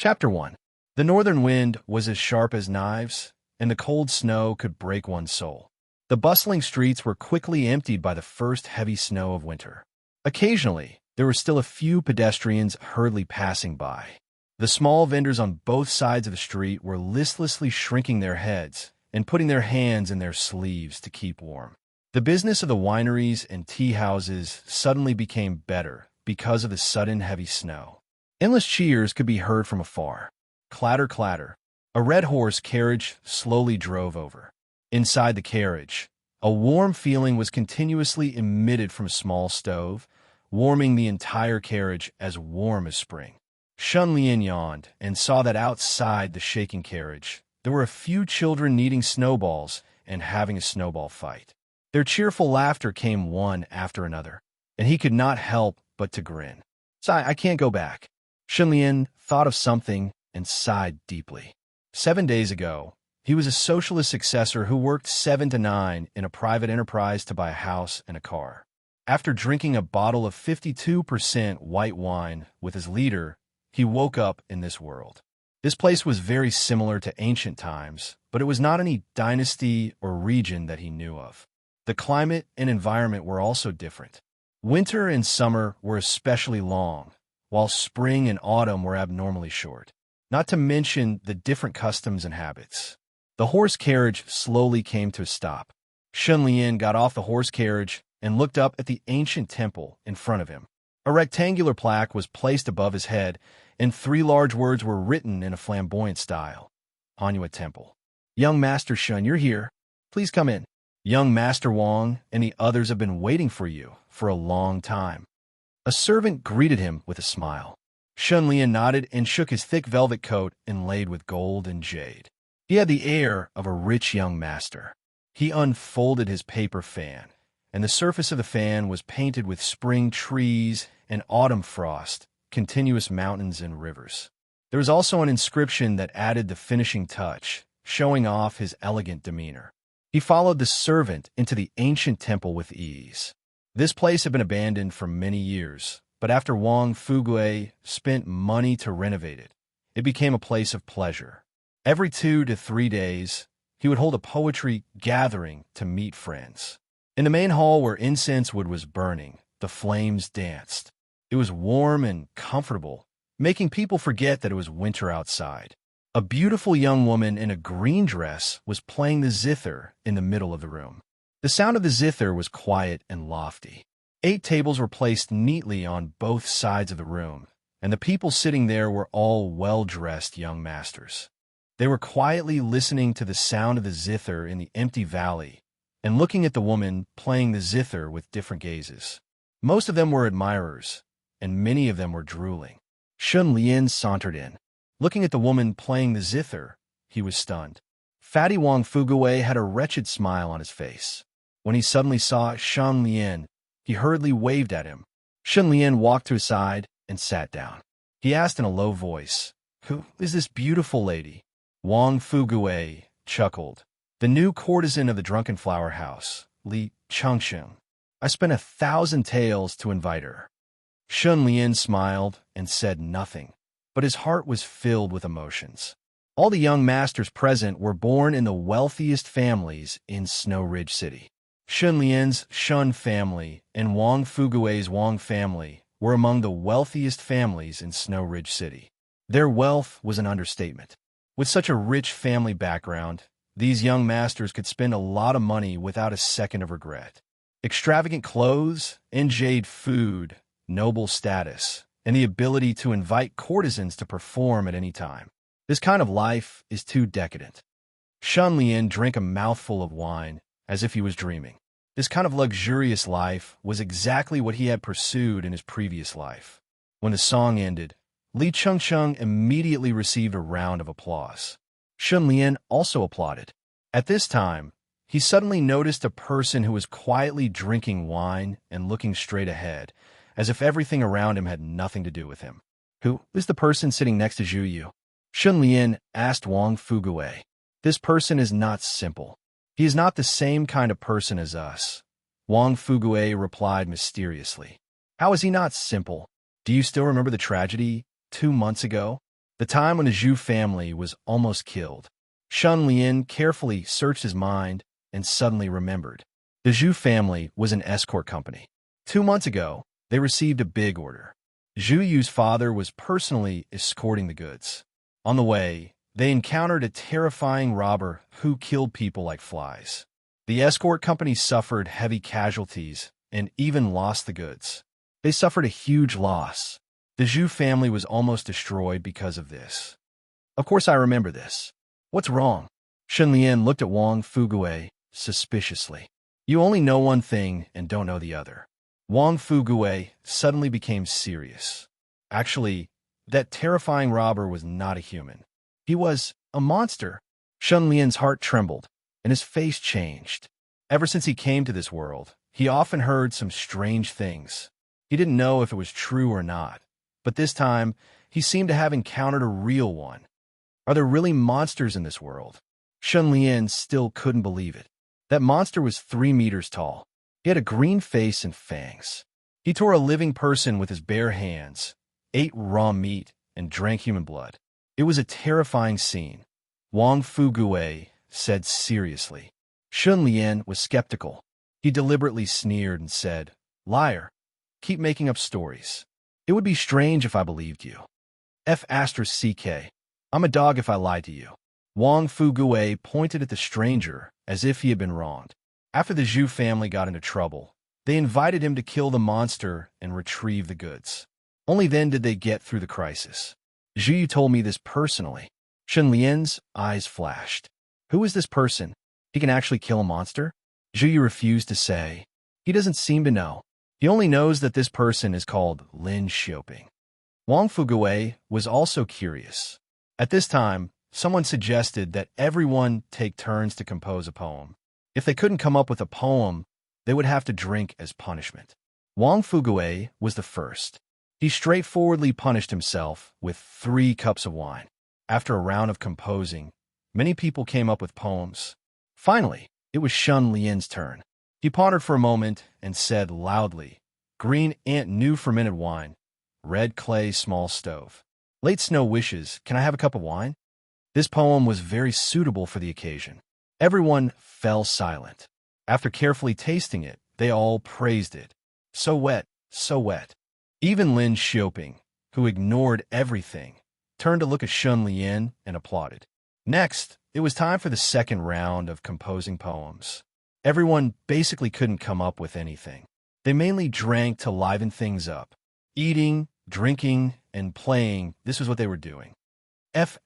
Chapter 1. The northern wind was as sharp as knives, and the cold snow could break one's soul. The bustling streets were quickly emptied by the first heavy snow of winter. Occasionally, there were still a few pedestrians hurriedly passing by. The small vendors on both sides of the street were listlessly shrinking their heads and putting their hands in their sleeves to keep warm. The business of the wineries and tea houses suddenly became better because of the sudden heavy snow. Endless cheers could be heard from afar. Clatter, clatter. A red horse carriage slowly drove over. Inside the carriage, a warm feeling was continuously emitted from a small stove, warming the entire carriage as warm as spring. Shun Lian yawned and saw that outside the shaking carriage, there were a few children needing snowballs and having a snowball fight. Their cheerful laughter came one after another, and he could not help but to grin. I can't go back. Shun Lian thought of something and sighed deeply. 7 days ago, he was a socialist successor who worked 7 to 9 in a private enterprise to buy a house and a car. After drinking a bottle of 52% white wine with his leader, he woke up in this world. This place was very similar to ancient times, but it was not any dynasty or region that he knew of. The climate and environment were also different. Winter and summer were especially long, while spring and autumn were abnormally short, not to mention the different customs and habits. The horse carriage slowly came to a stop. Shun Lian got off the horse carriage and looked up at the ancient temple in front of him. A rectangular plaque was placed above his head, and 3 large words were written in a flamboyant style. Hanua Temple. Young Master Shun, you're here. Please come in. Young Master Wang and the others have been waiting for you for a long time. A servant greeted him with a smile. Shun Lian nodded and shook his thick velvet coat inlaid with gold and jade. He had the air of a rich young master. He unfolded his paper fan, and the surface of the fan was painted with spring trees and autumn frost, continuous mountains and rivers. There was also an inscription that added the finishing touch, showing off his elegant demeanor. He followed the servant into the ancient temple with ease. This place had been abandoned for many years, but after Wang Fugue spent money to renovate it, it became a place of pleasure. Every 2 to 3 days, he would hold a poetry gathering to meet friends. In the main hall where incense wood was burning, the flames danced. It was warm and comfortable, making people forget that it was winter outside. A beautiful young woman in a green dress was playing the zither in the middle of the room. The sound of the zither was quiet and lofty. 8 tables were placed neatly on both sides of the room, and the people sitting there were all well-dressed young masters. They were quietly listening to the sound of the zither in the empty valley and looking at the woman playing the zither with different gazes. Most of them were admirers, and many of them were drooling. Shun Lian sauntered in. Looking at the woman playing the zither, he was stunned. Fatty Wang Fugue had a wretched smile on his face. When he suddenly saw Shun Lian, he hurriedly waved at him. Shun Lian walked to his side and sat down. He asked in a low voice, "Who is this beautiful lady?" Wang Fugue chuckled. "The new courtesan of the Drunken Flower House, Li Chengsheng. I spent 1,000 taels to invite her." Shun Lian smiled and said nothing, but his heart was filled with emotions. All the young masters present were born in the wealthiest families in Snow Ridge City. Shun Lian's Shun family and Wang Fugue's Wang family were among the wealthiest families in Snow Ridge City. Their wealth was an understatement. With such a rich family background, these young masters could spend a lot of money without a second of regret. Extravagant clothes and jade food, noble status, and the ability to invite courtesans to perform at any time. This kind of life is too decadent. Shun Lian drank a mouthful of wine as if he was dreaming. This kind of luxurious life was exactly what he had pursued in his previous life. When the song ended, Li Chengsheng immediately received a round of applause. Shun Lian also applauded. At this time, he suddenly noticed a person who was quietly drinking wine and looking straight ahead, as if everything around him had nothing to do with him. "Who is the person sitting next to Zhu Yu?" Shun Lian asked Wang Fugue. "This person is not simple. He is not the same kind of person as us," Wang Fugue replied mysteriously. "How is he not simple? Do you still remember the tragedy 2 months ago? the time when the Zhu family was almost killed. Shun Lian carefully searched his mind and suddenly remembered. The Zhu family was an escort company. 2 months ago, they received a big order. Zhu Yu's father was personally escorting the goods. On the way, they encountered a terrifying robber who killed people like flies. The escort company suffered heavy casualties and even lost the goods. They suffered a huge loss. The Zhu family was almost destroyed because of this. Of course I remember this. What's wrong? Shun Lian looked at Wang Fugue suspiciously. You only know one thing and don't know the other. Wang Fugue suddenly became serious. Actually, that terrifying robber was not a human. He was a monster. Shun Lian's heart trembled, and his face changed. Ever since he came to this world, he often heard some strange things. He didn't know if it was true or not, but this time, he seemed to have encountered a real one. Are there really monsters in this world? Shun Lian still couldn't believe it. That monster was 3 meters tall. He had a green face and fangs. He tore a living person with his bare hands, ate raw meat, and drank human blood. It was a terrifying scene. Wang Fugue said seriously. Shun Lian was skeptical. He deliberately sneered and said, "Liar. Keep making up stories. It would be strange if I believed you. F***. I'm a dog if I lied to you." Wang Fugue pointed at the stranger as if he had been wronged. After the Zhu family got into trouble, they invited him to kill the monster and retrieve the goods. Only then did they get through the crisis. Zhu Yu told me this personally. Shun Lian's eyes flashed. Who is this person? He can actually kill a monster? Zhu Yu refused to say. He doesn't seem to know. He only knows that this person is called Lin Xiaoping. Wang Fugue was also curious. At this time, someone suggested that everyone take turns to compose a poem. If they couldn't come up with a poem, they would have to drink as punishment. Wang Fugue was the first. He straightforwardly punished himself with 3 cups of wine. After a round of composing, many people came up with poems. Finally, it was Shun Lian's turn. He pondered for a moment and said loudly, "Green ant new fermented wine, red clay small stove. Late snow wishes, can I have a cup of wine?" This poem was very suitable for the occasion. Everyone fell silent. After carefully tasting it, they all praised it. So wet, so wet. Even Lin Xiaoping, who ignored everything, turned to look at Shun Lian and applauded. Next, it was time for the second round of composing poems. Everyone basically couldn't come up with anything. They mainly drank to liven things up. Eating, drinking, and playing, this was what they were doing. F***.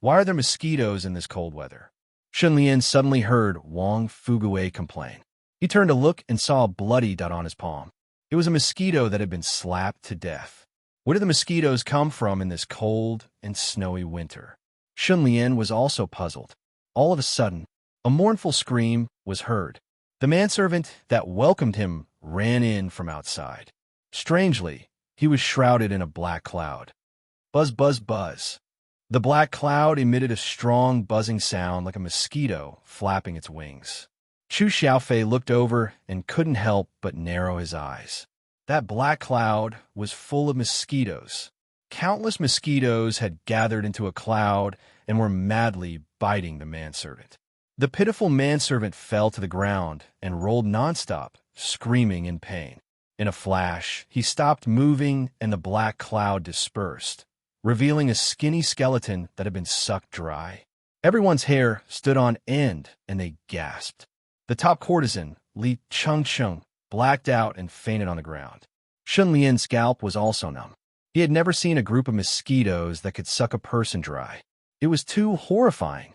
Why are there mosquitoes in this cold weather? Shun Lian suddenly heard Wang Fugue complain. He turned to look and saw a bloody dot on his palm. It was a mosquito that had been slapped to death. Where did the mosquitoes come from in this cold and snowy winter? Shun Lian was also puzzled. All of a sudden, a mournful scream was heard. The manservant that welcomed him ran in from outside. Strangely, he was shrouded in a black cloud. Buzz, buzz, buzz. The black cloud emitted a strong buzzing sound like a mosquito flapping its wings. Chu Xiaofei looked over and couldn't help but narrow his eyes. That black cloud was full of mosquitoes. Countless mosquitoes had gathered into a cloud and were madly biting the manservant. The pitiful manservant fell to the ground and rolled nonstop, screaming in pain. In a flash, he stopped moving and the black cloud dispersed, revealing a skinny skeleton that had been sucked dry. Everyone's hair stood on end and they gasped. The top courtesan, Li Chengcheng, blacked out and fainted on the ground. Shun Lian's scalp was also numb. He had never seen a group of mosquitoes that could suck a person dry. It was too horrifying.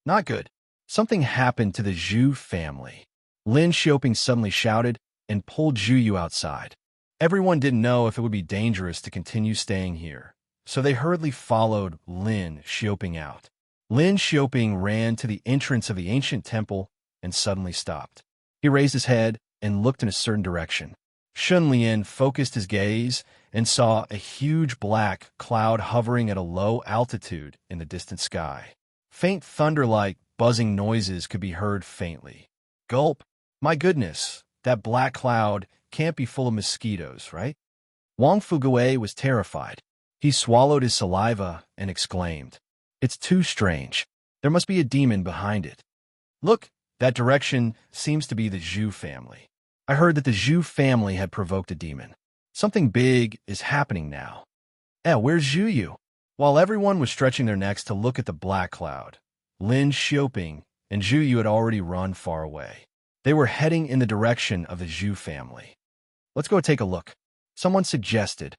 Not good. Something happened to the Zhu family. Lin Xiaoping suddenly shouted and pulled Zhu Yu outside. Everyone didn't know if it would be dangerous to continue staying here, so they hurriedly followed Lin Xiaoping out. Lin Xiaoping ran to the entrance of the ancient temple and suddenly stopped. He raised his head and looked in a certain direction. Shun Lian focused his gaze and saw a huge black cloud hovering at a low altitude in the distant sky. Faint thunder-like buzzing noises could be heard faintly. Gulp! My goodness, that black cloud can't be full of mosquitoes, right? Wang Fugue was terrified. He swallowed his saliva and exclaimed, "It's too strange. There must be a demon behind it. Look, that direction seems to be the Zhu family. I heard that the Zhu family had provoked a demon. Something big is happening now. Where's Zhu Yu?" While everyone was stretching their necks to look at the black cloud, Lin Xiaoping and Zhu Yu had already run far away. They were heading in the direction of the Zhu family. "Let's go take a look," someone suggested.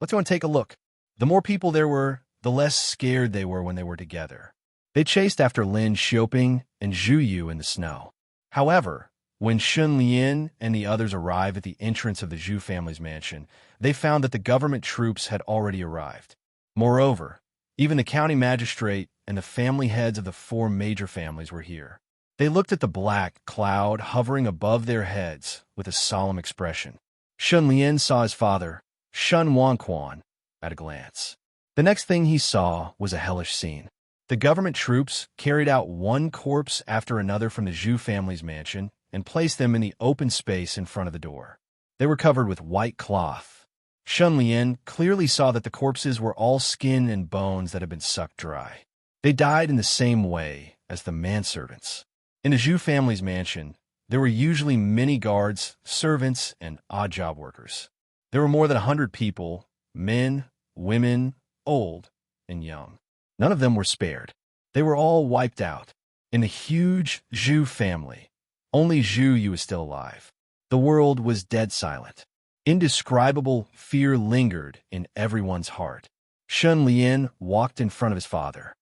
"Let's go and take a look." The more people there were, the less scared they were when they were together. They chased after Lin Xiaoping and Zhu Yu in the snow. However, when Shun Lian and the others arrived at the entrance of the Zhu family's mansion, they found that the government troops had already arrived. Moreover, even the county magistrate and the family heads of the 4 major families were here. They looked at the black cloud hovering above their heads with a solemn expression. Shun Lian saw his father, Shun Wanquan, at a glance. The next thing he saw was a hellish scene. The government troops carried out one corpse after another from the Zhu family's mansion and placed them in the open space in front of the door. They were covered with white cloth. Shun Lian clearly saw that the corpses were all skin and bones that had been sucked dry. They died in the same way as the manservants. In the Zhu family's mansion, there were usually many guards, servants, and odd job workers. There were more than 100 people, men, women, old, and young. None of them were spared. They were all wiped out. In the huge Zhu family, only Zhu Yu was still alive. The world was dead silent. Indescribable fear lingered in everyone's heart. Shun Lian walked in front of his father.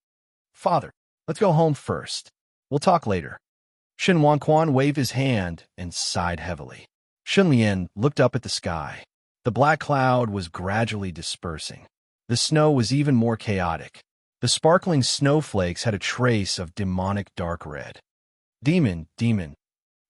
"Father, let's go home first. We'll talk later." Shun Wanquan waved his hand and sighed heavily. Shun Lian looked up at the sky. The black cloud was gradually dispersing. The snow was even more chaotic. The sparkling snowflakes had a trace of demonic dark red. "Demon, demon,"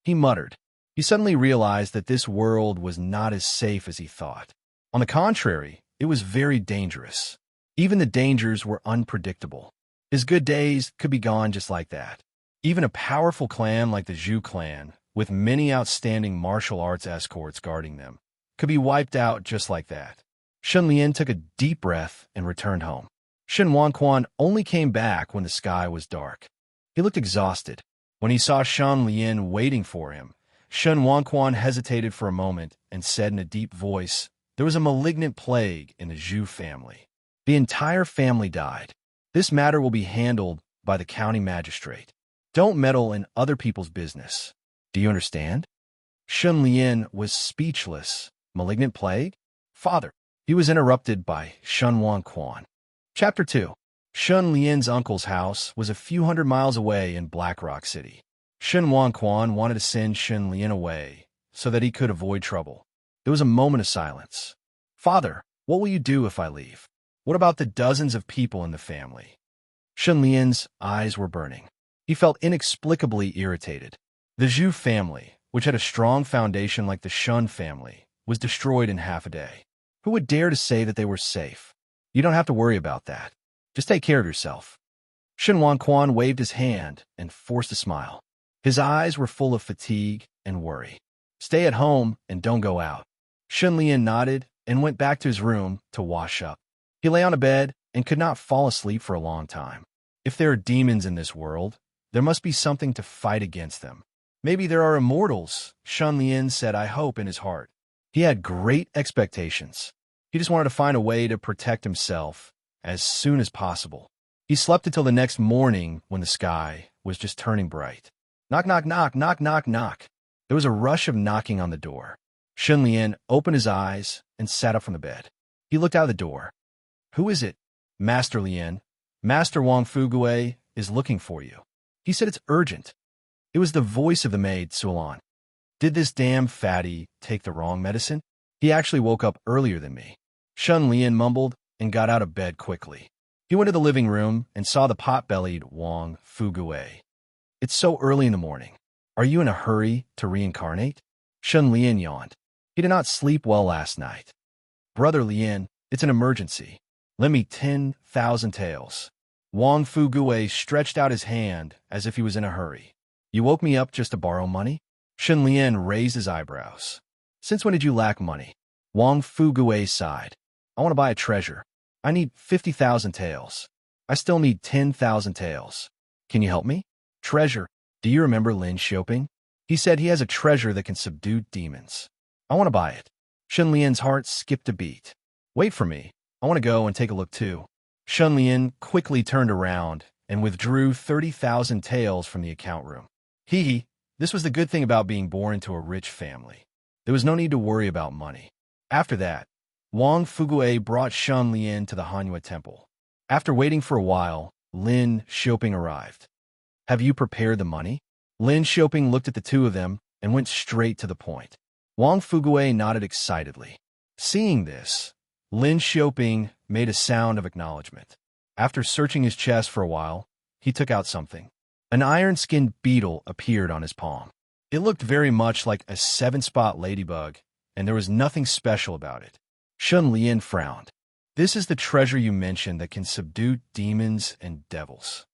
he muttered. He suddenly realized that this world was not as safe as he thought. On the contrary, it was very dangerous. Even the dangers were unpredictable. His good days could be gone just like that. Even a powerful clan like the Zhu clan, with many outstanding martial arts escorts guarding them, could be wiped out just like that. Shun Lian took a deep breath and returned home. Shun Wanquan only came back when the sky was dark. He looked exhausted. When he saw Shun Lian waiting for him, Shun Wanquan hesitated for a moment and said in a deep voice, "There was a malignant plague in the Zhu family. The entire family died. This matter will be handled by the county magistrate. Don't meddle in other people's business. Do you understand?" Shun Lian was speechless. Malignant plague? "Father." He was interrupted by Shun Wanquan. Chapter 2. Shun Lian's uncle's house was a few hundred miles away in Black Rock City. Shun Wanquan wanted to send Shun Lian away so that he could avoid trouble. There was a moment of silence. "Father, what will you do if I leave? What about the dozens of people in the family?" Shun Lian's eyes were burning. He felt inexplicably irritated. The Zhu family, which had a strong foundation like the Shun family, was destroyed in half a day. Who would dare to say that they were safe? "You don't have to worry about that. Just take care of yourself." Shun Wanquan waved his hand and forced a smile. His eyes were full of fatigue and worry. "Stay at home and don't go out." Shun Lian nodded and went back to his room to wash up. He lay on a bed and could not fall asleep for a long time. If there are demons in this world, there must be something to fight against them. "Maybe there are immortals," Shun Lian said, "I hope," in his heart. He had great expectations. He just wanted to find a way to protect himself as soon as possible. He slept until the next morning when the sky was just turning bright. Knock, knock, knock, knock, knock, knock. There was a rush of knocking on the door. Shun Lian opened his eyes and sat up from the bed. He looked out the door. "Who is it?" "Master Lian. Master Wang Fugue is looking for you. He said it's urgent." It was the voice of the maid, Sulan. "Did this damn fatty take the wrong medicine? He actually woke up earlier than me." Shun Lian mumbled and got out of bed quickly. He went to the living room and saw the pot-bellied Wang Fugue. "It's so early in the morning. Are you in a hurry to reincarnate?" Shun Lian yawned. He did not sleep well last night. "Brother Lian, it's an emergency. Lend me 10,000 taels." Wang Fugue stretched out his hand as if he was in a hurry. "You woke me up just to borrow money?" Shun Lian raised his eyebrows. "Since when did you lack money?" Wang Fugue sighed. "I want to buy a treasure. I need 50,000 taels. I still need 10,000 taels. Can you help me? Treasure. Do you remember Lin Xiaoping? He said he has a treasure that can subdue demons. I want to buy it. Shun Lian's heart skipped a beat. Wait for me. I want to go and take a look too. Shun Lian quickly turned around and withdrew 30,000 taels from the account room. Hee. This was the good thing about being born into a rich family. There was no need to worry about money. After that, Wang Fugue brought Shun Lian to the Hanyu temple. After waiting for a while, Lin Xiaoping arrived. Have you prepared the money? Lin Xiaoping looked at the two of them and went straight to the point. Wang Fugue nodded excitedly. Seeing this, Lin Xiaoping made a sound of acknowledgement. After searching his chest for a while, he took out something. An iron-skinned beetle appeared on his palm. It looked very much like a 7-spot ladybug, and there was nothing special about it. Shun Lian frowned. This is the treasure you mentioned that can subdue demons and devils.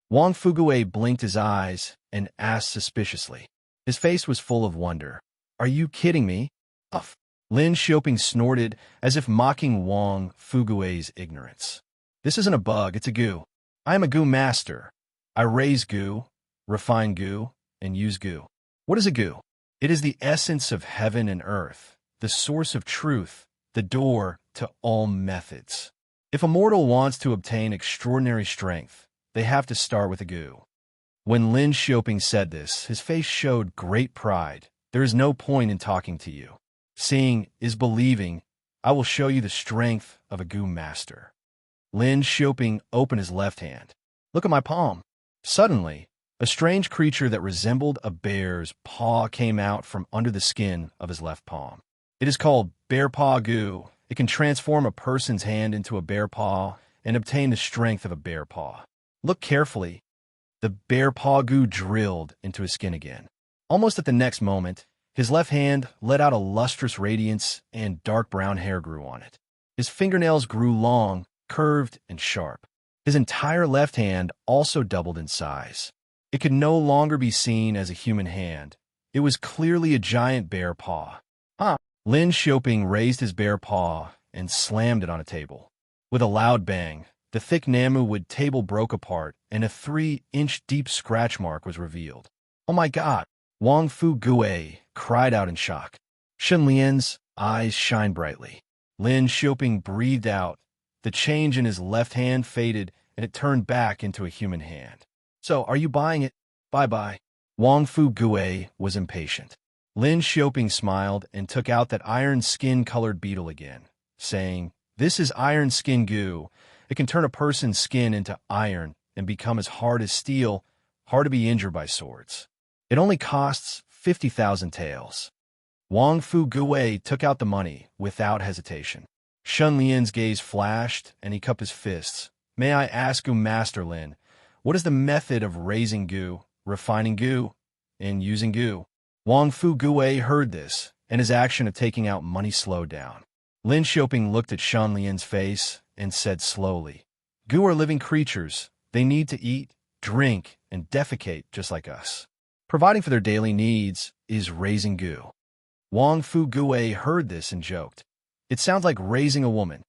Wang Fugue blinked his eyes and asked suspiciously. His face was full of wonder. Are you kidding me? Uff. Lin Xiaoping snorted as if mocking Wang Fugue's ignorance. This isn't a bug, it's a goo. I am a goo master. I raise goo, refine goo, and use goo. What is a goo? It is the essence of heaven and earth, the source of truth, the door to all methods. If a mortal wants to obtain extraordinary strength, they have to start with a goo. When Lin Xiaoping said this, his face showed great pride. There is no point in talking to you. Seeing is believing. I will show you the strength of a goo master. Lin Xiaoping opened his left hand. Look at my palm. Suddenly, a strange creature that resembled a bear's paw came out from under the skin of his left palm. It is called bear paw goo. It can transform a person's hand into a bear paw and obtain the strength of a bear paw. Look carefully. The bear paw goo drilled into his skin again. Almost at the next moment, his left hand let out a lustrous radiance and dark brown hair grew on it. His fingernails grew long, curved, and sharp. His entire left hand also doubled in size. It could no longer be seen as a human hand. It was clearly a giant bear paw. Lin Xiaoping raised his bear paw and slammed it on a table. With a loud bang, the thick Namu-wood table broke apart and a 3-inch deep scratch mark was revealed. Oh my God! Wang Fugue cried out in shock. Shun Lian's eyes shined brightly. Lin Xiaoping breathed out. The change in his left hand faded and it turned back into a human hand. So, are you buying it? Bye-bye. Wang Fugue was impatient. Lin Xiaoping smiled and took out that iron skin-colored beetle again, saying, This is iron skin goo. It can turn a person's skin into iron and become as hard as steel, hard to be injured by swords. It only costs 50,000 taels. Wang Fugue took out the money without hesitation. Shun Lian's gaze flashed and he cupped his fists. May I ask you, Master Lin, what is the method of raising goo, refining goo, and using goo? Wang Fugue heard this, and his action of taking out money slowed down. Lin Xiaoping looked at Shun Lian's face and said slowly, Goo are living creatures. They need to eat, drink, and defecate just like us. Providing for their daily needs is raising goo. Wang Fugue heard this and joked. It sounds like raising a woman.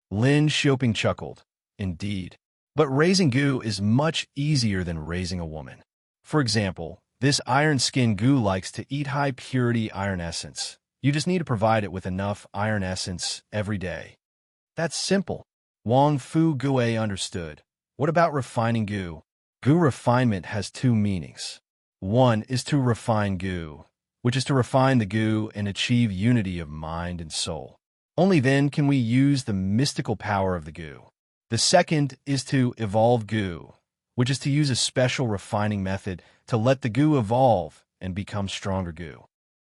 Lin Xiaoping chuckled. Indeed. But raising goo is much easier than raising a woman. For example, this iron skin goo likes to eat high-purity iron essence. You just need to provide it with enough iron essence every day. That's simple. Wang Fugue understood. What about refining goo? Goo refinement has two meanings. One is to refine goo, which is to refine the goo and achieve unity of mind and soul. Only then can we use the mystical power of the goo. The second is to evolve goo, which is to use a special refining method to let the goo evolve and become stronger goo.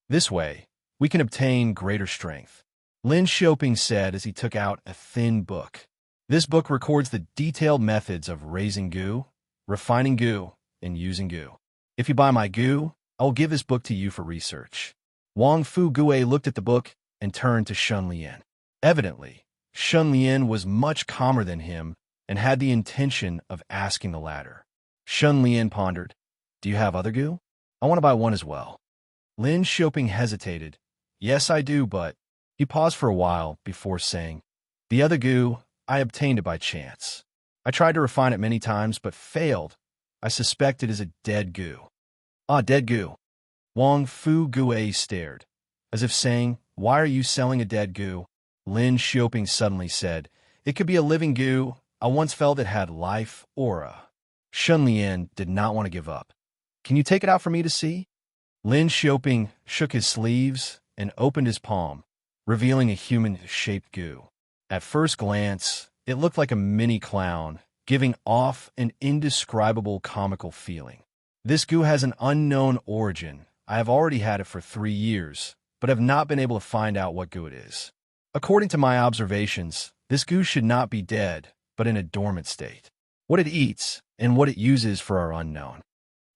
This way, we can obtain greater strength. Lin Xiaoping said as he took out a thin book. This book records the detailed methods of raising goo, refining goo, and using goo. If you buy my goo, I will give this book to you for research. Wang Fugue looked at the book and turned to Shun Lian. Evidently, Shun Lian was much calmer than him and had the intention of asking the latter. Shun Lian pondered, Do you have other goo? I want to buy one as well. Lin Xiaoping hesitated. Yes, I do, but... He paused for a while before saying, The other goo I obtained it by chance. I tried to refine it many times, but failed. I suspect it is a dead goo. Ah, dead goo. Wang Fu Gui stared, as if saying, "Why are you selling a dead goo?" Lin Xioping suddenly said, "It could be a living goo. I once felt it had life, aura." Shun Lian did not want to give up. "Can you take it out for me to see?" Lin Xioping shook his sleeves and opened his palm, revealing a human-shaped goo. At first glance, it looked like a mini clown, giving off an indescribable comical feeling. "This goo has an unknown origin. I have already had it for 3 years, but have not been able to find out what goo it is. According to my observations, this goo should not be dead, but in a dormant state. What it eats and what it uses for are unknown."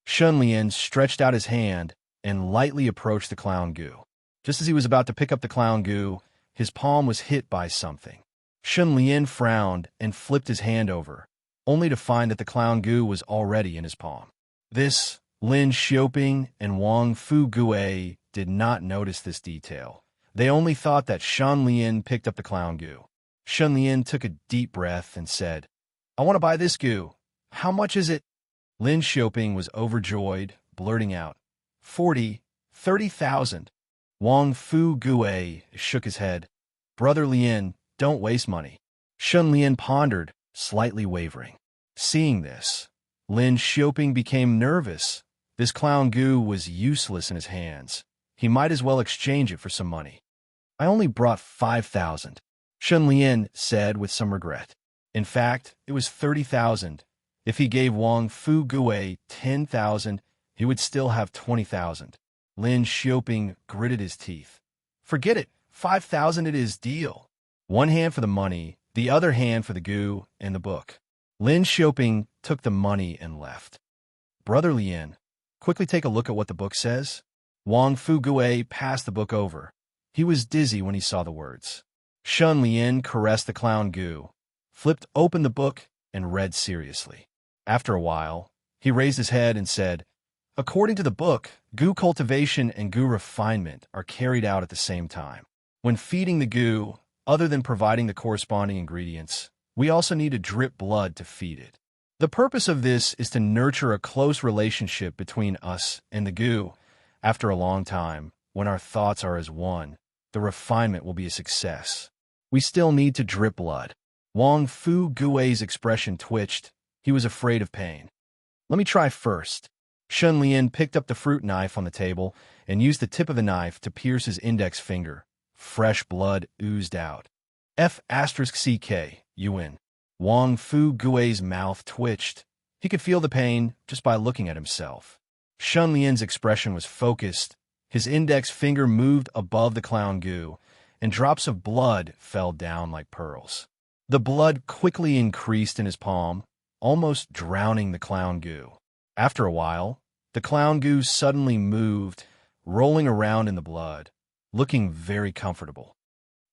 Shun Lian stretched out his hand and lightly approached the clown goo. Just as he was about to pick up the clown goo, his palm was hit by something. Shun Lian frowned and flipped his hand over, only to find that the clown goo was already in his palm. This, Lin Xioping and Wang Fu Gui did not notice this detail. They only thought that Shun Lian picked up the clown goo. Shun Lian took a deep breath and said, "I want to buy this goo. How much is it?" Lin Xioping was overjoyed, blurting out, 30,000. Wang Fu Gui shook his head. "Brother Lian, don't waste money." Shun Lian pondered, slightly wavering. Seeing this, Lin Xioping became nervous. This clown goo was useless in his hands. He might as well exchange it for some money. "I only brought 5,000, Shun Lian said with some regret. In fact, it was 30,000. If he gave Wang Fu Gui 10,000, he would still have 20,000. Lin Xioping gritted his teeth. "Forget it. 5,000 it is, deal." One hand for the money, the other hand for the goo and the book. Lin Xioping took the money and left. "Brother Lian, quickly take a look at what the book says." Wang Fu Gui passed the book over. He was dizzy when he saw the words. Shun Lian caressed the clown goo, flipped open the book, and read seriously. After a while, he raised his head and said, "According to the book, goo cultivation and goo refinement are carried out at the same time. When feeding the goo, other than providing the corresponding ingredients, we also need to drip blood to feed it. The purpose of this is to nurture a close relationship between us and the goo. After a long time, when our thoughts are as one, the refinement will be a success. We still need to drip blood." Wang Fu Gui's expression twitched. He was afraid of pain. "Let me try first." Shun Lian picked up the fruit knife on the table and used the tip of the knife to pierce his index finger. Fresh blood oozed out. F*CK, you win. Wang Fu Gui's mouth twitched. He could feel the pain just by looking at himself. Shun Lian's expression was focused. His index finger moved above the clown goo, and drops of blood fell down like pearls. The blood quickly increased in his palm, almost drowning the clown goo. After a while, the clown goo suddenly moved, rolling around in the blood, looking very comfortable.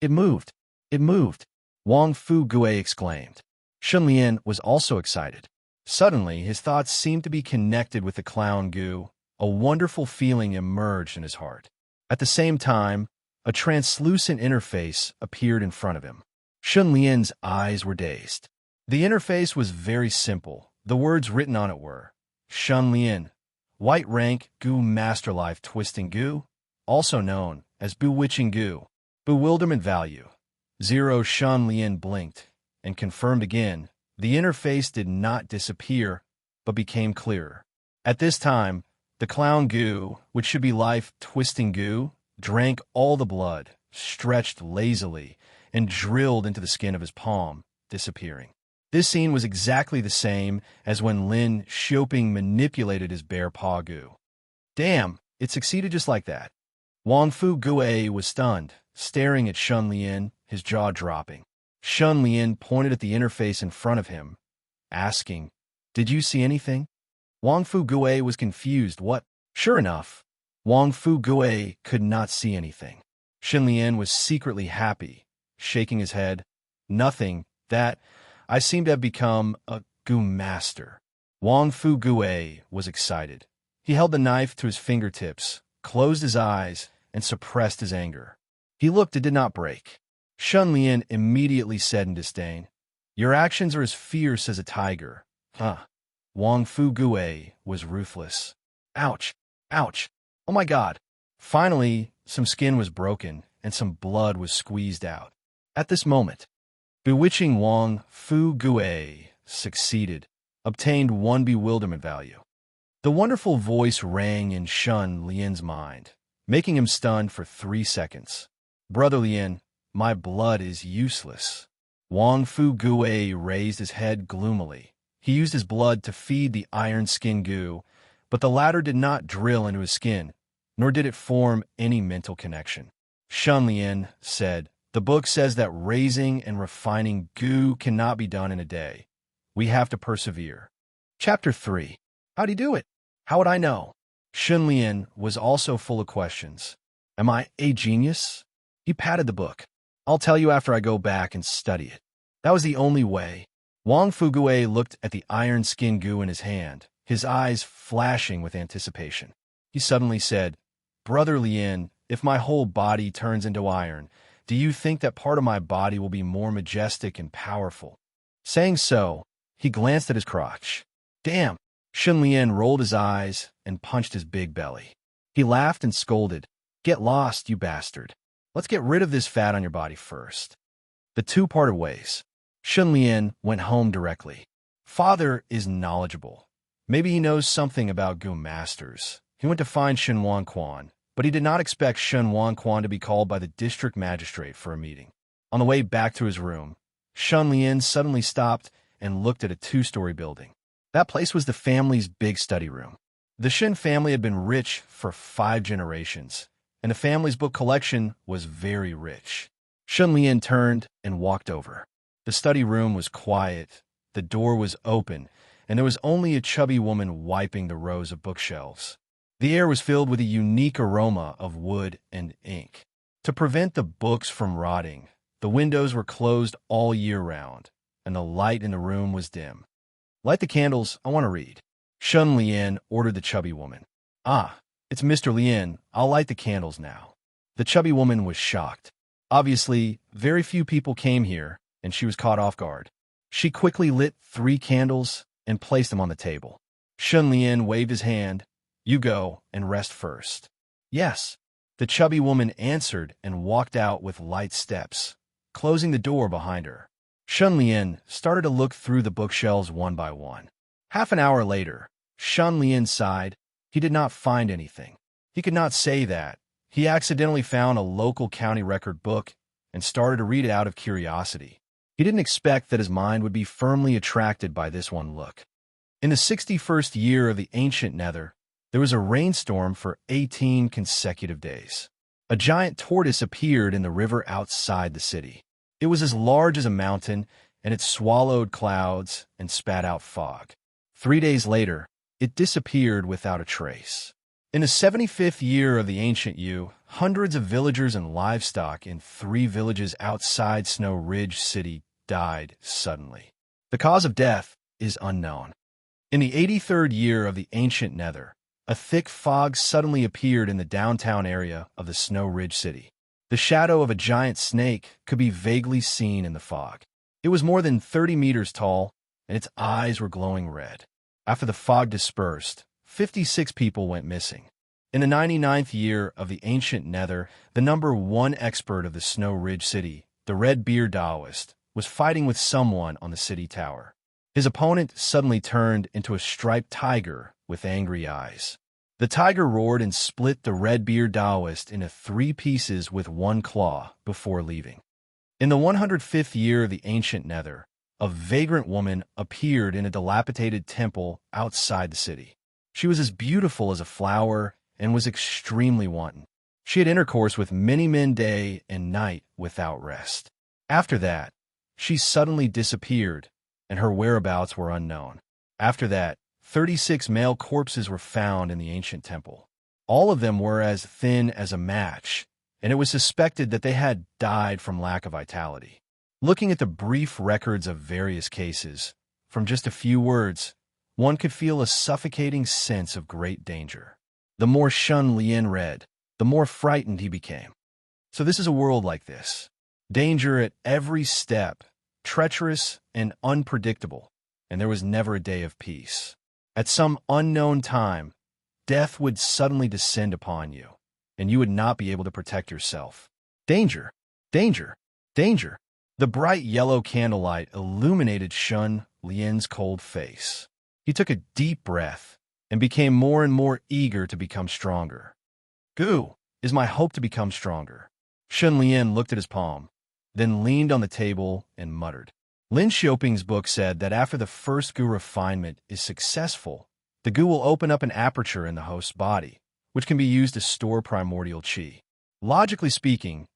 "It moved! It moved!" Wang Fu Gui exclaimed. Shun Lian was also excited. Suddenly, his thoughts seemed to be connected with the clown goo. A wonderful feeling emerged in his heart. At the same time, a translucent interface appeared in front of him. Shun Lian's eyes were dazed. The interface was very simple. The words written on it were, "Shun Lian, White Rank Goo Master Life Twisting Goo, also known as Bewitching Goo, Bewilderment Value 0." Shun Lian blinked and confirmed again. The interface did not disappear, but became clearer. At this time, the clown goo, which should be life-twisting goo, drank all the blood, stretched lazily, and drilled into the skin of his palm, disappearing. This scene was exactly the same as when Lin Xioping manipulated his bear paw goo. Damn, it succeeded just like that. Wang Fu Gui was stunned, staring at Shun Lian, his jaw dropping. Shun Lian pointed at the interface in front of him, asking, "Did you see anything?" Wang Fu Gui was confused. What? Sure enough, Wang Fu Gui could not see anything. Shun Lian was secretly happy, shaking his head. "Nothing, that I seem to have become a goo master." Wang Fu Gui was excited. He held the knife to his fingertips, closed his eyes, and suppressed his anger. He looked and did not break. Shun Lian immediately said in disdain, Your actions are as fierce as a tiger. Huh. Wang Fu Gui was ruthless. Ouch. Ouch. Oh my God. Finally, some skin was broken and some blood was squeezed out. At this moment, bewitching Wang Fu Gui succeeded, obtained 1 bewilderment value. The wonderful voice rang in Shun Lian's mind, making him stunned for 3 seconds. Brother Lian, my blood is useless. Wang Fu Gui raised his head gloomily. He used his blood to feed the iron skin goo, but the latter did not drill into his skin, nor did it form any mental connection. Shun Lian said, the book says that raising and refining goo cannot be done in a day. We have to persevere. Chapter 3. How'd he do it? How would I know? Shun Lian was also full of questions. Am I a genius? He patted the book. I'll tell you after I go back and study it. That was the only way. Wang Fugui looked at the iron skin goo in his hand, his eyes flashing with anticipation. He suddenly said, Brother Lian, if my whole body turns into iron, do you think that part of my body will be more majestic and powerful? Saying so, he glanced at his crotch. Damn! Shun Lian rolled his eyes and punched his big belly. He laughed and scolded, Get lost, you bastard. Let's get rid of this fat on your body first. The two parted ways. Shun Lian went home directly. Father is knowledgeable. Maybe he knows something about Goo Masters. He went to find Shun Wanquan, but he did not expect Shun Wanquan to be called by the district magistrate for a meeting. On the way back to his room, Shun Lian suddenly stopped and looked at a 2-story building. That place was the family's big study room. The Shin family had been rich for 5 generations, and the family's book collection was very rich. Shun Lian turned and walked over. The study room was quiet, the door was open, and there was only a chubby woman wiping the rows of bookshelves. The air was filled with a unique aroma of wood and ink. To prevent the books from rotting, the windows were closed all year round, and the light in the room was dim. Light the candles, I want to read. Shun Lian ordered the chubby woman. Ah, it's Mr. Lian, I'll light the candles now. The chubby woman was shocked. Obviously, very few people came here, and she was caught off guard. She quickly lit 3 candles and placed them on the table. Shun Lian waved his hand. You go and rest first. Yes. The chubby woman answered and walked out with light steps, closing the door behind her. Shun Lian started to look through the bookshelves one by one. Half an hour later, Shun Lian sighed. He did not find anything. He could not say that. He accidentally found a local county record book and started to read it out of curiosity. He didn't expect that his mind would be firmly attracted by this one look. In the 61st year of the ancient Nether, there was a rainstorm for 18 consecutive days. A giant tortoise appeared in the river outside the city. It was as large as a mountain, and it swallowed clouds and spat out fog. 3 days later, it disappeared without a trace. In the 75th year of the ancient Yu, hundreds of villagers and livestock in 3 villages outside Snow Ridge City died suddenly. The cause of death is unknown. In the 83rd year of the ancient Nether, a thick fog suddenly appeared in the downtown area of the Snow Ridge City. The shadow of a giant snake could be vaguely seen in the fog. It was more than 30 meters tall, and its eyes were glowing red. After the fog dispersed, 56 people went missing. In the 99th year of the ancient Nether, the number 1 expert of the Snow Ridge City, the Red-Beard Taoist, was fighting with someone on the city tower. His opponent suddenly turned into a striped tiger with angry eyes. The tiger roared and split the Red-Beard Taoist into 3 pieces with 1 claw before leaving. In the 105th year of the ancient Nether, a vagrant woman appeared in a dilapidated temple outside the city. She was as beautiful as a flower and was extremely wanton. She had intercourse with many men day and night without rest. After that, she suddenly disappeared, and her whereabouts were unknown. After that, 36 male corpses were found in the ancient temple. All of them were as thin as a match, and it was suspected that they had died from lack of vitality. Looking at the brief records of various cases, from just a few words, one could feel a suffocating sense of great danger. The more Shun Lian read, the more frightened he became. So this is a world like this. Danger at every step, treacherous and unpredictable, and there was never a day of peace. At some unknown time, death would suddenly descend upon you, and you would not be able to protect yourself. Danger! Danger! Danger! The bright yellow candlelight illuminated Shun Lian's cold face. He took a deep breath and became more and more eager to become stronger. Gu is my hope to become stronger. Shun Lian looked at his palm, then leaned on the table and muttered. Lin Xiaoping's book said that after the first Gu refinement is successful, the Gu will open up an aperture in the host's body, which can be used to store primordial qi. Logically speaking,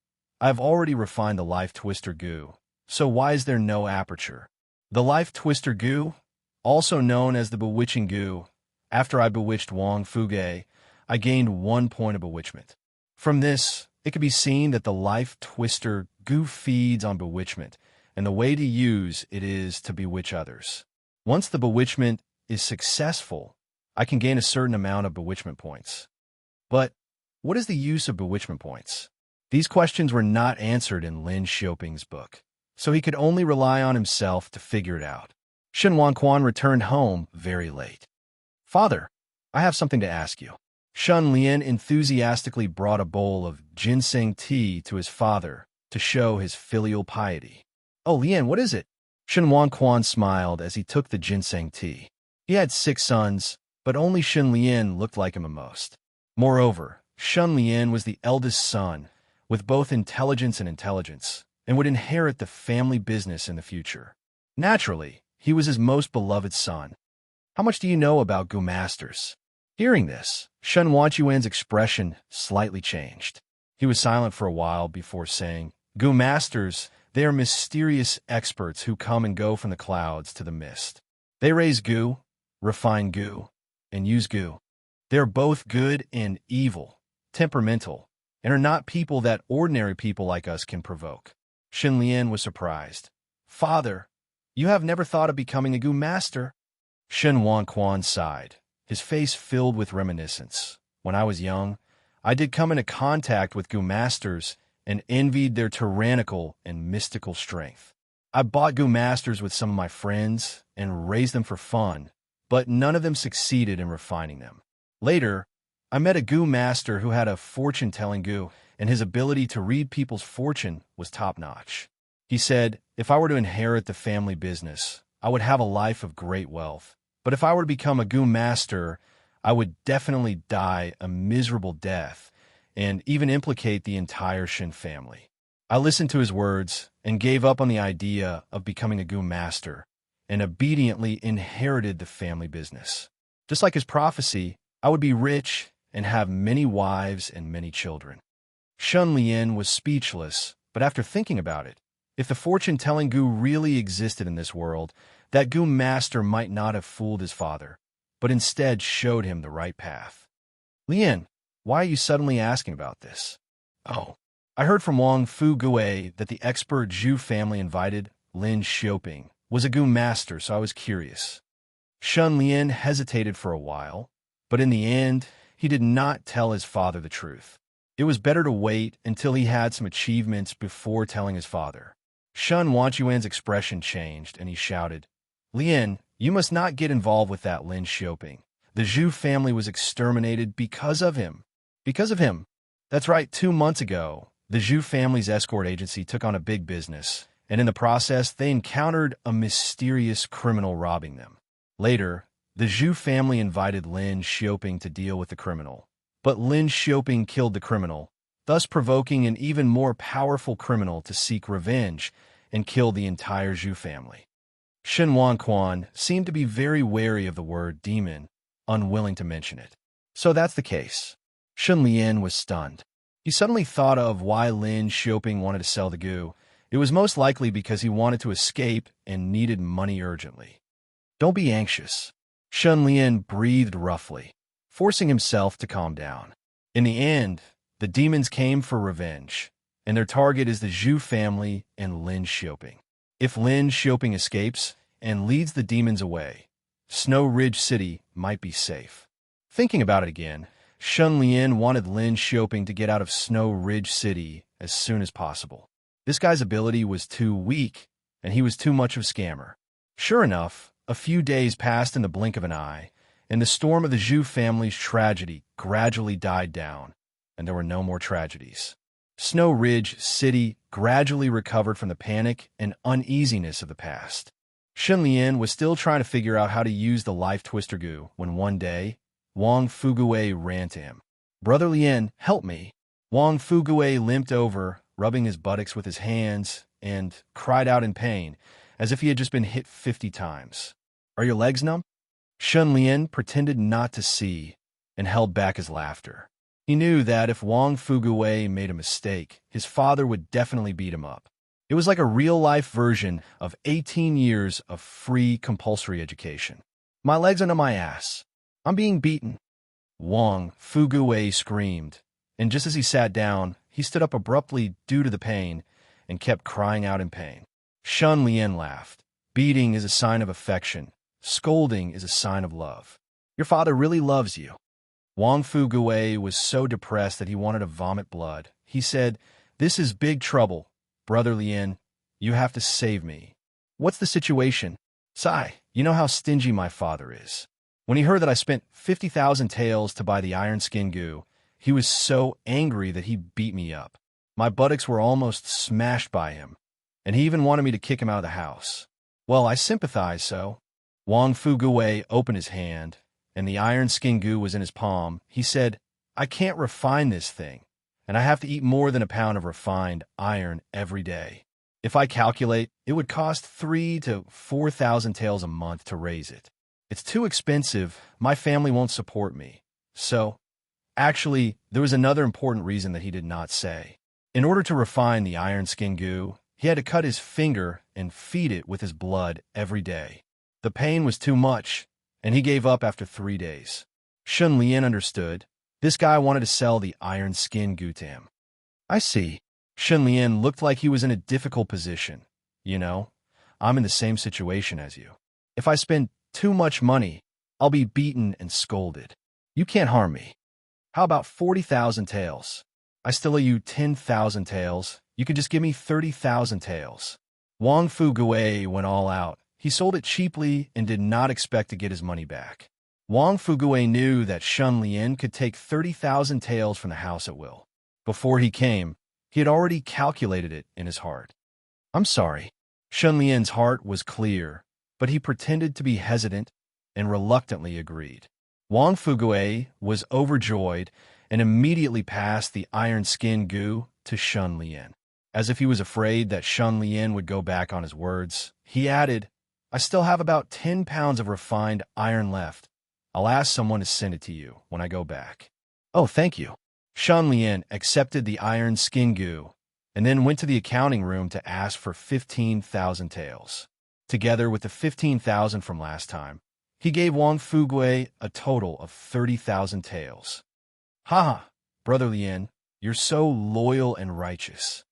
I have already refined the Life Twister Gu, so why is there no aperture? The Life Twister Gu, also known as the Bewitching Gu, after I bewitched Wang Fuge, I gained 1 point of bewitchment. From this, it can be seen that the Life Twister Gu feeds on bewitchment, and the way to use it is to bewitch others. Once the bewitchment is successful, I can gain a certain amount of bewitchment points. But what is the use of bewitchment points? These questions were not answered in Lin Xiaoping's book, so he could only rely on himself to figure it out. Shen Wanquan returned home very late. Father, I have something to ask you. Shun Lian enthusiastically brought a bowl of ginseng tea to his father to show his filial piety. Oh, Lian, what is it? Shen Wanquan smiled as he took the ginseng tea. He had 6 sons, but only Shen Lian looked like him the most. Moreover, Shun Lian was the eldest son, with both intelligence and would inherit the family business in the future. Naturally, he was his most beloved son. How much do you know about Gu Masters? Hearing this, Shen Wanquan's expression slightly changed. He was silent for a while before saying, Gu Masters, they are mysterious experts who come and go from the clouds to the mist. They raise Gu, refine Gu, and use Gu. They are both good and evil, temperamental, and are not people that ordinary people like us can provoke. Shen Lian was surprised. Father, you have never thought of becoming a Gu Master? Shen Wanquan sighed, his face filled with reminiscence. When I was young, I did come into contact with Gu Masters and envied their tyrannical and mystical strength. I bought Gu Masters with some of my friends and raised them for fun, but none of them succeeded in refining them. Later, I met a Gu Master who had a fortune-telling Gu, and his ability to read people's fortune was top-notch. He said, if I were to inherit the family business, I would have a life of great wealth. But if I were to become a Gu Master, I would definitely die a miserable death and even implicate the entire Shen family. I listened to his words and gave up on the idea of becoming a Gu Master and obediently inherited the family business. Just like his prophecy, I would be rich and have many wives and many children. Shun Lian was speechless, but after thinking about it, if the fortune-telling Gu really existed in this world, that Gu Master might not have fooled his father, but instead showed him the right path. Lian, why are you suddenly asking about this? Oh, I heard from Wang Fugue that the expert Zhu family invited, Lin Xiaoping, was a Gu Master, so I was curious. Shun Lian hesitated for a while, but in the end, he did not tell his father the truth. It was better to wait until he had some achievements before telling his father. Shun Wanquan's expression changed, and he shouted, Lian, you must not get involved with that Lin Xiaoping. The Zhu family was exterminated because of him. Because of him. That's right, 2 months ago, the Zhu family's escort agency took on a big business, and in the process, they encountered a mysterious criminal robbing them. Later, the Zhu family invited Lin Xiaoping to deal with the criminal, but Lin Xiaoping killed the criminal, thus provoking an even more powerful criminal to seek revenge and kill the entire Zhu family. Shen Wanquan seemed to be very wary of the word demon, unwilling to mention it. So that's the case. Shen Lian was stunned. He suddenly thought of why Lin Xiaoping wanted to sell the Gu. It was most likely because he wanted to escape and needed money urgently. Don't be anxious. Shen Lian breathed roughly, forcing himself to calm down. In the end, the demons came for revenge, and their target is the Zhu family and Lin Xiaoping. If Lin Xiaoping escapes and leads the demons away, Snow Ridge City might be safe. Thinking about it again, Shun Lian wanted Lin Xiaoping to get out of Snow Ridge City as soon as possible. This guy's ability was too weak, and he was too much of a scammer. Sure enough, a few days passed in the blink of an eye, and the storm of the Zhu family's tragedy gradually died down, and there were no more tragedies. Snow Ridge City gradually recovered from the panic and uneasiness of the past. Shun Lian was still trying to figure out how to use the life twister goo when one day, Wang Fuguei ran to him. "Brother Lian, help me." Wang Fuguei limped over, rubbing his buttocks with his hands, and cried out in pain, as if he had just been hit 50 times. "Are your legs numb?" Shun Lian pretended not to see and held back his laughter. He knew that if Wang Fuguei made a mistake, his father would definitely beat him up. It was like a real-life version of 18 years of free compulsory education. "My legs under my ass. I'm being beaten." Wang Fuguei screamed, and just as he sat down, he stood up abruptly due to the pain and kept crying out in pain. Shun Lian laughed. "Beating is a sign of affection. Scolding is a sign of love. Your father really loves you." Wang Fuguei was so depressed that he wanted to vomit blood. He said, "This is big trouble. Brother Lian, you have to save me." "What's the situation?" "Sai, you know how stingy my father is. When he heard that I spent 50,000 taels to buy the iron skin goo, he was so angry that he beat me up. My buttocks were almost smashed by him, and he even wanted me to kick him out of the house. Well, I sympathize, so." Wang Fuguei opened his hand, and the iron skin goo was in his palm. He said, "I can't refine this thing, and I have to eat more than a pound of refined iron every day. If I calculate, it would cost 3,000 to 4,000 taels a month to raise it. It's too expensive. My family won't support me." So, actually, there was another important reason that he did not say. In order to refine the iron skin goo, he had to cut his finger and feed it with his blood every day. The pain was too much, and he gave up after 3 days. Shun Lian understood. This guy wanted to sell the iron skin goo to him. "I see." Shun Lian looked like he was in a difficult position. "You know, I'm in the same situation as you. If I spend too much money, I'll be beaten and scolded. You can't harm me. How about 40,000 taels? I still owe you 10,000 taels. You can just give me 30,000 taels." Wang Fuguei went all out. He sold it cheaply and did not expect to get his money back. Wang Fuguei knew that Shun Lian could take 30,000 taels from the house at will. Before he came, he had already calculated it in his heart. "I'm sorry." Shun Lian's heart was clear, but he pretended to be hesitant and reluctantly agreed. Wang Fuguei was overjoyed and immediately passed the iron skin goo to Shun Lian. As if he was afraid that Shun Lian would go back on his words, he added, "I still have about 10 pounds of refined iron left. I'll ask someone to send it to you when I go back." "Oh, thank you." Shun Lian accepted the iron skin goo and then went to the accounting room to ask for 15,000 taels. Together with the 15,000 from last time, he gave Wang Fuguei a total of 30,000 taels. "Ha! Brother Lian, you're so loyal and righteous."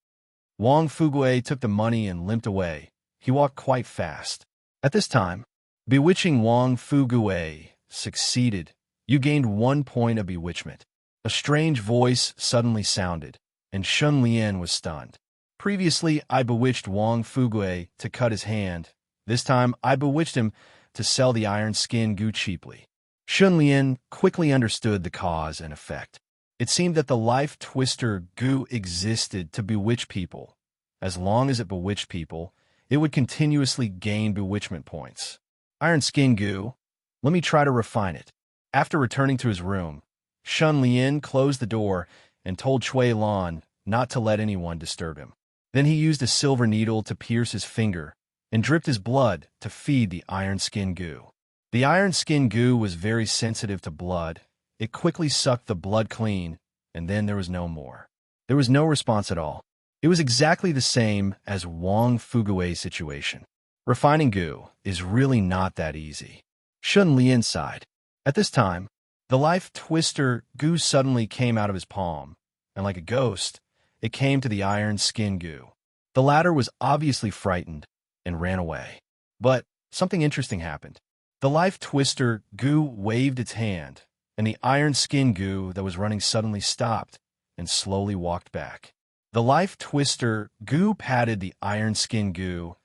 Wang Fuguei took the money and limped away. He walked quite fast. At this time, bewitching Wang Fuguei succeeded. You gained 1 point of bewitchment. A strange voice suddenly sounded, and Shun Lian was stunned. "Previously, I bewitched Wang Fuguei to cut his hand. This time, I bewitched him to sell the iron skin goo cheaply." Shun Lian quickly understood the cause and effect. It seemed that the life twister goo existed to bewitch people. As long as it bewitched people, it would continuously gain bewitchment points. "Iron skin goo, let me try to refine it." After returning to his room, Shun Lian closed the door and told Cui Lan not to let anyone disturb him. Then he used a silver needle to pierce his finger and dripped his blood to feed the iron skin goo. The iron skin goo was very sensitive to blood. It quickly sucked the blood clean, and then there was no more. There was no response at all. It was exactly the same as Wang Fuguei's situation. Refining goo is really not that easy. Shun Lian sighed. At this time, the life twister goo suddenly came out of his palm, and like a ghost, it came to the iron skin goo. The latter was obviously frightened and ran away. But something interesting happened. The life twister goo waved its hand, and the iron skin goo that was running suddenly stopped and slowly walked back. The life twister goo patted the iron skin goo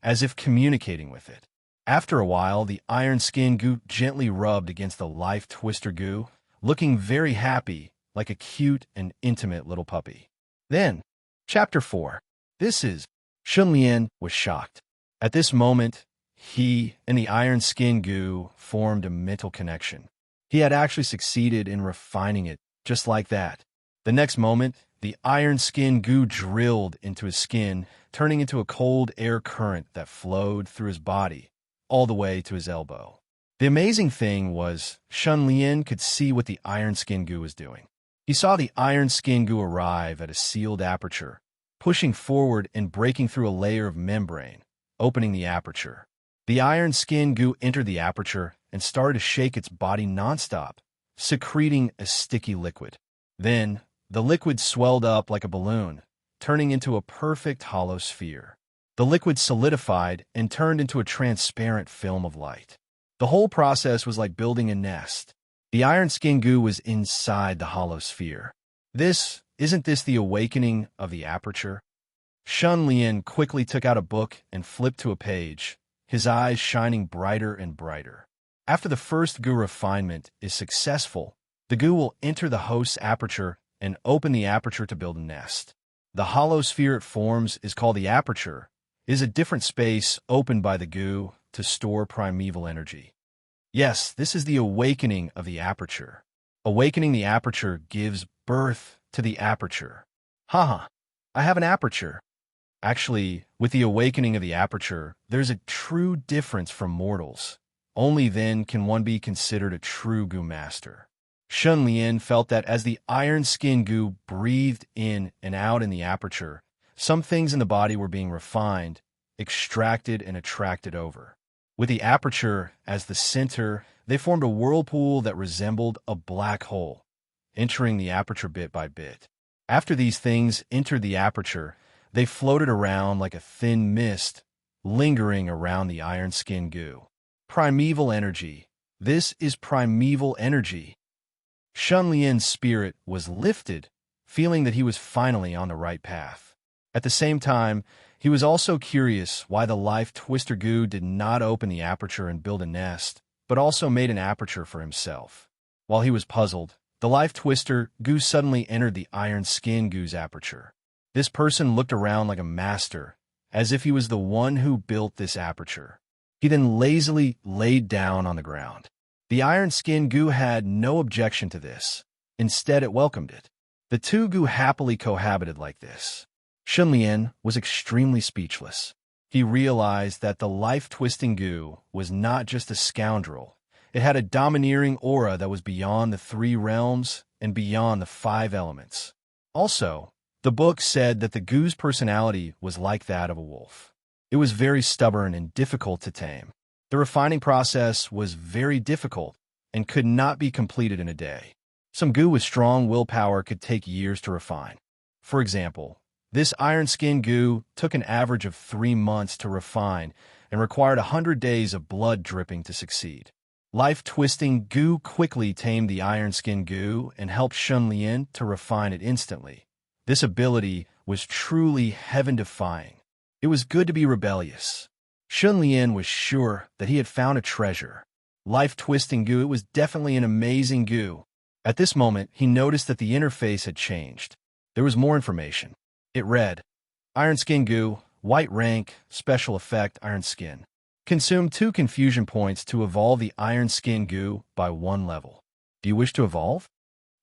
as if communicating with it. After a while, the iron skin goo gently rubbed against the life twister goo, looking very happy, like a cute and intimate little puppy. Then, Chapter 4. This is Shunlian was shocked. At this moment, he and the iron skin goo formed a mental connection. He had actually succeeded in refining it, just like that. The next moment, the iron skin goo drilled into his skin, turning into a cold air current that flowed through his body, all the way to his elbow. The amazing thing was, Shunlian could see what the iron skin goo was doing. He saw the iron skin goo arrive at a sealed aperture, pushing forward and breaking through a layer of membrane, opening the aperture. The iron skin goo entered the aperture and started to shake its body nonstop, secreting a sticky liquid. Then, the liquid swelled up like a balloon, turning into a perfect hollow sphere. The liquid solidified and turned into a transparent film of light. The whole process was like building a nest. The iron skin goo was inside the hollow sphere. Isn't this the awakening of the aperture? Shunlian quickly took out a book and flipped to a page, his eyes shining brighter and brighter. After the first goo refinement is successful, the goo will enter the host's aperture and open the aperture to build a nest. The hollow sphere it forms is called the aperture. It is a different space opened by the goo to store primeval energy. Yes, this is the awakening of the aperture. Awakening the aperture gives birth to the aperture. Haha, I have an aperture. Actually, with the awakening of the aperture, there's a true difference from mortals. Only then can one be considered a true goo master. Shunlian felt that as the iron skin goo breathed in and out in the aperture, some things in the body were being refined, extracted, and attracted over. With the aperture as the center, they formed a whirlpool that resembled a black hole, entering the aperture bit by bit. After these things entered the aperture, they floated around like a thin mist, lingering around the iron skin goo. Primeval energy. This is primeval energy. Shunlian's spirit was lifted, feeling that he was finally on the right path. At the same time, he was also curious why the life twister goo did not open the aperture and build a nest, but also made an aperture for himself. While he was puzzled, the life twister goo suddenly entered the iron skin goo's aperture. This person looked around like a master, as if he was the one who built this aperture. He then lazily laid down on the ground. The iron skin goo had no objection to this. Instead, it welcomed it. The two goo happily cohabited like this. Shunlian was extremely speechless. He realized that the life-twisting goo was not just a scoundrel. It had a domineering aura that was beyond the 3 realms and beyond the 5 elements. Also, the book said that the goo's personality was like that of a wolf. It was very stubborn and difficult to tame. The refining process was very difficult and could not be completed in a day. Some goo with strong willpower could take years to refine. For example, this iron skin goo took an average of 3 months to refine and required 100 days of blood dripping to succeed. Life-twisting goo quickly tamed the iron skin goo and helped Shunlian to refine it instantly. This ability was truly heaven-defying. It was good to be rebellious. Shunlian was sure that he had found a treasure. Life-twisting goo, it was definitely an amazing goo. At this moment, he noticed that the interface had changed. There was more information. It read, Iron Skin Goo, White Rank, Special Effect, Iron Skin. Consume 2 confusion points to evolve the Iron Skin Goo by 1 level. Do you wish to evolve?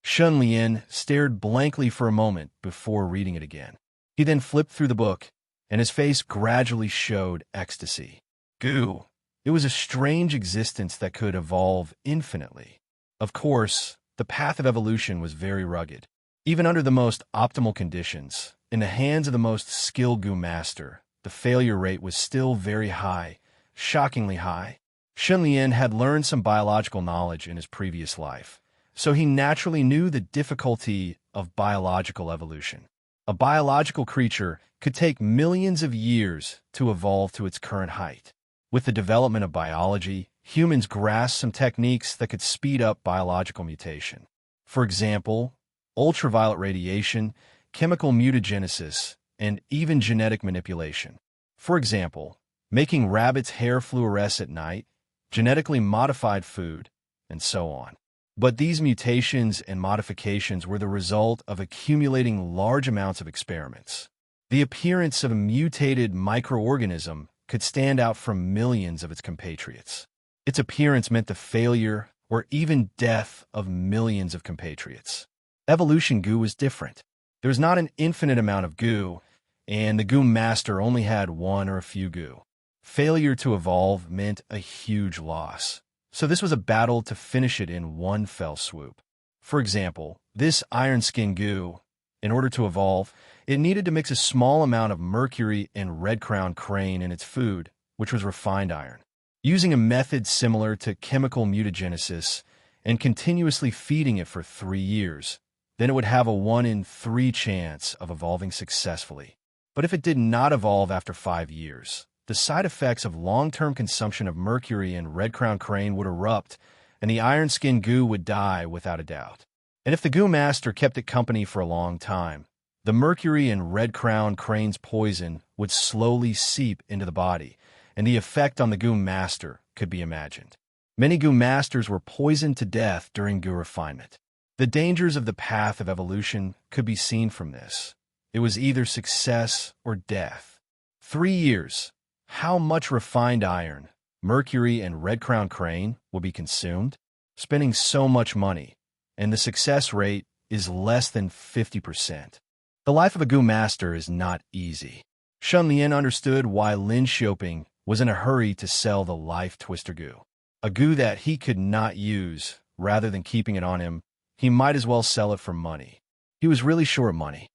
Shunlian stared blankly for a moment before reading it again. He then flipped through the book, and his face gradually showed ecstasy. Goo. It was a strange existence that could evolve infinitely. Of course, the path of evolution was very rugged. Even under the most optimal conditions, in the hands of the most skilled goo master, the failure rate was still very high, shockingly high. Shunlian had learned some biological knowledge in his previous life, so he naturally knew the difficulty of biological evolution. A biological creature could take millions of years to evolve to its current height. With the development of biology, humans grasped some techniques that could speed up biological mutation. For example, ultraviolet radiation, chemical mutagenesis, and even genetic manipulation. For example, making rabbits' hair fluoresce at night, genetically modified food, and so on. But these mutations and modifications were the result of accumulating large amounts of experiments. The appearance of a mutated microorganism could stand out from millions of its compatriots. Its appearance meant the failure or even death of millions of compatriots. Evolution goo was different. There was not an infinite amount of goo, and the goo master only had one or a few goo. Failure to evolve meant a huge loss. So this was a battle to finish it in one fell swoop. For example, this iron skin goo, in order to evolve, it needed to mix a small amount of mercury and red-crowned crane in its food, which was refined iron. Using a method similar to chemical mutagenesis and continuously feeding it for 3 years, then it would have a 1 in 3 chance of evolving successfully. But if it did not evolve after 5 years, the side effects of long-term consumption of mercury and red-crowned crane would erupt, and the iron skin goo would die without a doubt. And if the goo master kept it company for a long time, the mercury and red-crowned crane's poison would slowly seep into the body, and the effect on the goo master could be imagined. Many goo masters were poisoned to death during goo refinement. The dangers of the path of evolution could be seen from this. It was either success or death. 3 years. How much refined iron, mercury, and red-crowned crane will be consumed? Spending so much money, and the success rate is less than 50%. The life of a goo master is not easy. Shun Lian understood why Lin Xiaoping was in a hurry to sell the life twister goo. A goo that he could not use. Rather than keeping it on him, he might as well sell it for money. He was really short of money.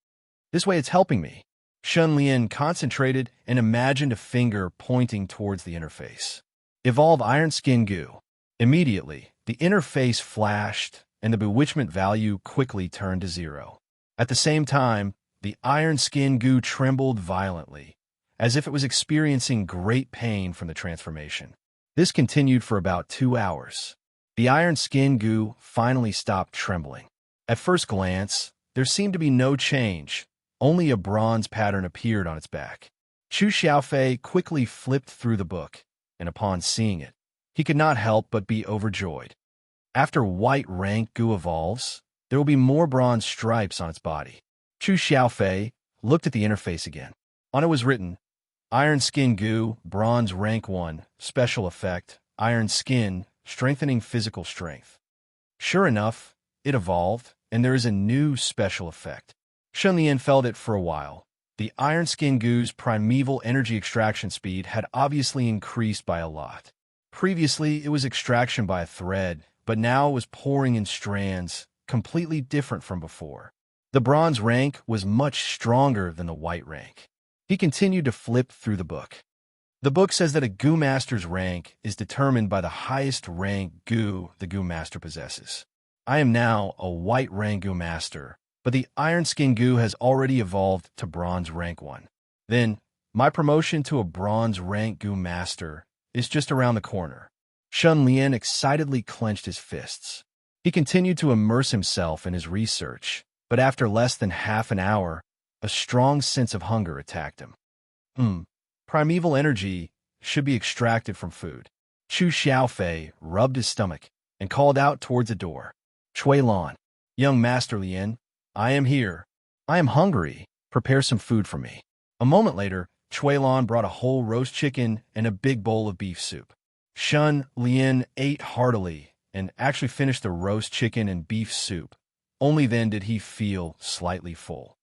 This way it's helping me. Shun Lian concentrated and imagined a finger pointing towards the interface. Evolve iron skin goo. Immediately, the interface flashed and the bewitchment value quickly turned to 0. At the same time, the iron skin goo trembled violently, as if it was experiencing great pain from the transformation. This continued for about 2 hours. The iron skin goo finally stopped trembling. At first glance, there seemed to be no change. Only a bronze pattern appeared on its back. Chu Xiaofei quickly flipped through the book, and upon seeing it, he could not help but be overjoyed. After white rank goo evolves, there will be more bronze stripes on its body. Chu Xiaofei looked at the interface again. On it was written, Iron Skin Goo, Bronze Rank 1, Special Effect, Iron Skin, Strengthening Physical Strength. Sure enough, it evolved, and there is a new special effect. Shun Lian felt it for a while. The Iron Skin Goo's primeval energy extraction speed had obviously increased by a lot. Previously, it was extraction by a thread, but now it was pouring in strands, completely different from before. The bronze rank was much stronger than the white rank. He continued to flip through the book. The book says that a Goo Master's rank is determined by the highest rank Goo the Goo Master possesses. I am now a white rank Goo Master, but the Iron Skin Goo has already evolved to Bronze Rank 1. Then, my promotion to a Bronze Rank Goo Master is just around the corner. Shun Lian excitedly clenched his fists. He continued to immerse himself in his research, but after less than half an hour, a strong sense of hunger attacked him. Primeval energy should be extracted from food. Chu Xiaofei rubbed his stomach and called out towards the door. Cui Lan, young Master Lian, I am here. I am hungry. Prepare some food for me. A moment later, Cui Lan brought a whole roast chicken and a big bowl of beef soup. Shun Lian ate heartily and actually finished the roast chicken and beef soup. Only then did he feel slightly full.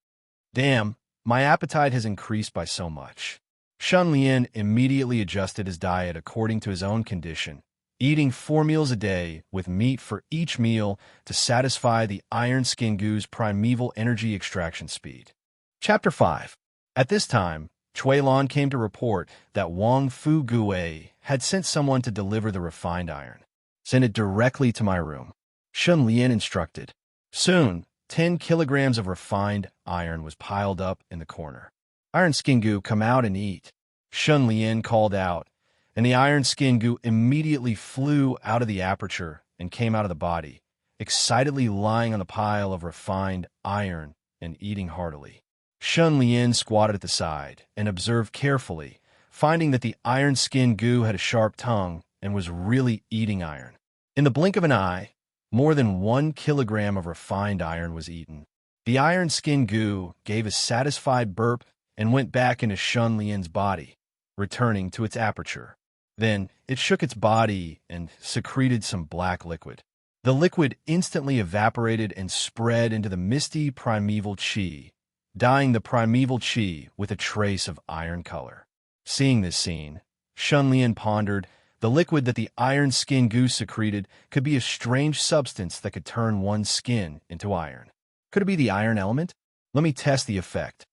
Damn, my appetite has increased by so much. Shun Lian immediately adjusted his diet according to his own condition, eating 4 meals a day with meat for each meal to satisfy the Iron Skin Goo's primeval energy extraction speed. Chapter 5. At this time, Cui Lan came to report that Wang Fu Gui had sent someone to deliver the refined iron. Send it directly to my room. Shun Lian instructed. Soon, 10 kilograms of refined iron was piled up in the corner. Iron Skin Goo, come out and eat. Shun Lian called out, and the Iron Skin Goo immediately flew out of the aperture and came out of the body, excitedly lying on the pile of refined iron and eating heartily. Shun Lian squatted at the side and observed carefully, finding that the iron-skinned goo had a sharp tongue and was really eating iron. In the blink of an eye, more than 1 kilogram of refined iron was eaten. The iron-skinned goo gave a satisfied burp and went back into Shun Lian's body, returning to its aperture. Then it shook its body and secreted some black liquid. The liquid instantly evaporated and spread into the misty primeval qi, dyeing the primeval qi with a trace of iron color. Seeing this scene, Shun Lian pondered, the liquid that the iron-skinned goo secreted could be a strange substance that could turn one's skin into iron. Could it be the iron element? Let me test the effect.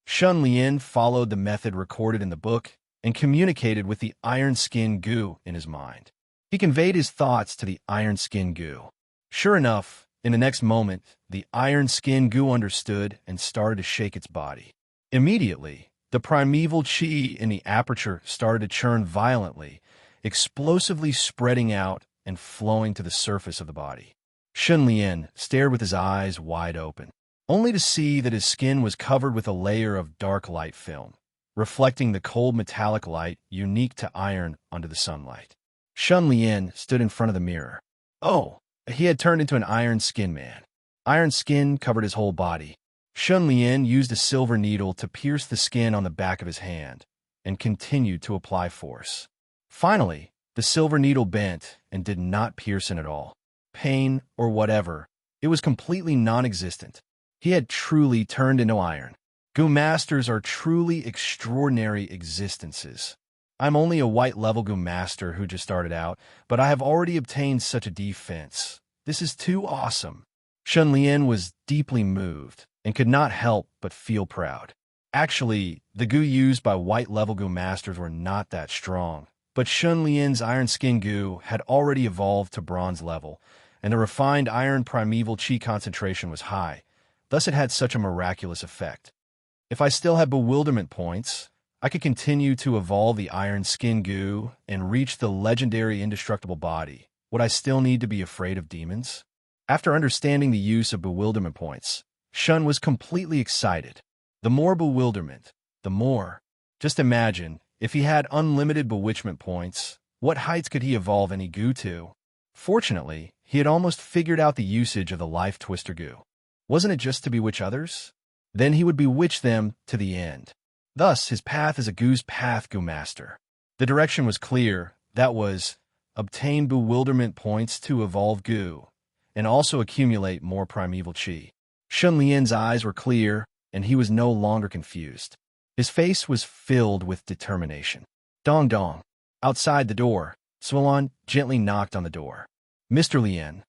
Shun Lian followed the method recorded in the book and communicated with the iron-skinned goo in his mind. He conveyed his thoughts to the iron-skinned goo. Sure enough, in the next moment, the iron-skinned goo understood and started to shake its body. Immediately, the primeval qi in the aperture started to churn violently, explosively spreading out and flowing to the surface of the body. Shun Lian stared with his eyes wide open, only to see that his skin was covered with a layer of dark light film, reflecting the cold metallic light unique to iron under the sunlight. Shun Lian stood in front of the mirror. Oh, he had turned into an iron skin man. Iron skin covered his whole body. Shun Lian used a silver needle to pierce the skin on the back of his hand and continued to apply force. Finally, the silver needle bent and did not pierce him at all. Pain or whatever, it was completely non-existent. He had truly turned into iron. Goo Masters are truly extraordinary existences. I'm only a white-level Goo Master who just started out, but I have already obtained such a defense. This is too awesome. Shun Lian was deeply moved and could not help but feel proud. Actually, the goo used by white-level Goo Masters were not that strong, but Shun Lian's iron skin goo had already evolved to bronze level, and the refined iron primeval qi concentration was high. Thus it had such a miraculous effect. If I still had bewilderment points, I could continue to evolve the iron skin goo and reach the legendary indestructible body. Would I still need to be afraid of demons? After understanding the use of bewilderment points, Shun was completely excited. The more bewilderment, the more. Just imagine, if he had unlimited bewitchment points, what heights could he evolve any goo to? Fortunately, he had almost figured out the usage of the life twister goo. Wasn't it just to bewitch others? Then he would bewitch them to the end. Thus, his path is a goo's path Goo Master. The direction was clear. That was, obtain bewilderment points to evolve goo, and also accumulate more primeval qi. Shun Lian's eyes were clear, and he was no longer confused. His face was filled with determination. Dong dong. Outside the door, Suilon gently knocked on the door. Mr. Lian,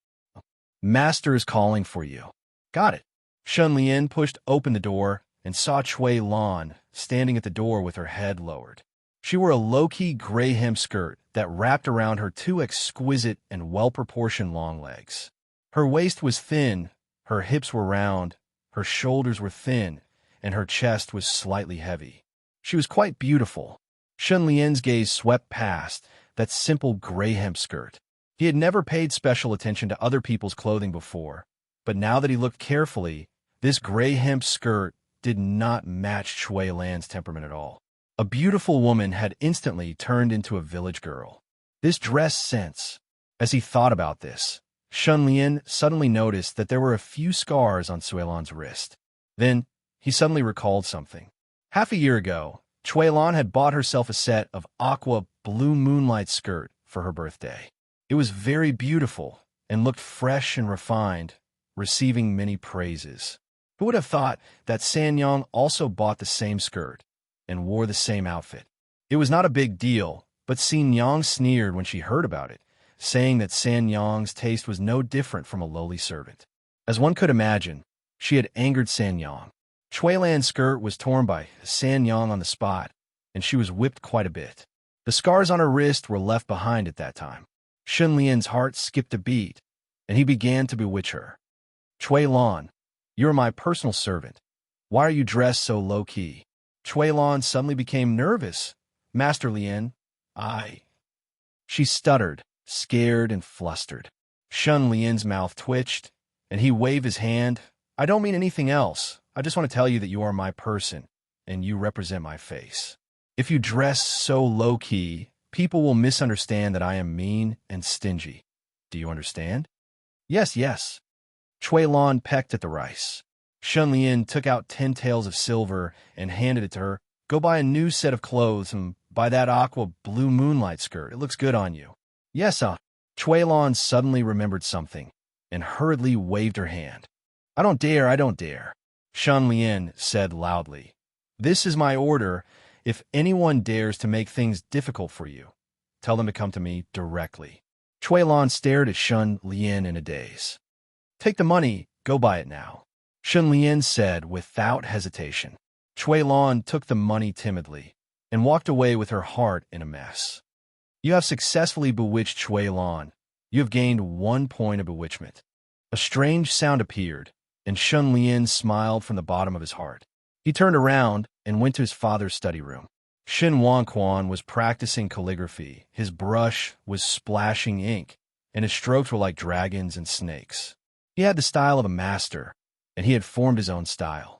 Master is calling for you. Got it. Shun Lian pushed open the door and saw Cui Lan standing at the door with her head lowered. She wore a low-key gray hemp skirt that wrapped around her 2 exquisite and well-proportioned long legs. Her waist was thin, her hips were round, her shoulders were thin, and her chest was slightly heavy. She was quite beautiful. Shun Lian's gaze swept past that simple gray hemp skirt. He had never paid special attention to other people's clothing before, but now that he looked carefully, this gray hemp skirt did not match Cui Lan's temperament at all. A beautiful woman had instantly turned into a village girl. This dress sense. As he thought about this, Shun Lian suddenly noticed that there were a few scars on Suilan's wrist. Then, he suddenly recalled something. Half a year ago, Cui Lan had bought herself a set of aqua blue moonlight skirt for her birthday. It was very beautiful and looked fresh and refined, receiving many praises. Who would have thought that Sanyang also bought the same skirt and wore the same outfit? It was not a big deal, but Sanyang sneered when she heard about it, saying that Sanyang's taste was no different from a lowly servant. As one could imagine, she had angered Sanyang. Cui Lan's skirt was torn by Sanyang on the spot, and she was whipped quite a bit. The scars on her wrist were left behind at that time. Shun Lian's heart skipped a beat, and he began to bewitch her. Cui Lan, you're my personal servant. Why are you dressed so low-key? Cui Lan suddenly became nervous. Master Lian, She stuttered, scared and flustered. Shun Lian's mouth twitched, and he waved his hand. I don't mean anything else. I just want to tell you that you are my person, and you represent my face. If you dress so low-key, people will misunderstand that I am mean and stingy. Do you understand? Yes, yes. Chui Lan pecked at the rice. Shun Lian took out 10 taels of silver and handed it to her. Go buy a new set of clothes and buy that aqua blue moonlight skirt. It looks good on you. Yes, Chui Lan suddenly remembered something and hurriedly waved her hand. I don't dare, I don't dare. Shun Lian said loudly. This is my order. If anyone dares to make things difficult for you, tell them to come to me directly. Chui Lan stared at Shun Lian in a daze. Take the money, go buy it now. Shun Lian said without hesitation. Chui Lan took the money timidly and walked away with her heart in a mess. You have successfully bewitched Chui Lan. You have gained 1 point of bewitchment. A strange sound appeared, and Shun Lian smiled from the bottom of his heart. He turned around and went to his father's study room. Shin Wanquan was practicing calligraphy. His brush was splashing ink, and his strokes were like dragons and snakes. He had the style of a master, and he had formed his own style.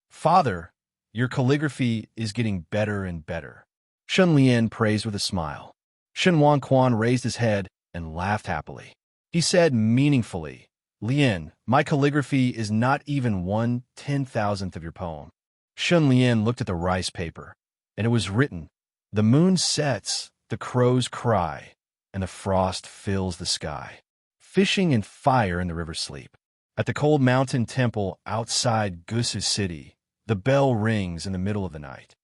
Father, your calligraphy is getting better and better. Shun Lian praised with a smile. Shin Wanquan raised his head and laughed happily. He said meaningfully, Lian, my calligraphy is not even 1/10,000th of your poem. Shun Lian looked at the rice paper, and it was written, The moon sets, the crows cry, and the frost fills the sky. Fishing and fire in the river sleep. At the cold mountain temple outside Gusu City, the bell rings in the middle of the night.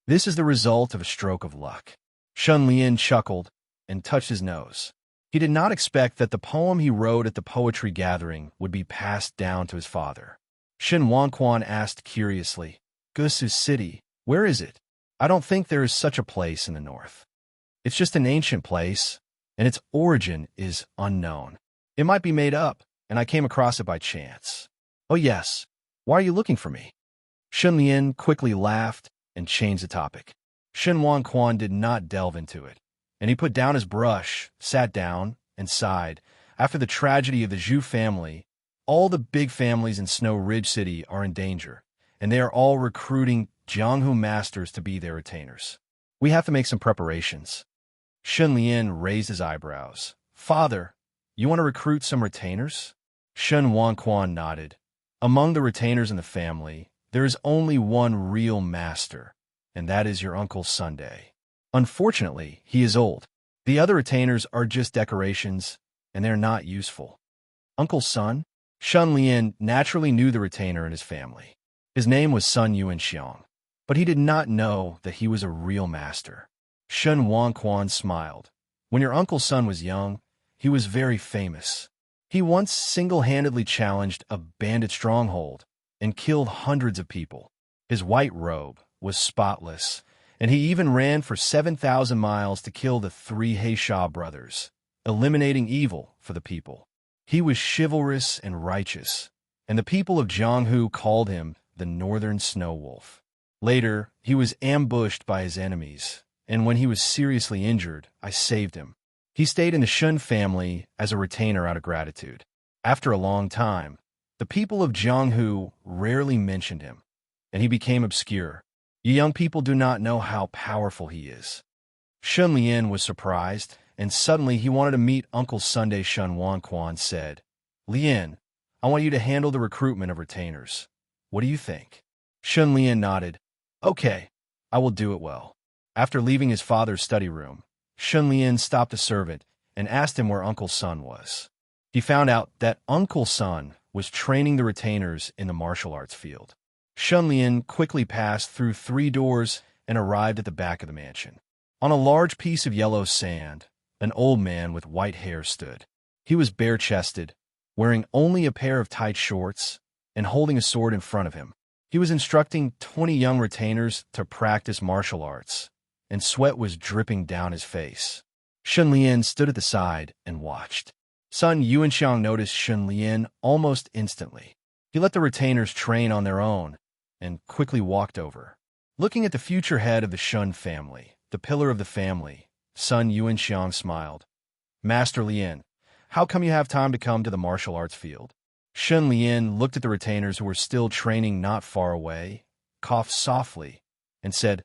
This is the result of a stroke of luck. Shun Lian chuckled and touched his nose. He did not expect that the poem he wrote at the poetry gathering would be passed down to his father. Shin Wanquan asked curiously, Gusu City, where is it? I don't think there is such a place in the north. It's just an ancient place, and its origin is unknown. It might be made up, and I came across it by chance. Oh yes, why are you looking for me? Shun Lian quickly laughed and changed the topic. Shin Wanquan did not delve into it, and he put down his brush, sat down, and sighed. After the tragedy of the Zhu family, all the big families in Snow Ridge City are in danger, and they are all recruiting Jianghu masters to be their retainers. We have to make some preparations. Shun Lian raised his eyebrows. Father, you want to recruit some retainers? Shun Wanquan nodded. Among the retainers in the family, there is only one real master, and that is your Uncle Sunday. Unfortunately, he is old. The other retainers are just decorations, and they're not useful. Uncle Sun? Shun Lian naturally knew the retainer and his family. His name was Sun Yuanxiang, but he did not know that he was a real master. Shun Wanquan smiled. When your Uncle Sun was young, he was very famous. He once single-handedly challenged a bandit stronghold and killed hundreds of people. His white robe was spotless, and he even ran for 7,000 miles to kill the 3 Heisha brothers, eliminating evil for the people. He was chivalrous and righteous, and the people of Jianghu called him the Northern Snow Wolf. Later, he was ambushed by his enemies, and when he was seriously injured, I saved him. He stayed in the Shun family as a retainer out of gratitude. After a long time, the people of Jianghu rarely mentioned him, and he became obscure. You young people do not know how powerful he is. Shun Lian was surprised, and suddenly he wanted to meet Uncle Sunday. Shun Wanquan said, Lian, I want you to handle the recruitment of retainers. What do you think? Shun Lian nodded. Okay, I will do it well. After leaving his father's study room, Shun Lian stopped a servant and asked him where Uncle Sun was. He found out that Uncle Sun was training the retainers in the martial arts field. Shun Lian quickly passed through 3 doors and arrived at the back of the mansion. On a large piece of yellow sand, an old man with white hair stood. He was bare-chested, wearing only a pair of tight shorts, and holding a sword in front of him. He was instructing 20 young retainers to practice martial arts, and sweat was dripping down his face. Shun Lian stood at the side and watched. Sun Yuanxiang noticed Shun Lian almost instantly. He let the retainers train on their own and quickly walked over. Looking at the future head of the Shun family, the pillar of the family, Sun Yuanxiang smiled. Master Lian, how come you have time to come to the martial arts field? Shun Lian looked at the retainers who were still training not far away, coughed softly, and said,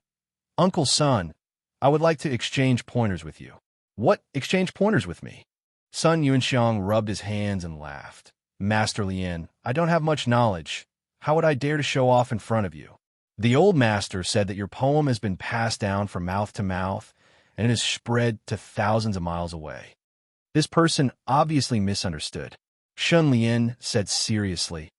Uncle Sun, I would like to exchange pointers with you. What? Exchange pointers with me? Sun Yuanxiang rubbed his hands and laughed. Master Lien, I don't have much knowledge. How would I dare to show off in front of you? The old master said that your poem has been passed down from mouth to mouth, and it has spread to thousands of miles away. This person obviously misunderstood. Shun Lien said seriously,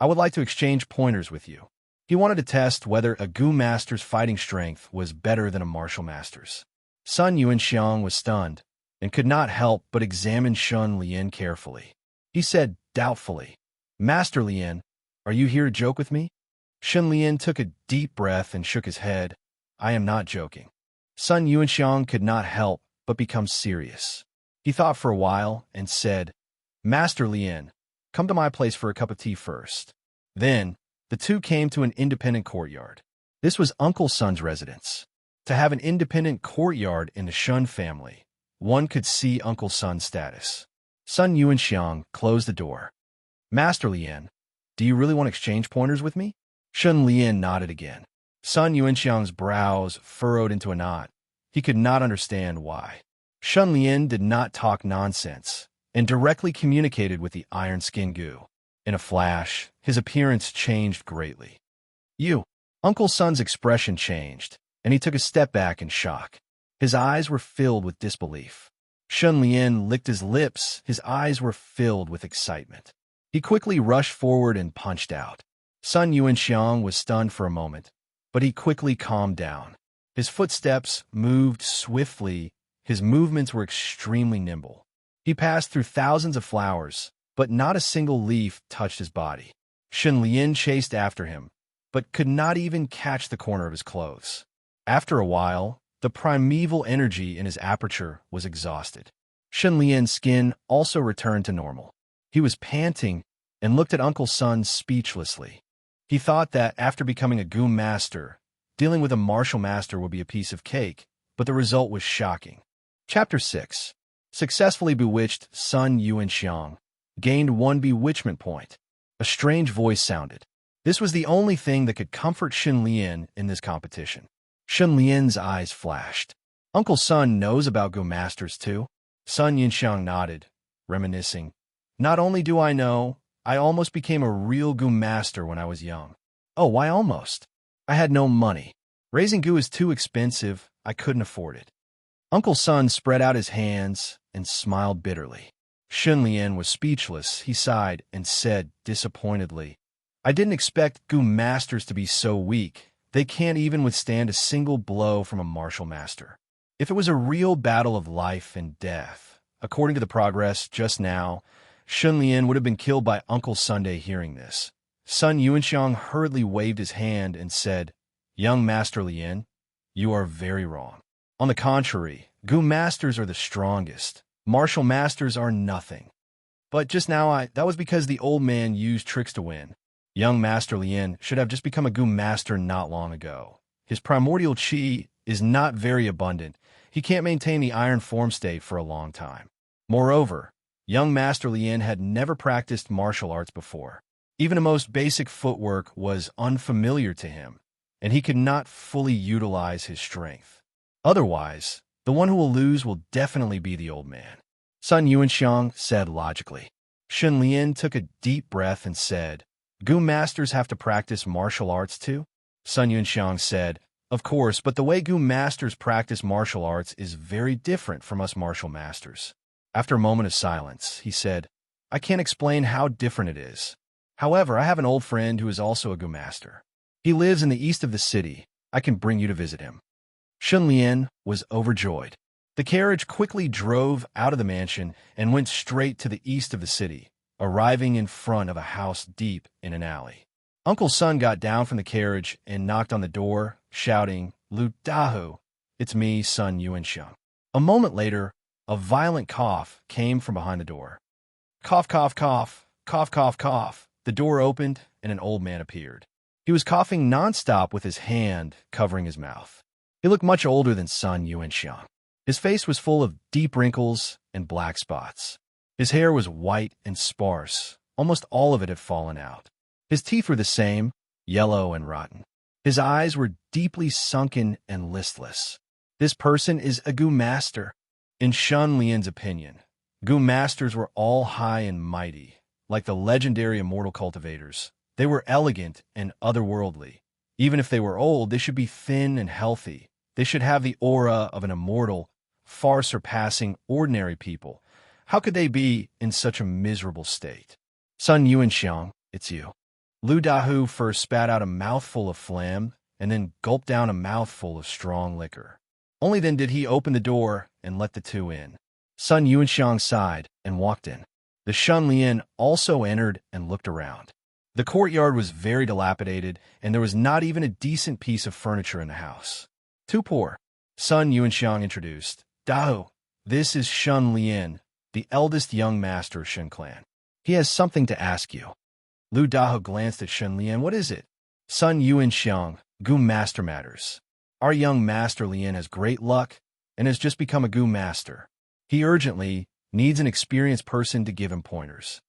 I would like to exchange pointers with you. He wanted to test whether a Gu master's fighting strength was better than a martial master's. Sun Yuanxiang was stunned and could not help but examine Shun Lien carefully. He said doubtfully, Master Lien, are you here to joke with me? Shun Lien took a deep breath and shook his head. I am not joking. Sun Yuanxiang could not help but become serious. He thought for a while and said, Master Lien, come to my place for a cup of tea first. Then, the two came to an independent courtyard. This was Uncle Sun's residence. To have an independent courtyard in the Shun family, one could see Uncle Sun's status. Sun Yuanxiang closed the door. Master Lien, do you really want to exchange pointers with me? Shun Lien nodded again. Sun Yuanxiang's brows furrowed into a knot. He could not understand why. Shun Lien did not talk nonsense and directly communicated with the iron-skinned Gu. In a flash, his appearance changed greatly. Uncle Sun's expression changed, and he took a step back in shock. His eyes were filled with disbelief. Shun Lien licked his lips. His eyes were filled with excitement. He quickly rushed forward and punched out. Sun Yuanxiang was stunned for a moment, but he quickly calmed down. His footsteps moved swiftly. His movements were extremely nimble. He passed through thousands of flowers, but not a single leaf touched his body. Shun Lien chased after him, but could not even catch the corner of his clothes. After a while, the primeval energy in his aperture was exhausted. Shun Lien's skin also returned to normal. He was panting and looked at Uncle Sun speechlessly. He thought that after becoming a Gu master, dealing with a martial master would be a piece of cake, but the result was shocking. Chapter 6. Successfully bewitched Sun Yuanxiang gained 1 bewitchment point. A strange voice sounded. This was the only thing that could comfort Shun Lien in this competition. Shun Lien's eyes flashed. Uncle Sun knows about Gu masters too? Sun Yuanxiang nodded, reminiscing. Not only do I know, I almost became a real Gu master when I was young. Oh, why almost? I had no money. Raising Gu is too expensive. I couldn't afford it. Uncle Sun spread out his hands and smiled bitterly. Shun Lien was speechless. He sighed and said disappointedly, I didn't expect Gu masters to be so weak. They can't even withstand a single blow from a martial master. If it was a real battle of life and death, according to the progress just now, Shun Lien would have been killed by Uncle Sunday hearing this. Sun Yuanxiang hurriedly waved his hand and said, Young Master Lien, you are very wrong. On the contrary, Gu masters are the strongest. Martial masters are nothing. But just now that was because the old man used tricks to win. Young Master Lien should have just become a Gu master not long ago. His primordial chi is not very abundant. He can't maintain the iron form state for a long time. Moreover, young Master Lien had never practiced martial arts before. Even the most basic footwork was unfamiliar to him, and he could not fully utilize his strength. Otherwise, the one who will lose will definitely be the old man. Sun Yuanxiang said logically. Shun Lien took a deep breath and said, Gu masters have to practice martial arts too? Sun Yuanxiang said, Of course, but the way Gu masters practice martial arts is very different from us martial masters. After a moment of silence, he said, I can't explain how different it is. However, I have an old friend who is also a Gu master. He lives in the east of the city. I can bring you to visit him. Shun Lien was overjoyed. The carriage quickly drove out of the mansion and went straight to the east of the city, arriving in front of a house deep in an alley. Uncle Sun got down from the carriage and knocked on the door, shouting, Lu Dahu, it's me, Sun Yuanxiang. A moment later, a violent cough came from behind the door. Cough, cough, cough, cough, cough, cough. The door opened and an old man appeared. He was coughing nonstop with his hand covering his mouth. He looked much older than Sun Yuanxiang. His face was full of deep wrinkles and black spots. His hair was white and sparse. Almost all of it had fallen out. His teeth were the same, yellow and rotten. His eyes were deeply sunken and listless. This person is a Gu master. In Shun Lian's opinion, Gu masters were all high and mighty, like the legendary immortal cultivators. They were elegant and otherworldly. Even if they were old, they should be thin and healthy. They should have the aura of an immortal, far surpassing ordinary people. How could they be in such a miserable state? Sun Yuanxiang, it's you. Lu Dahu first spat out a mouthful of phlegm and then gulped down a mouthful of strong liquor. Only then did he open the door and let the two in. Sun Yuanxiang sighed and walked in. The Shun Lian also entered and looked around. The courtyard was very dilapidated, and there was not even a decent piece of furniture in the house. Too poor. Sun Yuanxiang introduced. Dahu, this is Shun Lian, the eldest young master of Shen clan. He has something to ask you. Lu Dahu glanced at Shun Lian. What is it? Sun Yuanxiang, Gu Master matters. Our young master Lian has great luck and has just become a Gu master. He urgently needs an experienced person to give him pointers.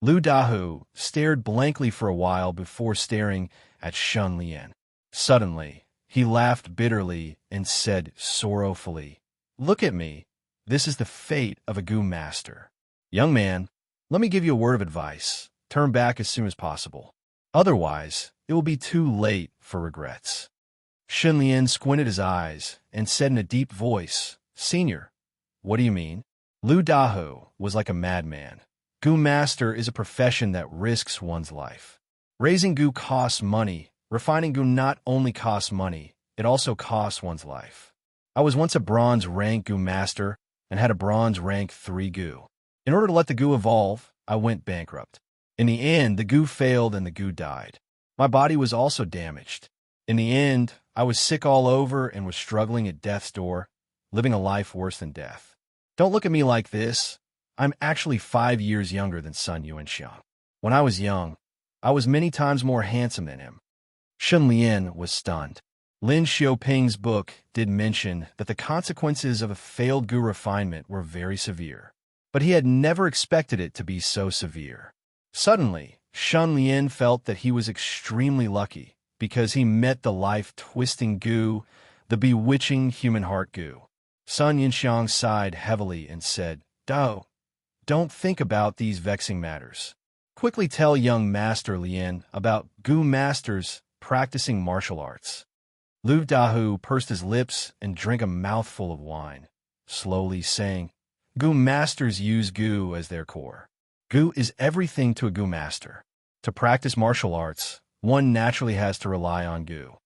Lu Dahu stared blankly for a while before staring at Shun Lian. Suddenly, he laughed bitterly and said sorrowfully, "Look at me. This is the fate of a Gu master. Young man, let me give you a word of advice. Turn back as soon as possible. Otherwise, it will be too late for regrets." Shun Lian squinted his eyes and said in a deep voice, "Senior, what do you mean?" Lu Dahu was like a madman. Gu master is a profession that risks one's life. Raising Gu costs money. Refining Gu not only costs money, it also costs one's life. I was once a bronze rank Gu master and had a bronze rank 3 Gu. In order to let the Gu evolve, I went bankrupt. In the end, the Gu failed and the Gu died. My body was also damaged. In the end, I was sick all over and was struggling at death's door, living a life worse than death. Don't look at me like this. I'm actually 5 years younger than Sun Yuanxiang. When I was young, I was many times more handsome than him. Shun Lian was stunned. Lin Xiaoping's book did mention that the consequences of a failed Gu refinement were very severe, but he had never expected it to be so severe. Suddenly, Shun Lian felt that he was extremely lucky because he met the life-twisting Gu, the bewitching human heart Gu. Sun Yuanxiang sighed heavily and said, "Dao, don't think about these vexing matters. Quickly tell young Master Lian about Gu masters practicing martial arts." Lu Dahu pursed his lips and drank a mouthful of wine, slowly saying, "Gu masters use Gu as their core. Gu is everything to a Gu master. To practice martial arts, one naturally has to rely on Gu."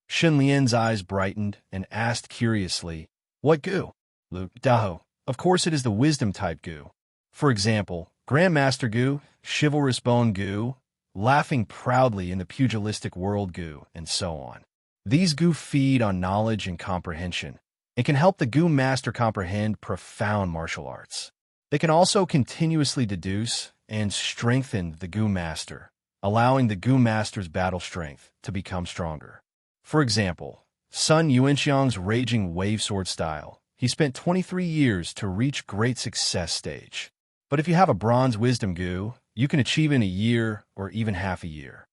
Shun Lian's eyes brightened and asked curiously, "What Gu?" Lu Dahu, "Of course it is the wisdom-type Gu. For example, Grandmaster Gu, Chivalrous Bone Gu, Laughing Proudly in the Pugilistic World Gu, and so on. These Gu feed on knowledge and comprehension. It can help the Gu master comprehend profound martial arts. They can also continuously deduce and strengthen the Gu master, allowing the Gu master's battle strength to become stronger. For example, Sun Yuanxiang's Raging Wave Sword style. He spent 23 years to reach great success stage. But if you have a Bronze Wisdom Gu, you can achieve in a year or even half a year.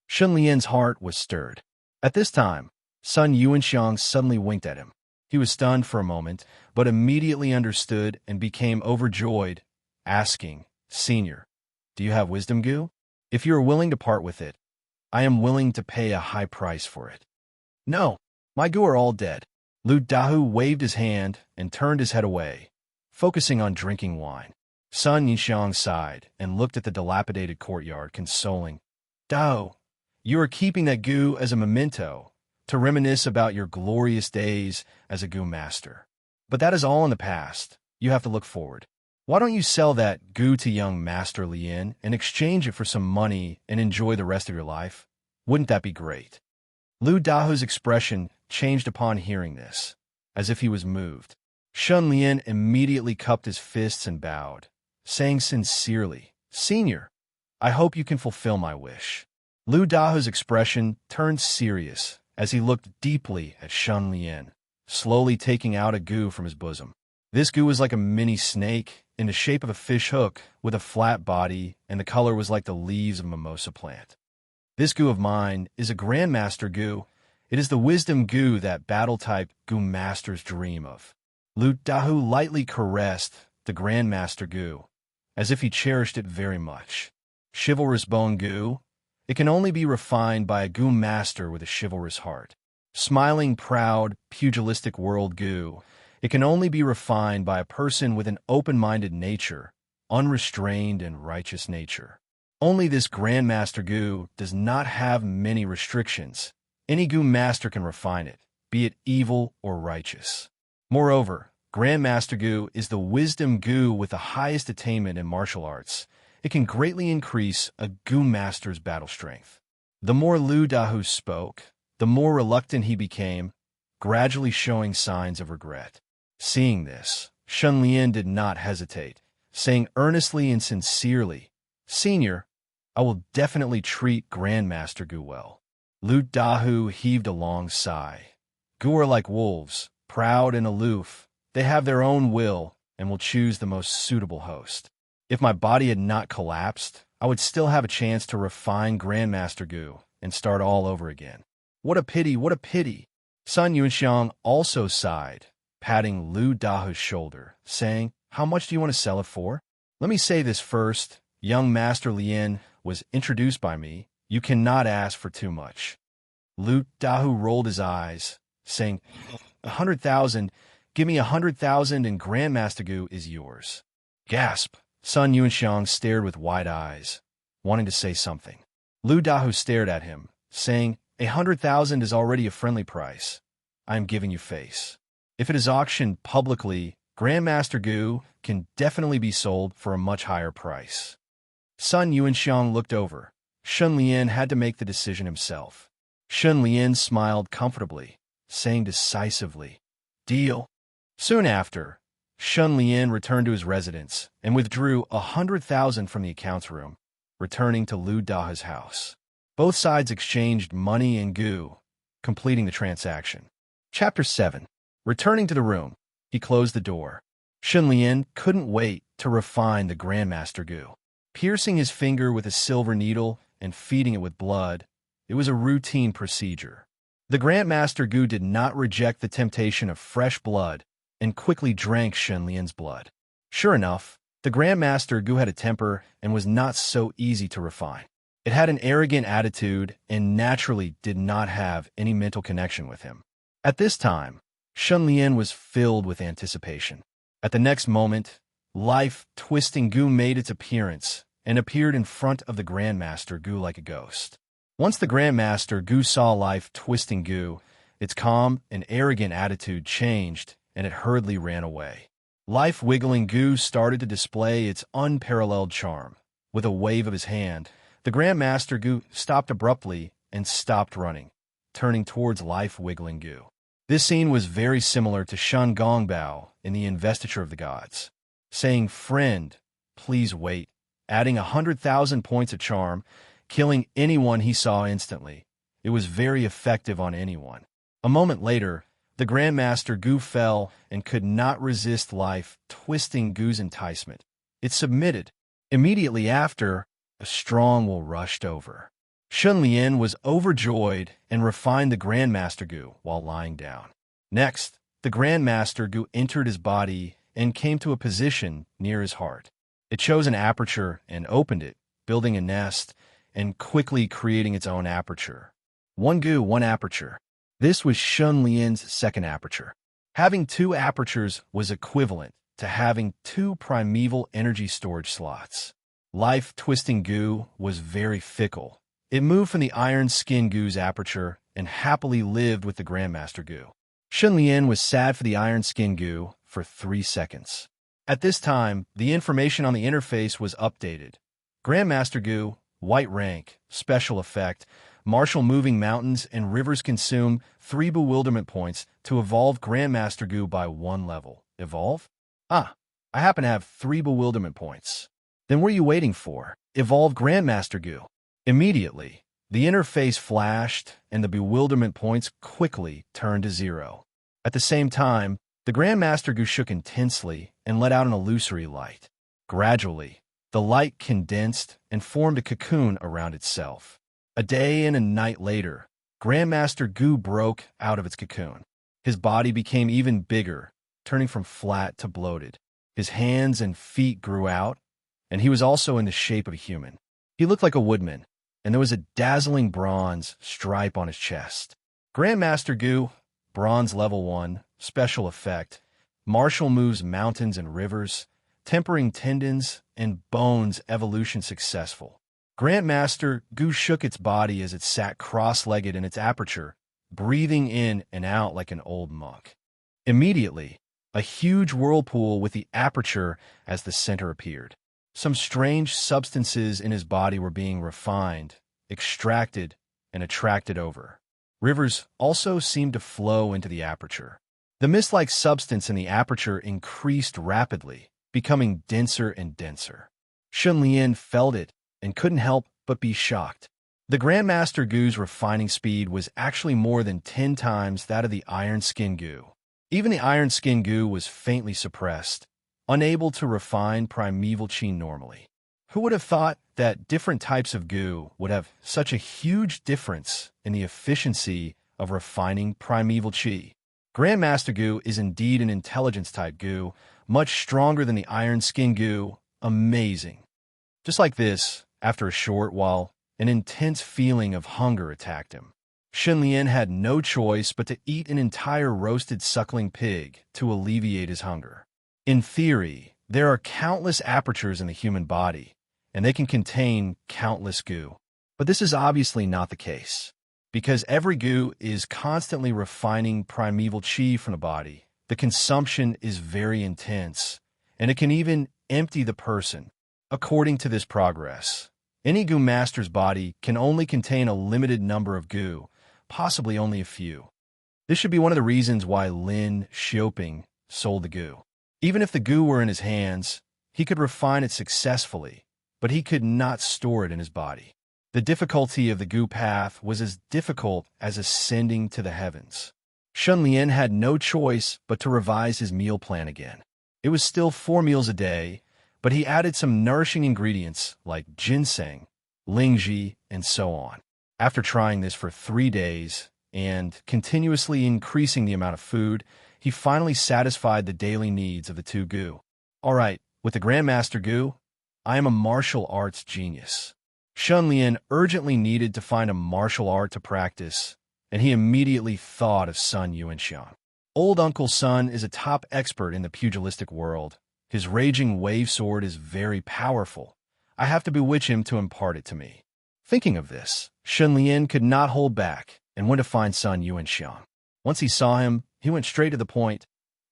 Shun Lian's heart was stirred. At this time, Sun Yuanxiang suddenly winked at him. He was stunned for a moment, but immediately understood and became overjoyed, asking, "Senior, do you have Wisdom Gu? If you are willing to part with it, I am willing to pay a high price for it." "No, my Gu are all dead." Lu Dahu waved his hand and turned his head away, focusing on drinking wine. Sun Yuanxiang sighed and looked at the dilapidated courtyard, consoling. "Dao, you are keeping that Gu as a memento, to reminisce about your glorious days as a Gu master. But that is all in the past. You have to look forward. Why don't you sell that Gu to young Master Lian and exchange it for some money and enjoy the rest of your life? Wouldn't that be great?" Lu Dahu's expression changed upon hearing this, as if he was moved. Shun Lian immediately cupped his fists and bowed, saying sincerely, "Senior, I hope you can fulfill my wish." Lu Dahu's expression turned serious as he looked deeply at Shun Lian, slowly taking out a Gu from his bosom. This Gu was like a mini snake in the shape of a fish hook with a flat body, and the color was like the leaves of a mimosa plant. This goo of mine is a Grandmaster goo. It is the wisdom goo that battle-type goo masters dream of. Lu Dahu lightly caressed the Grandmaster goo, as if he cherished it very much. Chivalrous bone goo. It can only be refined by a goo master with a chivalrous heart. Smiling, proud, pugilistic world goo. It can only be refined by a person with an open-minded nature, unrestrained and righteous nature. Only this Grandmaster goo does not have many restrictions. Any goo master can refine it, be it evil or righteous. Moreover, Grandmaster goo is the wisdom goo with the highest attainment in martial arts. It can greatly increase a goo master's battle strength. The more Lu Dahu spoke, the more reluctant he became, gradually showing signs of regret. Seeing this, Shun Lian did not hesitate, saying earnestly and sincerely, "Senior, I will definitely treat Grandmaster goo well." Lu Dahu heaved a long sigh. Goo are like wolves, proud and aloof. They have their own will and will choose the most suitable host. If my body had not collapsed, I would still have a chance to refine Grandmaster goo and start all over again. What a pity, what a pity. Sun Yuanxiang also sighed, patting Lu Dahu's shoulder, saying, "How much do you want to sell it for?" "Let me say this first. Young Master Lien was introduced by me. You cannot ask for too much." Lu Dahu rolled his eyes, saying, 100,000, give me 100,000 and Grandmaster goo is yours." Gasp! Sun Yuanxiang stared with wide eyes, wanting to say something. Lu Dahu stared at him, saying, 100,000 is already a friendly price. I am giving you face. If it is auctioned publicly, Grandmaster goo can definitely be sold for a much higher price. Sun Yuanxiang looked over. Shun Lian had to make the decision himself. Shun Lian smiled comfortably, saying decisively, "Deal." Soon after, Shun Lian returned to his residence and withdrew 100,000 from the accounts room, returning to Lu Dahu's house. Both sides exchanged money and goo, completing the transaction. Chapter 7. Returning to the room, he closed the door. Shun Lian couldn't wait to refine the Grandmaster goo. Piercing his finger with a silver needle and feeding it with blood, it was a routine procedure. The Grandmaster goo did not reject the temptation of fresh blood and quickly drank Shun Lian's blood. Sure enough, the Grandmaster goo had a temper and was not so easy to refine. It had an arrogant attitude and naturally did not have any mental connection with him. At this time, Shun Lian was filled with anticipation. At the next moment, life-twisting goo made its appearance and appeared in front of the Grandmaster goo like a ghost. Once the Grandmaster goo saw life-twisting goo, its calm and arrogant attitude changed and it hurriedly ran away. Life-wiggling goo started to display its unparalleled charm. With a wave of his hand, the Grandmaster goo stopped abruptly and stopped running, turning towards life-wiggling goo. This scene was very similar to Shun Gongbao in the Investiture of the Gods, saying, "Friend, please wait," adding 100,000 points of charm, killing anyone he saw instantly. It was very effective on anyone. A moment later, the Grandmaster goo fell and could not resist life-twisting goo's enticement. It submitted. Immediately after, a strong will rushed over. Shun Lian was overjoyed and refined the Grandmaster goo while lying down. Next, the Grandmaster goo entered his body and came to a position near his heart. It chose an aperture and opened it, building a nest and quickly creating its own aperture. One goo, one aperture. This was Shun Lian's second aperture. Having two apertures was equivalent to having two primeval energy storage slots. Life-twisting goo was very fickle. It moved from the iron skin goo's aperture and happily lived with the Grandmaster goo. Shun Lian was sad for the iron skin goo for 3 seconds. At this time, the information on the interface was updated. Grandmaster goo, white rank, special effect, martial moving mountains and rivers consume 3 bewilderment points to evolve Grandmaster goo by 1 level. Evolve? I happen to have 3 bewilderment points. Then what are you waiting for? Evolve Grandmaster goo. Immediately, the interface flashed and the bewilderment points quickly turned to 0. At the same time, the Grandmaster goo shook intensely and let out an illusory light. Gradually, the light condensed and formed a cocoon around itself. A day and a night later, Grandmaster Gu broke out of its cocoon. His body became even bigger, turning from flat to bloated. His hands and feet grew out, and he was also in the shape of a human. He looked like a woodman, and there was a dazzling bronze stripe on his chest. Grandmaster Gu, Bronze Level 1, Special Effect, Martial moves mountains and rivers, tempering tendons and bones, evolution successful. Grandmaster Gu shook its body as it sat cross-legged in its aperture, breathing in and out like an old monk. Immediately, a huge whirlpool with the aperture as the center appeared. Some strange substances in his body were being refined, extracted, and attracted over. Rivers also seemed to flow into the aperture. The mist-like substance in the aperture increased rapidly, becoming denser and denser. Shunlian felt it and couldn't help but be shocked. The Grandmaster Gu's refining speed was actually more than 10 times that of the Iron Skin Gu. Even the Iron Skin Gu was faintly suppressed, unable to refine primeval chi normally. Who would have thought that different types of Gu would have such a huge difference in the efficiency of refining primeval chi? Grandmaster Gu is indeed an intelligence-type Gu, much stronger than the Iron Skin Gu. Amazing. Just like this, after a short while, an intense feeling of hunger attacked him. Shunlian had no choice but to eat an entire roasted suckling pig to alleviate his hunger. In theory, there are countless apertures in the human body, and they can contain countless Gu. But this is obviously not the case. Because every Gu is constantly refining primeval chi from the body, the consumption is very intense, and it can even empty the person. According to this progress, any Gu master's body can only contain a limited number of Gu, possibly only a few. This should be one of the reasons why Lin Xiaoping sold the Gu. Even if the Gu were in his hands, he could refine it successfully, but he could not store it in his body. The difficulty of the Gu path was as difficult as ascending to the heavens. Shunlian had no choice but to revise his meal plan again. It was still 4 meals a day, but he added some nourishing ingredients like ginseng, lingji, and so on. After trying this for 3 days and continuously increasing the amount of food, he finally satisfied the daily needs of the 2 Gu. All right, with the Grandmaster Gu, I am a martial arts genius. Shunlian urgently needed to find a martial art to practice, and he immediately thought of Sun Yuanxiang. Old Uncle Sun is a top expert in the pugilistic world. His raging wave sword is very powerful. I have to bewitch him to impart it to me. Thinking of this, Shunlian could not hold back and went to find Sun Yuanxiang. Once he saw him, he went straight to the point.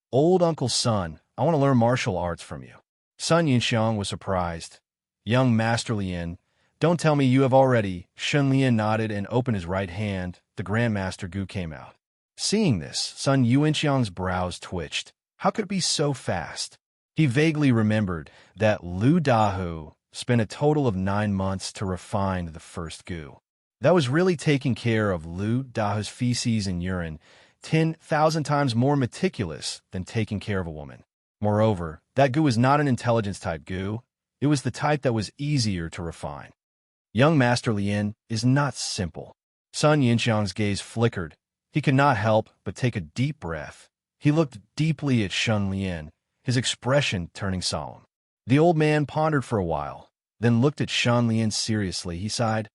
Old Uncle Sun, I want to learn martial arts from you. Sun Yuanxiang was surprised. Young Master Lien, don't tell me you have already. Shunlian nodded and opened his right hand. The Grandmaster Gu came out. Seeing this, Sun Yuanxiang's brows twitched. How could it be so fast? He vaguely remembered that Lu Dahu spent a total of 9 months to refine the first Gu. That was really taking care of Lu Dahu's feces and urine, 10,000 times more meticulous than taking care of a woman. Moreover, that Gu was not an intelligence-type Gu. It was the type that was easier to refine. Young Master Lien is not simple. Sun Yuanxiang's gaze flickered. He could not help but take a deep breath. He looked deeply at Shunlian, his expression turning solemn. The old man pondered for a while, then looked at Shunlian seriously. He sighed.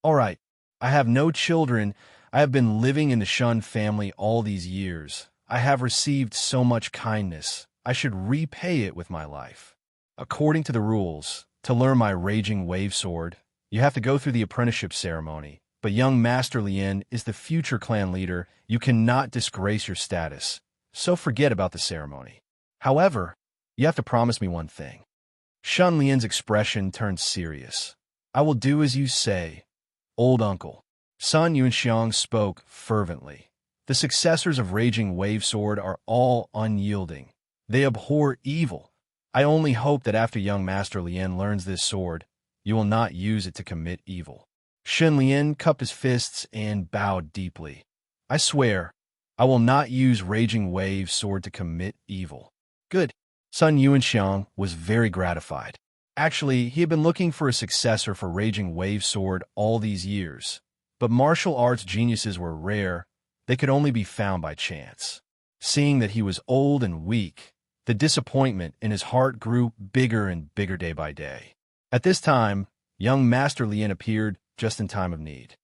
All right, I have no children. I have been living in the Shun family all these years. I have received so much kindness. I should repay it with my life. According to the rules, to learn my raging wave sword, you have to go through the apprenticeship ceremony. But young Master Lien is the future clan leader. You cannot disgrace your status, so forget about the ceremony. However, you have to promise me one thing. Shunlian's expression turned serious. I will do as you say, old uncle. Sun Yuanxiang spoke fervently. The successors of Raging Wave Sword are all unyielding. They abhor evil. I only hope that after young Master Lien learns this sword, you will not use it to commit evil. Shunlian cupped his fists and bowed deeply. I swear, I will not use Raging Wave Sword to commit evil. Good. Sun Yuanxiang was very gratified. Actually, he had been looking for a successor for Raging Wave Sword all these years, but martial arts geniuses were rare. They could only be found by chance. Seeing that he was old and weak, the disappointment in his heart grew bigger and bigger day by day. At this time, young Master Lien appeared just in time of need.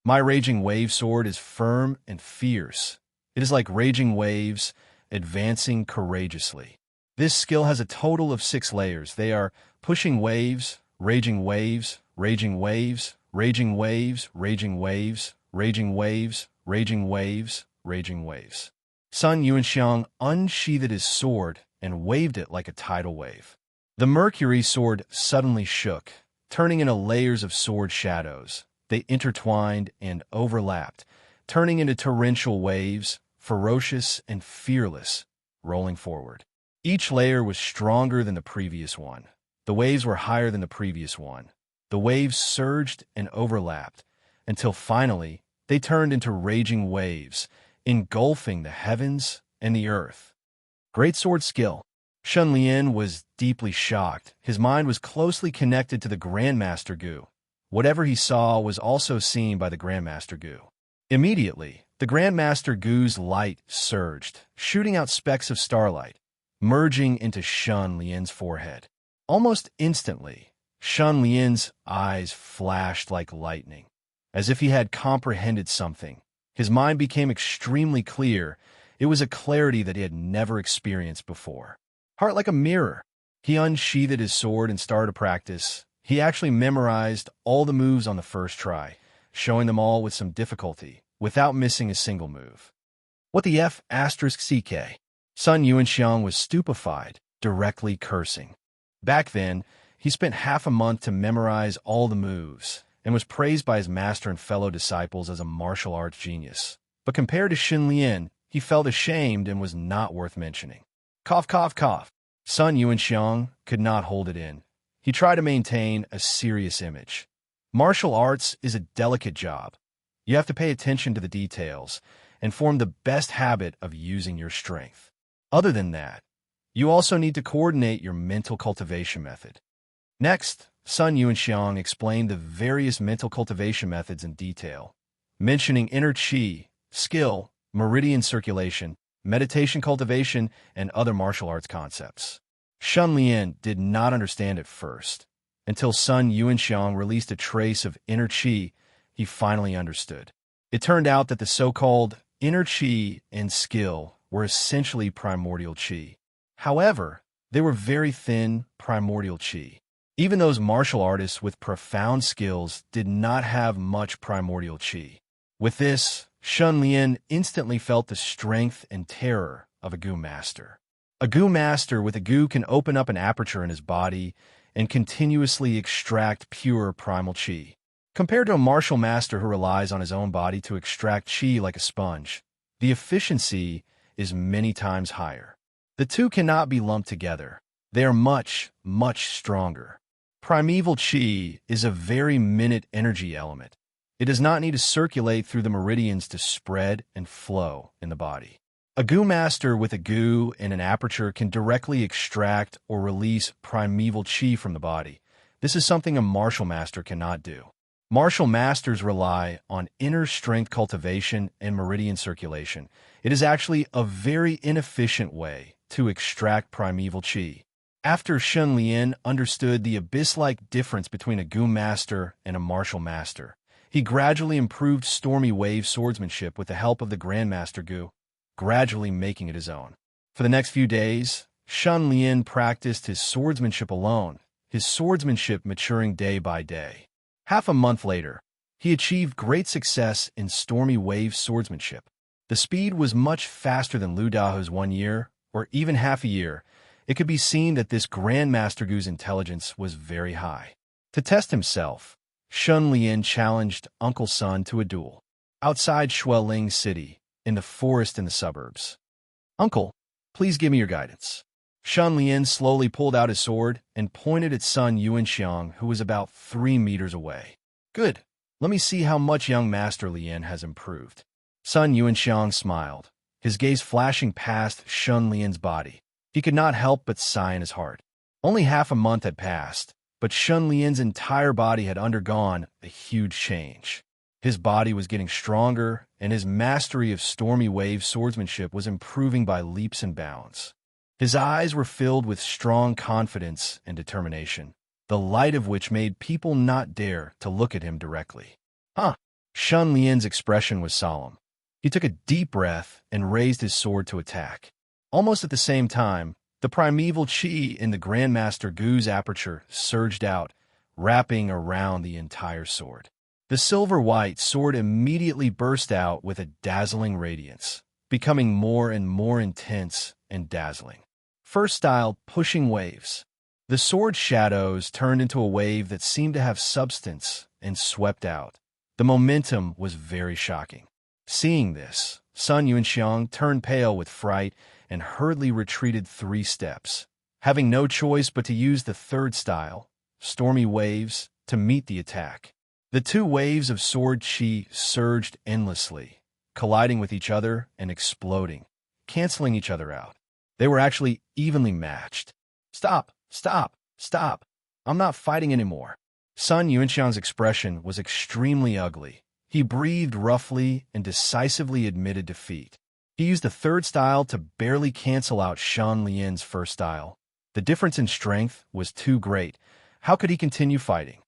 My Raging Wave Sword is firm and fierce. It is like raging waves, advancing courageously. This skill has a total of 6 layers. They are pushing waves, raging waves, raging waves, raging waves, raging waves, raging waves, raging waves, raging waves. Sun Yuanxiang unsheathed his sword and waved it like a tidal wave. The Mercury sword suddenly shook, turning into layers of sword shadows. They intertwined and overlapped, turning into torrential waves, ferocious and fearless, rolling forward. Each layer was stronger than the previous one. The waves were higher than the previous one. The waves surged and overlapped, until finally they turned into raging waves, engulfing the heavens and the earth. Great sword skill. Shun Lian was deeply shocked. His mind was closely connected to the Grandmaster Gu. Whatever he saw was also seen by the Grandmaster Gu. Immediately, the Grandmaster Gu's light surged, shooting out specks of starlight, merging into Shun Lian's forehead. Almost instantly, Shun Lian's eyes flashed like lightning. As if he had comprehended something, his mind became extremely clear. It was a clarity that he had never experienced before. Heart like a mirror. He unsheathed his sword and started to practice. He actually memorized all the moves on the first try, showing them all with some difficulty, without missing a single move. What the F*** CK? Sun Yuanxiang was stupefied, directly cursing. Back then, he spent half a month to memorize all the moves, and was praised by his master and fellow disciples as a martial arts genius. But compared to Xin Lian, he felt ashamed and was not worth mentioning. Cough, cough, cough. Sun Yuanxiang could not hold it in. He tried to maintain a serious image. Martial arts is a delicate job. You have to pay attention to the details and form the best habit of using your strength. Other than that, you also need to coordinate your mental cultivation method. Next, Sun Yuanxiang explained the various mental cultivation methods in detail, mentioning inner qi, skill, meridian circulation, meditation cultivation, and other martial arts concepts. Shun Lian did not understand at first. Until Sun Yuanxiang released a trace of inner qi, he finally understood. It turned out that the so-called inner qi and skill were essentially primordial qi. However, they were very thin primordial qi. Even those martial artists with profound skills did not have much primordial qi. With this, Shun Lian instantly felt the strength and terror of a Gu master. A Gu master with a Gu can open up an aperture in his body and continuously extract pure primal qi. Compared to a martial master who relies on his own body to extract qi like a sponge, the efficiency is many times higher. The two cannot be lumped together. They are much, much stronger. Primeval qi is a very minute energy element. It does not need to circulate through the meridians to spread and flow in the body. A Gu master with a Gu and an aperture can directly extract or release primeval qi from the body. This is something a martial master cannot do. Martial masters rely on inner strength cultivation and meridian circulation. It is actually a very inefficient way to extract primeval qi. After Shun Lian understood the abyss-like difference between a Gu master and a martial master, he gradually improved stormy wave swordsmanship with the help of the Grandmaster Gu, gradually making it his own. For the next few days, Shun Lian practiced his swordsmanship alone, his swordsmanship maturing day by day. Half a month later, he achieved great success in stormy wave swordsmanship. The speed was much faster than Lu Dahu's 1 year, or even half a year. It could be seen that this Grandmaster Gu's intelligence was very high. To test himself, Shun Lian challenged Uncle Sun to a duel. Outside Shueling City, in the forest in the suburbs. Uncle, please give me your guidance. Shun Lian slowly pulled out his sword and pointed at Sun Yuanxiang, who was about 3 meters away. Good. Let me see how much young Master Lian has improved. Sun Yuanxiang smiled, his gaze flashing past Shun Lian's body. He could not help but sigh in his heart. Only half a month had passed, but Shun Lian's entire body had undergone a huge change. His body was getting stronger, and his mastery of stormy wave swordsmanship was improving by leaps and bounds. His eyes were filled with strong confidence and determination, the light of which made people not dare to look at him directly. Shun Lian's expression was solemn. He took a deep breath and raised his sword to attack. Almost at the same time, the primeval chi in the Grandmaster Gu's aperture surged out, wrapping around the entire sword. The silver-white sword immediately burst out with a dazzling radiance, becoming more and more intense and dazzling. First style, pushing waves. The sword's shadows turned into a wave that seemed to have substance and swept out. The momentum was very shocking. Seeing this, Sun Yuanxiang turned pale with fright and hurriedly retreated 3 steps, having no choice but to use the third style, stormy waves, to meet the attack. The 2 waves of sword chi surged endlessly, colliding with each other and exploding, canceling each other out. They were actually evenly matched. Stop! Stop! Stop! I'm not fighting anymore. Sun Yuanxiang's expression was extremely ugly. He breathed roughly and decisively admitted defeat. He used the third style to barely cancel out Shun Lian's first style. The difference in strength was too great. How could he continue fighting?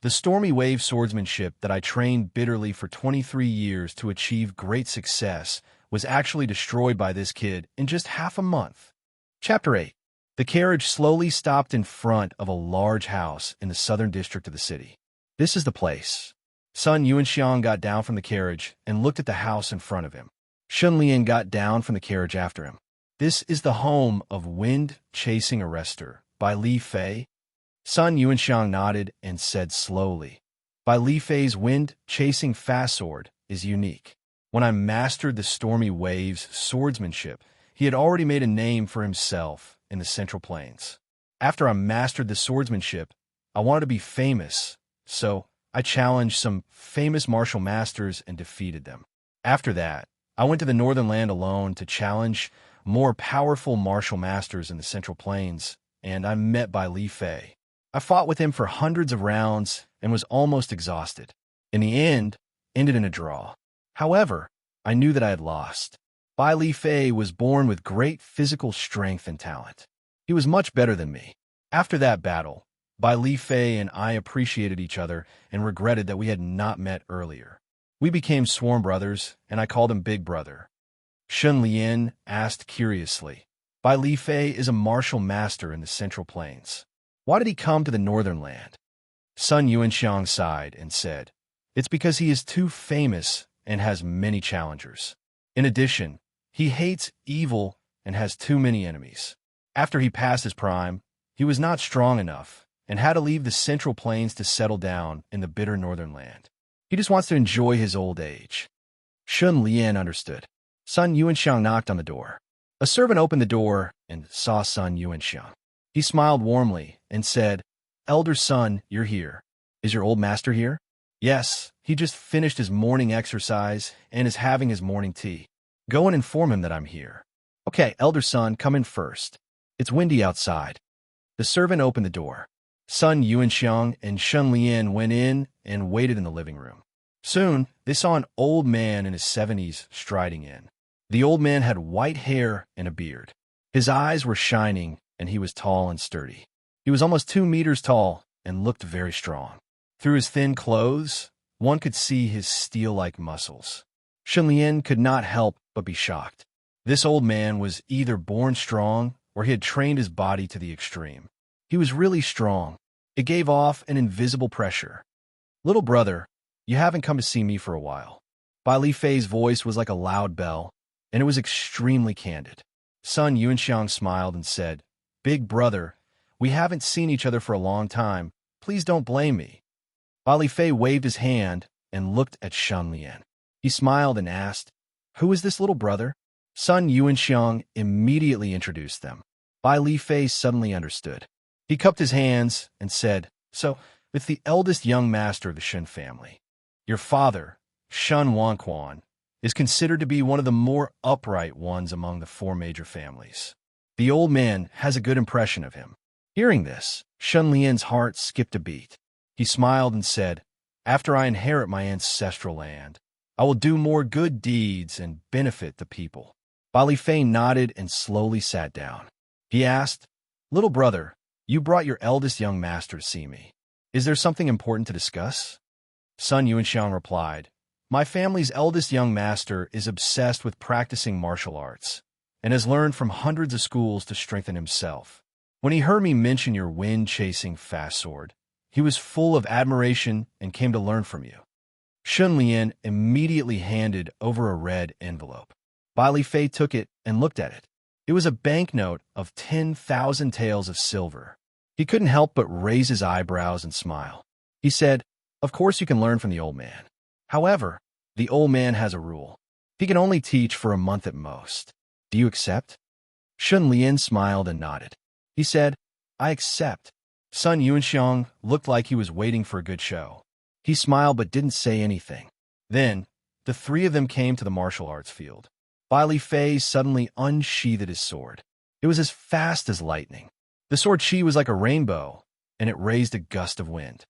The stormy wave swordsmanship that I trained bitterly for 23 years to achieve great success was actually destroyed by this kid in just half a month. Chapter 8. The carriage slowly stopped in front of a large house in the southern district of the city. This is the place. Sun Yuanxiang got down from the carriage and looked at the house in front of him. Shun Lian got down from the carriage after him. This is the home of Wind Chasing Arrestor by Li Fei. Sun Yuanxiang nodded and said slowly, by Li Fei's Wind Chasing Fast Sword is unique. When I mastered the stormy waves swordsmanship, he had already made a name for himself in the Central Plains. After I mastered the swordsmanship, I wanted to be famous, so I challenged some famous martial masters and defeated them. After that, I went to the Northern Land alone to challenge more powerful martial masters in the Central Plains, and I met by Li Fei. I fought with him for hundreds of rounds and was almost exhausted. In the end, ended in a draw. However, I knew that I had lost. Bai Li Fei was born with great physical strength and talent. He was much better than me. After that battle, Bai Li Fei and I appreciated each other and regretted that we had not met earlier. We became sworn brothers, and I called him Big Brother. Shun Lian asked curiously, Bai Li Fei is a martial master in the Central Plains. Why did he come to the Northern Land? Sun Yuanxiang sighed and said, it's because he is too famous and has many challengers. In addition, he hates evil and has too many enemies. After he passed his prime, he was not strong enough and had to leave the Central Plains to settle down in the bitter Northern Land. He just wants to enjoy his old age. Shun Lian understood. Sun Yuanxiang knocked on the door. A servant opened the door and saw Sun Yuanxiang. He smiled warmly and said, Elder son, you're here. Is your old master here? Yes, he just finished his morning exercise and is having his morning tea. Go and inform him that I'm here. Okay, elder son, come in first. It's windy outside. The servant opened the door. Sun Yuanxiang and Shun Lian went in and waited in the living room. Soon, they saw an old man in his 70s striding in. The old man had white hair and a beard. His eyes were shining, and he was tall and sturdy. He was almost 2 meters tall and looked very strong. Through his thin clothes, one could see his steel-like muscles. Shun Lian could not help but be shocked. This old man was either born strong or he had trained his body to the extreme. He was really strong. It gave off an invisible pressure. Little brother, you haven't come to see me for a while. Bai Li Fei's voice was like a loud bell, and it was extremely candid. Sun Yuanxiang smiled and said, Big brother, we haven't seen each other for a long time. Please don't blame me. Bai Li Fei waved his hand and looked at Shun Lian. He smiled and asked, Who is this little brother? Sun Yuanxiang immediately introduced them. Bai Li Fei suddenly understood. He cupped his hands and said, So, it's the eldest young master of the Shun family. Your father, Shun Wanquan, is considered to be one of the more upright ones among the 4 major families. The old man has a good impression of him. Hearing this, Shun Lian's heart skipped a beat. He smiled and said, "After I inherit my ancestral land, I will do more good deeds and benefit the people." Ba Li Fei nodded and slowly sat down. He asked, "Little brother, you brought your eldest young master to see me. Is there something important to discuss?" Sun Yuanxiang replied, "My family's eldest young master is obsessed with practicing martial arts and has learned from hundreds of schools to strengthen himself. When he heard me mention your wind-chasing fast sword, he was full of admiration and came to learn from you." Shun Lian immediately handed over a red envelope. Ba Li Fei took it and looked at it. It was a banknote of 10,000 taels of silver. He couldn't help but raise his eyebrows and smile. He said, "Of course you can learn from the old man. However, the old man has a rule. He can only teach for a month at most. Do you accept?" Shun Lian smiled and nodded. He said, "I accept." Sun Yuanxiang looked like he was waiting for a good show. He smiled but didn't say anything. Then, the three of them came to the martial arts field. Ba Li Fei suddenly unsheathed his sword. It was as fast as lightning. The sword chi was like a rainbow, and it raised a gust of wind.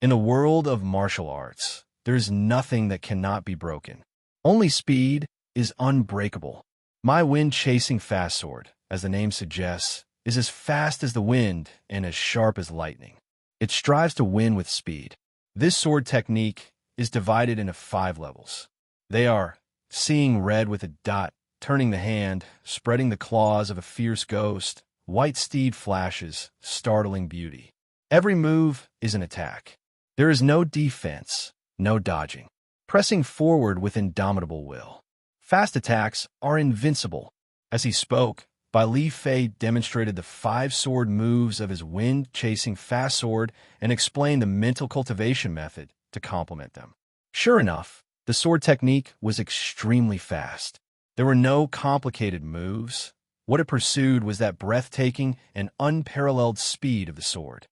In the world of martial arts, there is nothing that cannot be broken. Only speed is unbreakable. My wind-chasing fast sword, as the name suggests, is as fast as the wind and as sharp as lightning. It strives to win with speed. This sword technique is divided into 5 levels. They are seeing red with a dot, turning the hand, spreading the claws of a fierce ghost, white steed flashes, startling beauty. Every move is an attack. There is no defense, no dodging. Pressing forward with indomitable will. Fast attacks are invincible. As he spoke, Ba Li Fei demonstrated the 5 sword moves of his wind-chasing fast sword and explained the mental cultivation method to complement them. Sure enough, the sword technique was extremely fast. There were no complicated moves. What it pursued was that breathtaking and unparalleled speed of the sword.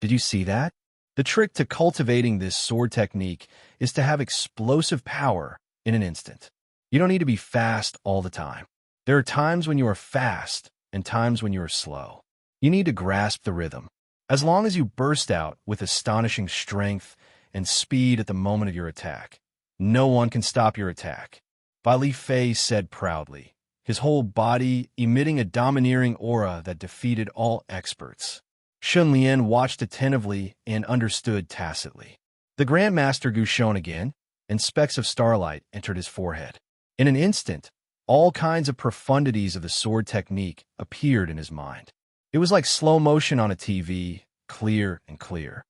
Did you see that? The trick to cultivating this sword technique is to have explosive power in an instant. You don't need to be fast all the time. There are times when you are fast and times when you are slow. You need to grasp the rhythm. As long as you burst out with astonishing strength and speed at the moment of your attack, no one can stop your attack. Ba Li Fei said proudly, his whole body emitting a domineering aura that defeated all experts. Shun Lian watched attentively and understood tacitly. The Grandmaster grew shone again, and specks of starlight entered his forehead. In an instant, all kinds of profundities of the sword technique appeared in his mind. It was like slow motion on a TV, clear and clear.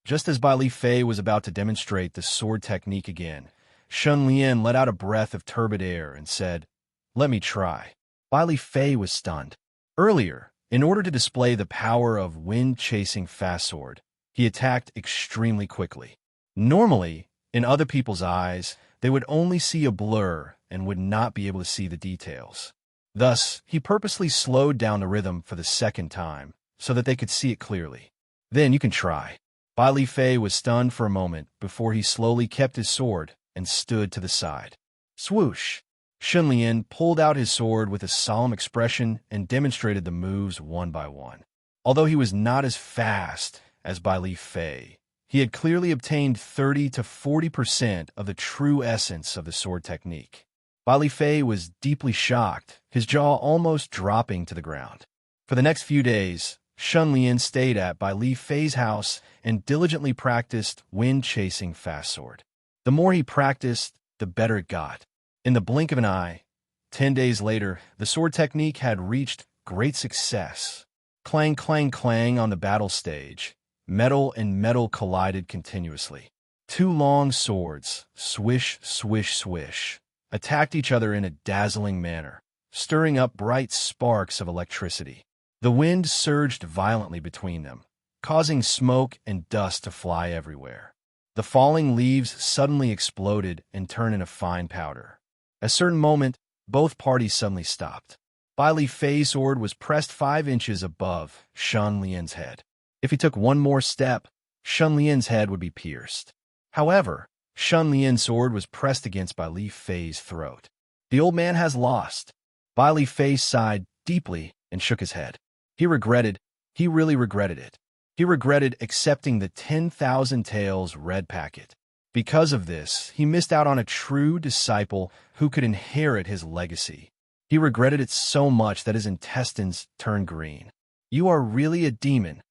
Just as Ba Li Fei was about to demonstrate the sword technique again, Shun Lian let out a breath of turbid air and said, "Let me try." Ba Li Fei was stunned. Earlier, in order to display the power of wind-chasing fast sword, he attacked extremely quickly. Normally, in other people's eyes, they would only see a blur and would not be able to see the details. Thus, he purposely slowed down the rhythm for the second time so that they could see it clearly. "Then you can try." Ba Li Fei was stunned for a moment before he slowly kept his sword and stood to the side. Swoosh! Shun Lian pulled out his sword with a solemn expression and demonstrated the moves one by one. Although he was not as fast as Ba Li Fei, he had clearly obtained 30 to 40% of the true essence of the sword technique. Ba Li Fei was deeply shocked, his jaw almost dropping to the ground. For the next few days, Shun Lian stayed at Ba Li Fei's house and diligently practiced wind-chasing fast sword. The more he practiced, the better it got. In the blink of an eye, 10 days later, the sword technique had reached great success. Clang, clang, clang on the battle stage. Metal and metal collided continuously. 2 long swords, swish, swish, swish, attacked each other in a dazzling manner, stirring up bright sparks of electricity. The wind surged violently between them, causing smoke and dust to fly everywhere. The falling leaves suddenly exploded and turned into fine powder. At a certain moment, both parties suddenly stopped. Ba Li Fei's sword was pressed 5 inches above Shun Lian's head. If he took one more step, Shun Lian's head would be pierced. However, Shun Lian's sword was pressed against Ba Li Fei's throat. The old man has lost. Ba Li Fei sighed deeply and shook his head. He regretted, He really regretted it. He regretted accepting the 10,000 Taels red packet. Because of this, he missed out on a true disciple who could inherit his legacy. He regretted it so much that his intestines turned green. "You are really a demon."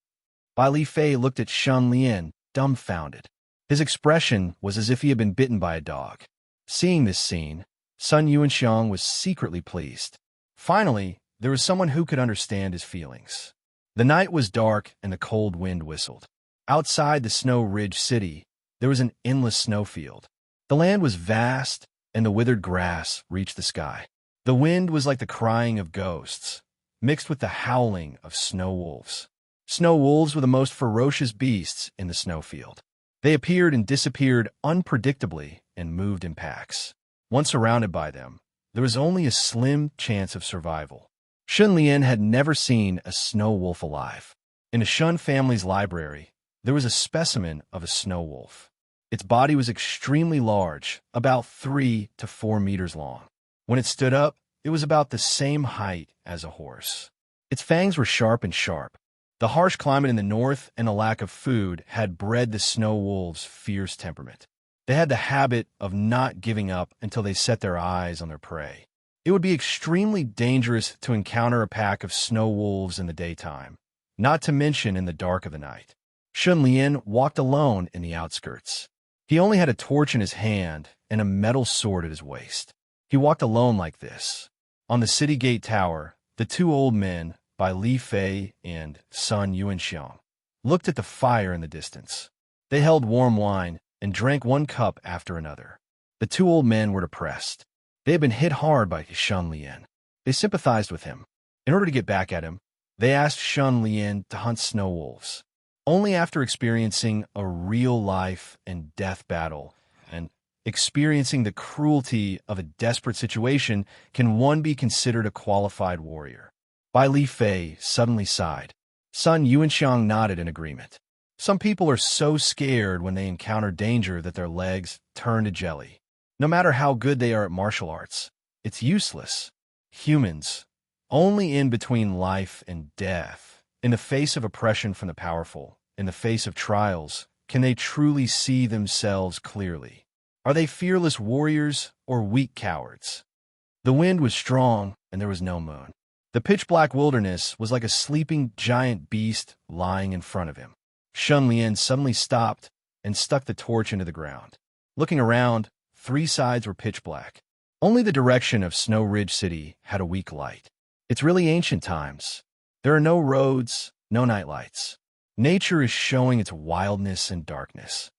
Bai Li Fei looked at Shun Lian, dumbfounded. His expression was as if he had been bitten by a dog. Seeing this scene, Sun Yuanxiang was secretly pleased. Finally, there was someone who could understand his feelings. The night was dark and the cold wind whistled. Outside the snow-ridged city, there was an endless snowfield. The land was vast, and the withered grass reached the sky. The wind was like the crying of ghosts, mixed with the howling of snow wolves. Snow wolves were the most ferocious beasts in the snowfield. They appeared and disappeared unpredictably and moved in packs. Once surrounded by them, there was only a slim chance of survival. Shun Lian had never seen a snow wolf alive. In the Shun family's library, there was a specimen of a snow wolf. Its body was extremely large, about 3 to 4 meters long. When it stood up, it was about the same height as a horse. Its fangs were sharp and sharp. The harsh climate in the north and the lack of food had bred the snow wolves' fierce temperament. They had the habit of not giving up until they set their eyes on their prey. It would be extremely dangerous to encounter a pack of snow wolves in the daytime, not to mention in the dark of the night. Shun Lian walked alone in the outskirts. He only had a torch in his hand and a metal sword at his waist. He walked alone like this. On the city gate tower, the two old men, Bai Li Fei and Sun Yuanxiang, looked at the fire in the distance. They held warm wine and drank one cup after another. The two old men were depressed. They had been hit hard by Shun Lian. They sympathized with him. In order to get back at him, they asked Shun Lian to hunt snow wolves. Only after experiencing a real life and death battle and experiencing the cruelty of a desperate situation can one be considered a qualified warrior. Bai Li Fei suddenly sighed. Sun Yuanxiang nodded in agreement. Some people are so scared when they encounter danger that their legs turn to jelly. No matter how good they are at martial arts, it's useless. Humans, only in between life and death, in the face of oppression from the powerful, in the face of trials, can they truly see themselves clearly? Are they fearless warriors or weak cowards? The wind was strong and there was no moon. The pitch-black wilderness was like a sleeping giant beast lying in front of him. Shun Lian suddenly stopped and stuck the torch into the ground. Looking around, 3 sides were pitch black. Only the direction of Snow Ridge City had a weak light. It's really ancient times. There are no roads, no nightlights. Nature is showing its wildness and darkness.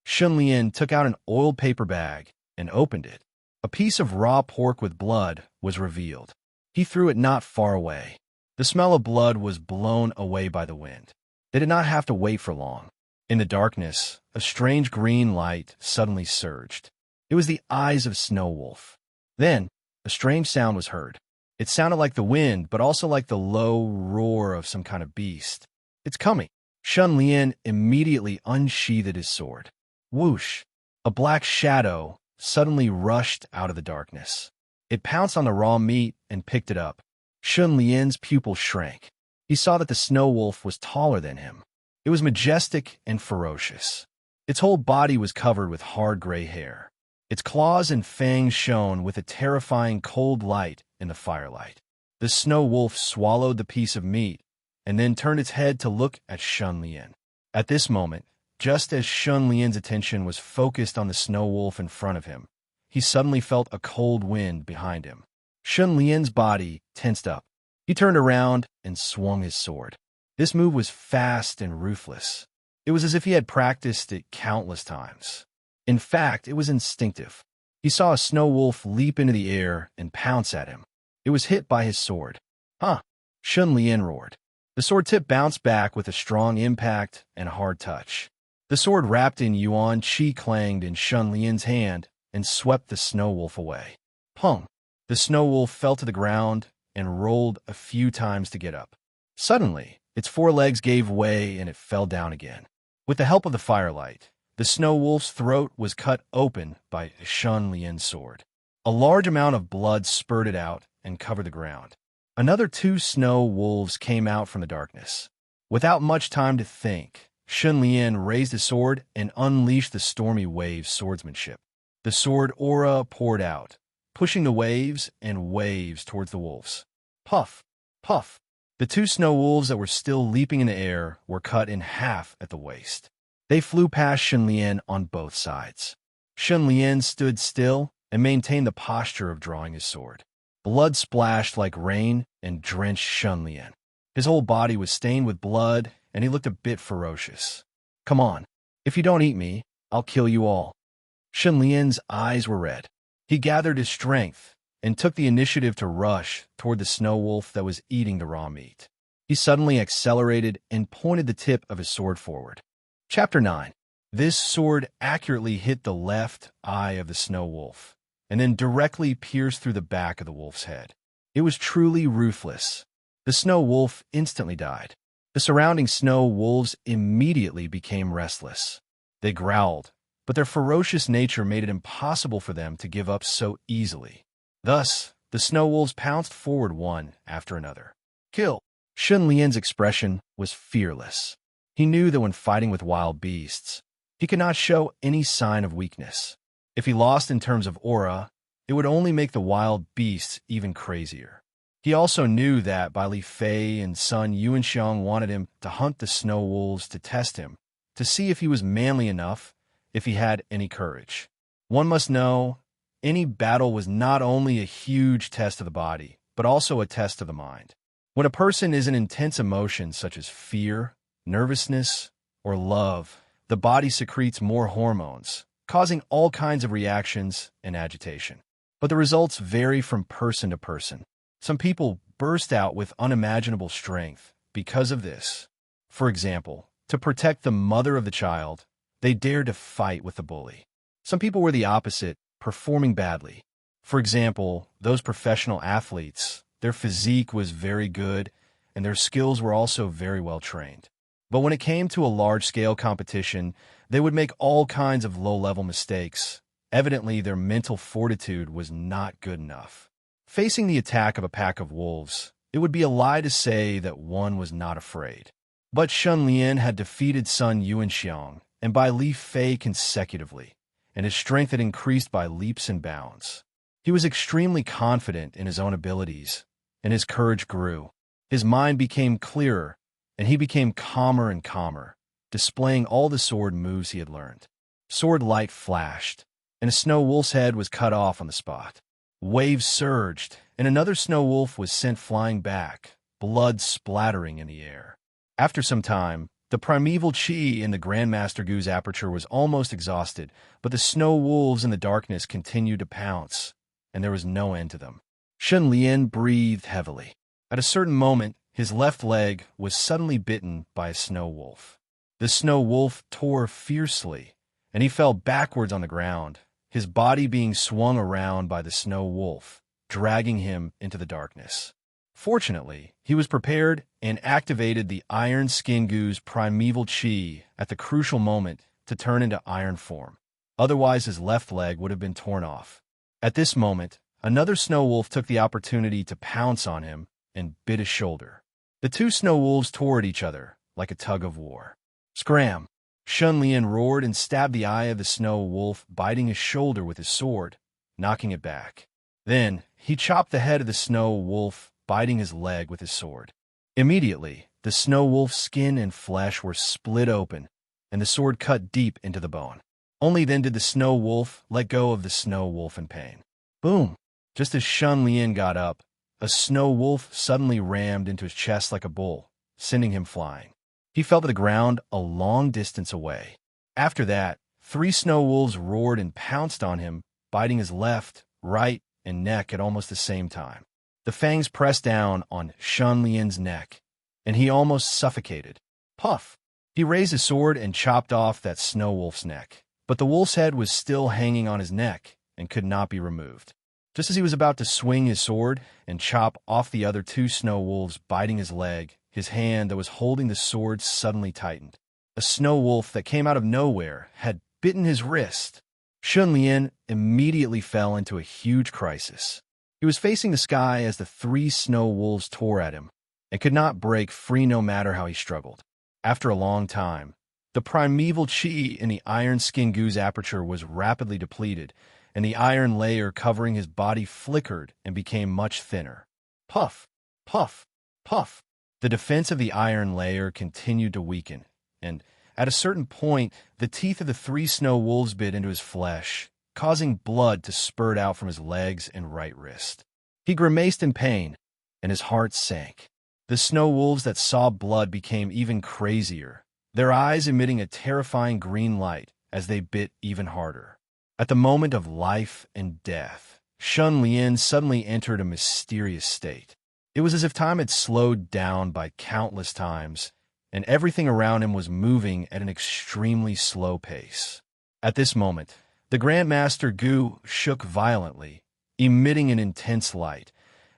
Shun Lian took out an oiled paper bag and opened it. A piece of raw pork with blood was revealed. He threw it not far away. The smell of blood was blown away by the wind. They did not have to wait for long. In the darkness, a strange green light suddenly surged. It was the eyes of Snow Wolf. Then, a strange sound was heard. It sounded like the wind, but also like the low roar of some kind of beast. "It's coming." Shun Lian immediately unsheathed his sword. Whoosh! A black shadow suddenly rushed out of the darkness. It pounced on the raw meat and picked it up. Shun Lian's pupil shrank. He saw that the snow wolf was taller than him. It was majestic and ferocious. Its whole body was covered with hard gray hair. Its claws and fangs shone with a terrifying cold light in the firelight. The snow wolf swallowed the piece of meat and then turned its head to look at Shun Lian. At this moment, just as Shun Lian's attention was focused on the snow wolf in front of him, he suddenly felt a cold wind behind him. Shun Lian's body tensed up. He turned around and swung his sword. This move was fast and ruthless. It was as if he had practiced it countless times. In fact, it was instinctive. He saw a snow wolf leap into the air and pounce at him. It was hit by his sword. "Huh!" Shun Lian roared. The sword tip bounced back with a strong impact and a hard touch. The sword wrapped in yuan qi clanged in Shun Lian's hand and swept the snow wolf away. Pong! The snow wolf fell to the ground and rolled a few times to get up. Suddenly, its 4 legs gave way and it fell down again. With the help of the firelight, the snow wolf's throat was cut open by Shun Lian's sword. A large amount of blood spurted out and covered the ground. Another 2 snow wolves came out from the darkness. Without much time to think, Shun Lian raised his sword and unleashed the stormy waves swordsmanship. The sword aura poured out, pushing the waves and waves towards the wolves. Puff, puff. The two snow wolves that were still leaping in the air were cut in half at the waist. They flew past Shun Lian on both sides. Shun Lian stood still and maintained the posture of drawing his sword. Blood splashed like rain and drenched Shun Lian. His whole body was stained with blood, and he looked a bit ferocious. "Come on. If you don't eat me, I'll kill you all." Shun Lian's eyes were red. He gathered his strength and took the initiative to rush toward the snow wolf that was eating the raw meat. He suddenly accelerated and pointed the tip of his sword forward. Chapter 9. This sword accurately hit the left eye of the snow wolf, and then directly pierced through the back of the wolf's head. It was truly ruthless. The snow wolf instantly died. The surrounding snow wolves immediately became restless. They growled, but their ferocious nature made it impossible for them to give up so easily. Thus, the snow wolves pounced forward one after another. Kill! Shun Lian's expression was fearless. He knew that when fighting with wild beasts, he could not show any sign of weakness. If he lost in terms of aura, it would only make the wild beasts even crazier. He also knew that Bai Li Fei and son Yuanxiang wanted him to hunt the snow wolves to test him, to see if he was manly enough, if he had any courage. One must know, any battle was not only a huge test of the body, but also a test of the mind. When a person is in intense emotions such as fear, nervousness, or love, the body secretes more hormones, causing all kinds of reactions and agitation. But the results vary from person to person. Some people burst out with unimaginable strength because of this. For example, to protect the mother of the child, they dared to fight with the bully. Some people were the opposite, performing badly. For example, those professional athletes, their physique was very good, and their skills were also very well trained. But when it came to a large-scale competition, they would make all kinds of low-level mistakes. Evidently, their mental fortitude was not good enough. Facing the attack of a pack of wolves, it would be a lie to say that one was not afraid. But Shun Lian had defeated son Yuanxiang and Bai Li Fei consecutively, and his strength had increased by leaps and bounds. He was extremely confident in his own abilities, and his courage grew. His mind became clearer, and he became calmer and calmer, displaying all the sword moves he had learned. Sword light flashed, and a snow wolf's head was cut off on the spot. Waves surged, and another snow wolf was sent flying back, blood splattering in the air. After some time, the primeval chi in the Grandmaster Gu's aperture was almost exhausted, but the snow wolves in the darkness continued to pounce, and there was no end to them. Shun Lian breathed heavily. At a certain moment, his left leg was suddenly bitten by a snow wolf. The snow wolf tore fiercely, and he fell backwards on the ground, his body being swung around by the snow wolf, dragging him into the darkness. Fortunately, he was prepared and activated the Iron Skin Gu's primeval chi at the crucial moment to turn into iron form. Otherwise, his left leg would have been torn off. At this moment, another snow wolf took the opportunity to pounce on him and bit his shoulder. The two snow wolves tore at each other like a tug of war. Scram! Shun Lian roared and stabbed the eye of the snow wolf, biting his shoulder with his sword, knocking it back. Then, he chopped the head of the snow wolf, biting his leg with his sword. Immediately, the snow wolf's skin and flesh were split open, and the sword cut deep into the bone. Only then did the snow wolf let go of the snow wolf in pain. Boom! Just as Shun Lian got up, a snow wolf suddenly rammed into his chest like a bull, sending him flying. He fell to the ground a long distance away. After that, 3 snow wolves roared and pounced on him, biting his left, right, and neck at almost the same time. The fangs pressed down on Shun Lian's neck, and he almost suffocated. Puff! He raised his sword and chopped off that snow wolf's neck, but the wolf's head was still hanging on his neck and could not be removed. Just as he was about to swing his sword and chop off the other 2 snow wolves biting his leg, his hand that was holding the sword suddenly tightened. A snow wolf that came out of nowhere had bitten his wrist. Shun Lian immediately fell into a huge crisis. He was facing the sky as the 3 snow wolves tore at him. and could not break free no matter how he struggled. After a long time, the primeval chi in the iron-skinned Gu's aperture was rapidly depleted, and the iron layer covering his body flickered and became much thinner. Puff, puff, puff. The defense of the iron layer continued to weaken, and at a certain point, the teeth of the 3 snow wolves bit into his flesh, causing blood to spurt out from his legs and right wrist. He grimaced in pain, and his heart sank. The snow wolves that saw blood became even crazier, their eyes emitting a terrifying green light as they bit even harder. At the moment of life and death, Shun Lian suddenly entered a mysterious state. It was as if time had slowed down by countless times, and everything around him was moving at an extremely slow pace. At this moment, the Grandmaster Gu shook violently, emitting an intense light,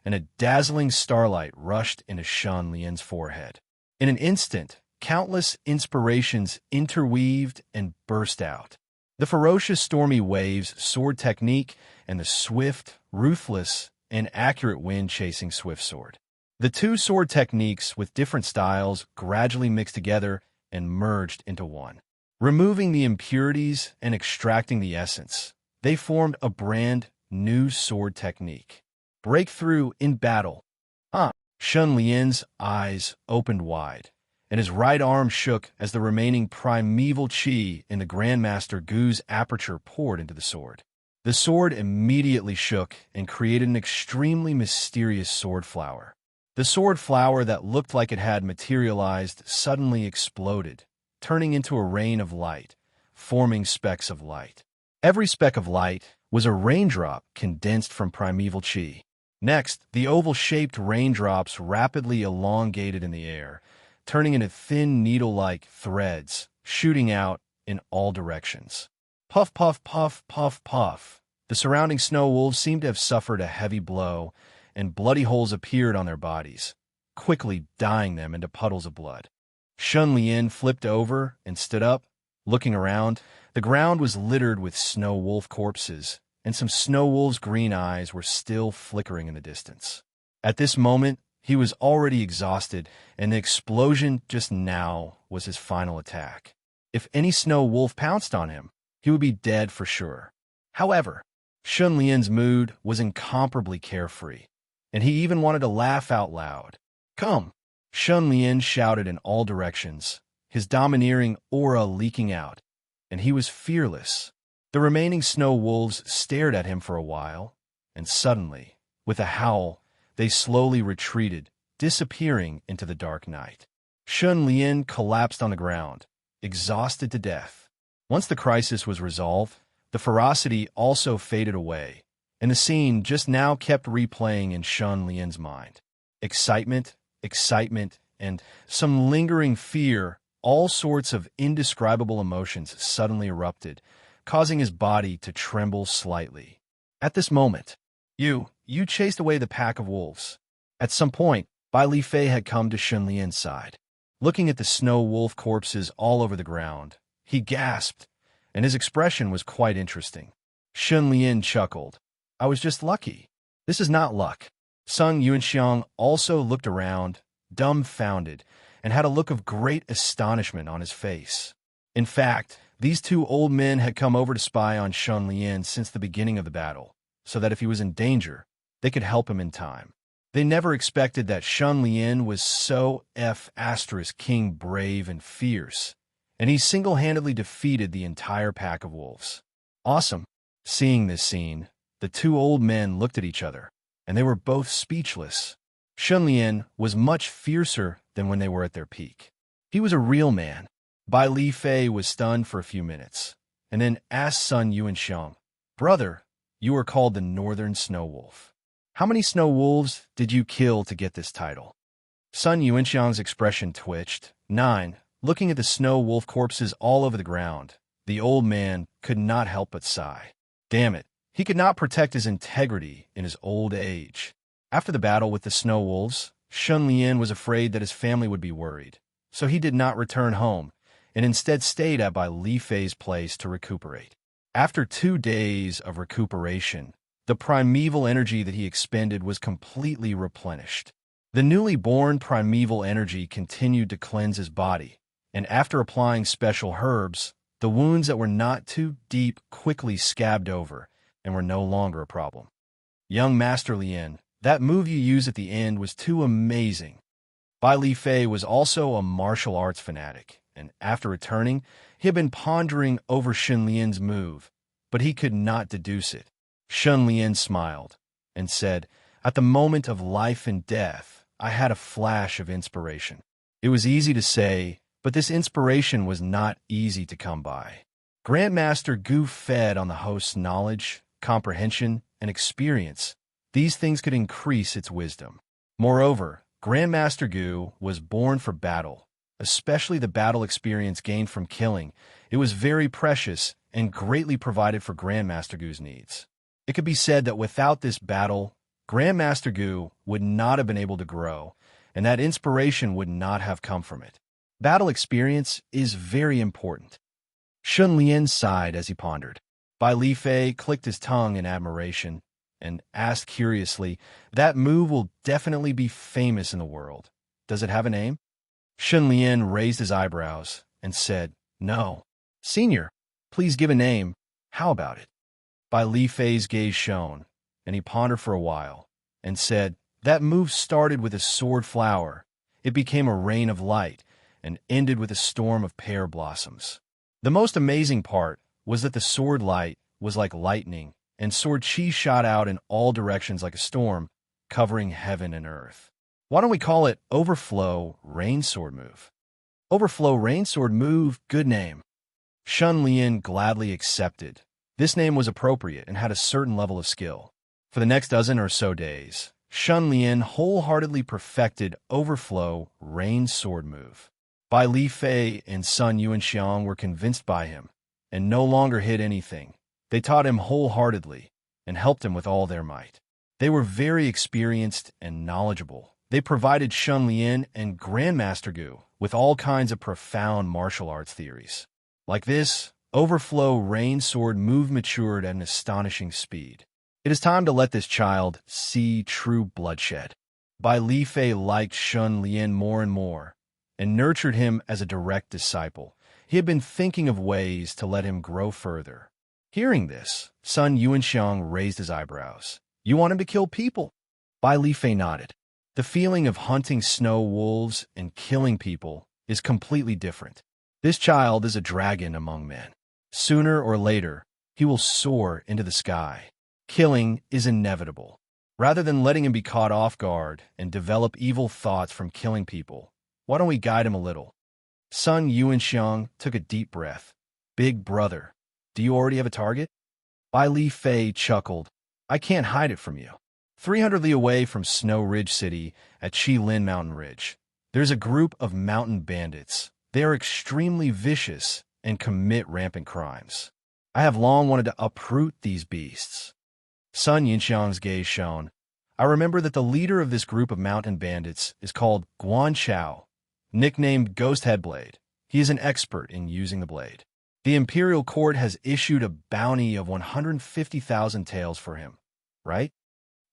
and a dazzling starlight rushed into Shun Lian's forehead. In an instant, countless inspirations interweaved and burst out. The ferocious stormy waves, sword technique, and the swift, ruthless, and accurate wind-chasing swift sword. The 2 sword techniques with different styles gradually mixed together and merged into one. Removing the impurities and extracting the essence, they formed a brand new sword technique. Breakthrough in battle. Shun Lian's eyes opened wide, and his right arm shook as the remaining primeval chi in the Grandmaster Gu's aperture poured into the sword. The sword immediately shook and created an extremely mysterious sword flower. The sword flower that looked like it had materialized suddenly exploded, turning into a rain of light, forming specks of light. Every speck of light was a raindrop condensed from primeval chi. Next, the oval-shaped raindrops rapidly elongated in the air, turning into thin needle-like threads, shooting out in all directions. Puff, puff, puff, puff, puff. The surrounding snow wolves seemed to have suffered a heavy blow, and bloody holes appeared on their bodies, quickly dyeing them into puddles of blood. Shun Lian flipped over and stood up, looking around. The ground was littered with snow wolf corpses, and some snow wolves' green eyes were still flickering in the distance. At this moment, he was already exhausted, and the explosion just now was his final attack. If any snow wolf pounced on him, he would be dead for sure. However, Shun Lian's mood was incomparably carefree, and he even wanted to laugh out loud. Come! Shun Lian shouted in all directions, his domineering aura leaking out, and he was fearless. The remaining snow wolves stared at him for a while, and suddenly, with a howl, they slowly retreated, disappearing into the dark night. Shun Lian collapsed on the ground, exhausted to death. Once the crisis was resolved, the ferocity also faded away, and the scene just now kept replaying in Shun Lian's mind. Excitement, and some lingering fear, all sorts of indescribable emotions suddenly erupted, causing his body to tremble slightly. At this moment, you chased away the pack of wolves. At some point, Bai Li Fei had come to Shun Lian's side. Looking at the snow wolf corpses all over the ground, he gasped, and his expression was quite interesting. Shun Lian chuckled. I was just lucky. This is not luck. Sung Yuanxiang also looked around, dumbfounded, and had a look of great astonishment on his face. In fact, these 2 old men had come over to spy on Shun Lian since the beginning of the battle, so that if he was in danger, they could help him in time. They never expected that Shun Lian was so king brave and fierce, and he single-handedly defeated the entire pack of wolves. Awesome. Seeing this scene, the 2 old men looked at each other, and they were both speechless. Shun Lian was much fiercer than when they were at their peak. He was a real man. Bai Li Fei was stunned for a few minutes, and then asked Sun Yuanxiang, Brother, you are called the Northern Snow Wolf. How many snow wolves did you kill to get this title? Sun Yuanxiang's expression twitched. 9. Looking at the snow wolf corpses all over the ground, the old man could not help but sigh. Damn it, he could not protect his integrity in his old age. After the battle with the snow wolves, Shun Lian was afraid that his family would be worried, so he did not return home, and instead stayed at Bai Li Fei's place to recuperate. After 2 days of recuperation, the primeval energy that he expended was completely replenished. The newly born primeval energy continued to cleanse his body, and after applying special herbs, the wounds that were not too deep quickly scabbed over and were no longer a problem. Young Master Lien, that move you used at the end was too amazing. Bai Li Fei was also a martial arts fanatic, and after returning, he had been pondering over Shun Lian's move, but he could not deduce it. Shun Lian smiled and said, "At the moment of life and death, I had a flash of inspiration. It was easy to say, but this inspiration was not easy to come by." Grandmaster Gu fed on the host's knowledge, comprehension, and experience. These things could increase its wisdom. Moreover, Grandmaster Gu was born for battle, especially the battle experience gained from killing. It was very precious and greatly provided for Grandmaster Gu's needs. It could be said that without this battle, Grandmaster Gu would not have been able to grow, and that inspiration would not have come from it. Battle experience is very important. Shun Lian sighed as he pondered. Bai Li Fei clicked his tongue in admiration and asked curiously, "That move will definitely be famous in the world. Does it have a name?" Shun Lian raised his eyebrows and said, "No. Senior, please give a name. How about it?" Bai Li Fei's gaze shone, and he pondered for a while and said, "That move started with a sword flower. It became a rain of light and ended with a storm of pear blossoms. The most amazing part was that the sword light was like lightning, and sword chi shot out in all directions like a storm, covering heaven and earth. Why don't we call it Overflow Rain Sword Move?" Overflow Rain Sword Move, good name. Shun Lian gladly accepted. This name was appropriate and had a certain level of skill. For the next dozen or so days, Shun Lian wholeheartedly perfected Overflow Rain Sword Move. Bai Li Fei and Sun Yuanxiang were convinced by him, and no longer hid anything. They taught him wholeheartedly and helped him with all their might. They were very experienced and knowledgeable. They provided Shun Lian and Grandmaster Gu with all kinds of profound martial arts theories. Like this, Overflow Rain Sword Move matured at an astonishing speed. It is time to let this child see true bloodshed. Bai Li Fei liked Shun Lian more and more, and nurtured him as a direct disciple. He had been thinking of ways to let him grow further. Hearing this, Sun Yuanxiang raised his eyebrows. "You want him to kill people?" Bai Li Fei nodded. "The feeling of hunting snow wolves and killing people is completely different. This child is a dragon among men. Sooner or later, he will soar into the sky. Killing is inevitable. Rather than letting him be caught off guard and develop evil thoughts from killing people, why don't we guide him a little?" Sun Yuanxiang took a deep breath. "Big brother, do you already have a target?" Bai Li Fei chuckled. "I can't hide it from you. 300 li away from Snow Ridge City at Qilin Mountain Ridge, there's a group of mountain bandits. They are extremely vicious and commit rampant crimes. I have long wanted to uproot these beasts." Sun Yinxiang's gaze shone. "I remember that the leader of this group of mountain bandits is called Guan Chao, nicknamed Ghost Headblade. He is an expert in using the blade. The Imperial Court has issued a bounty of 150,000 taels for him, right?"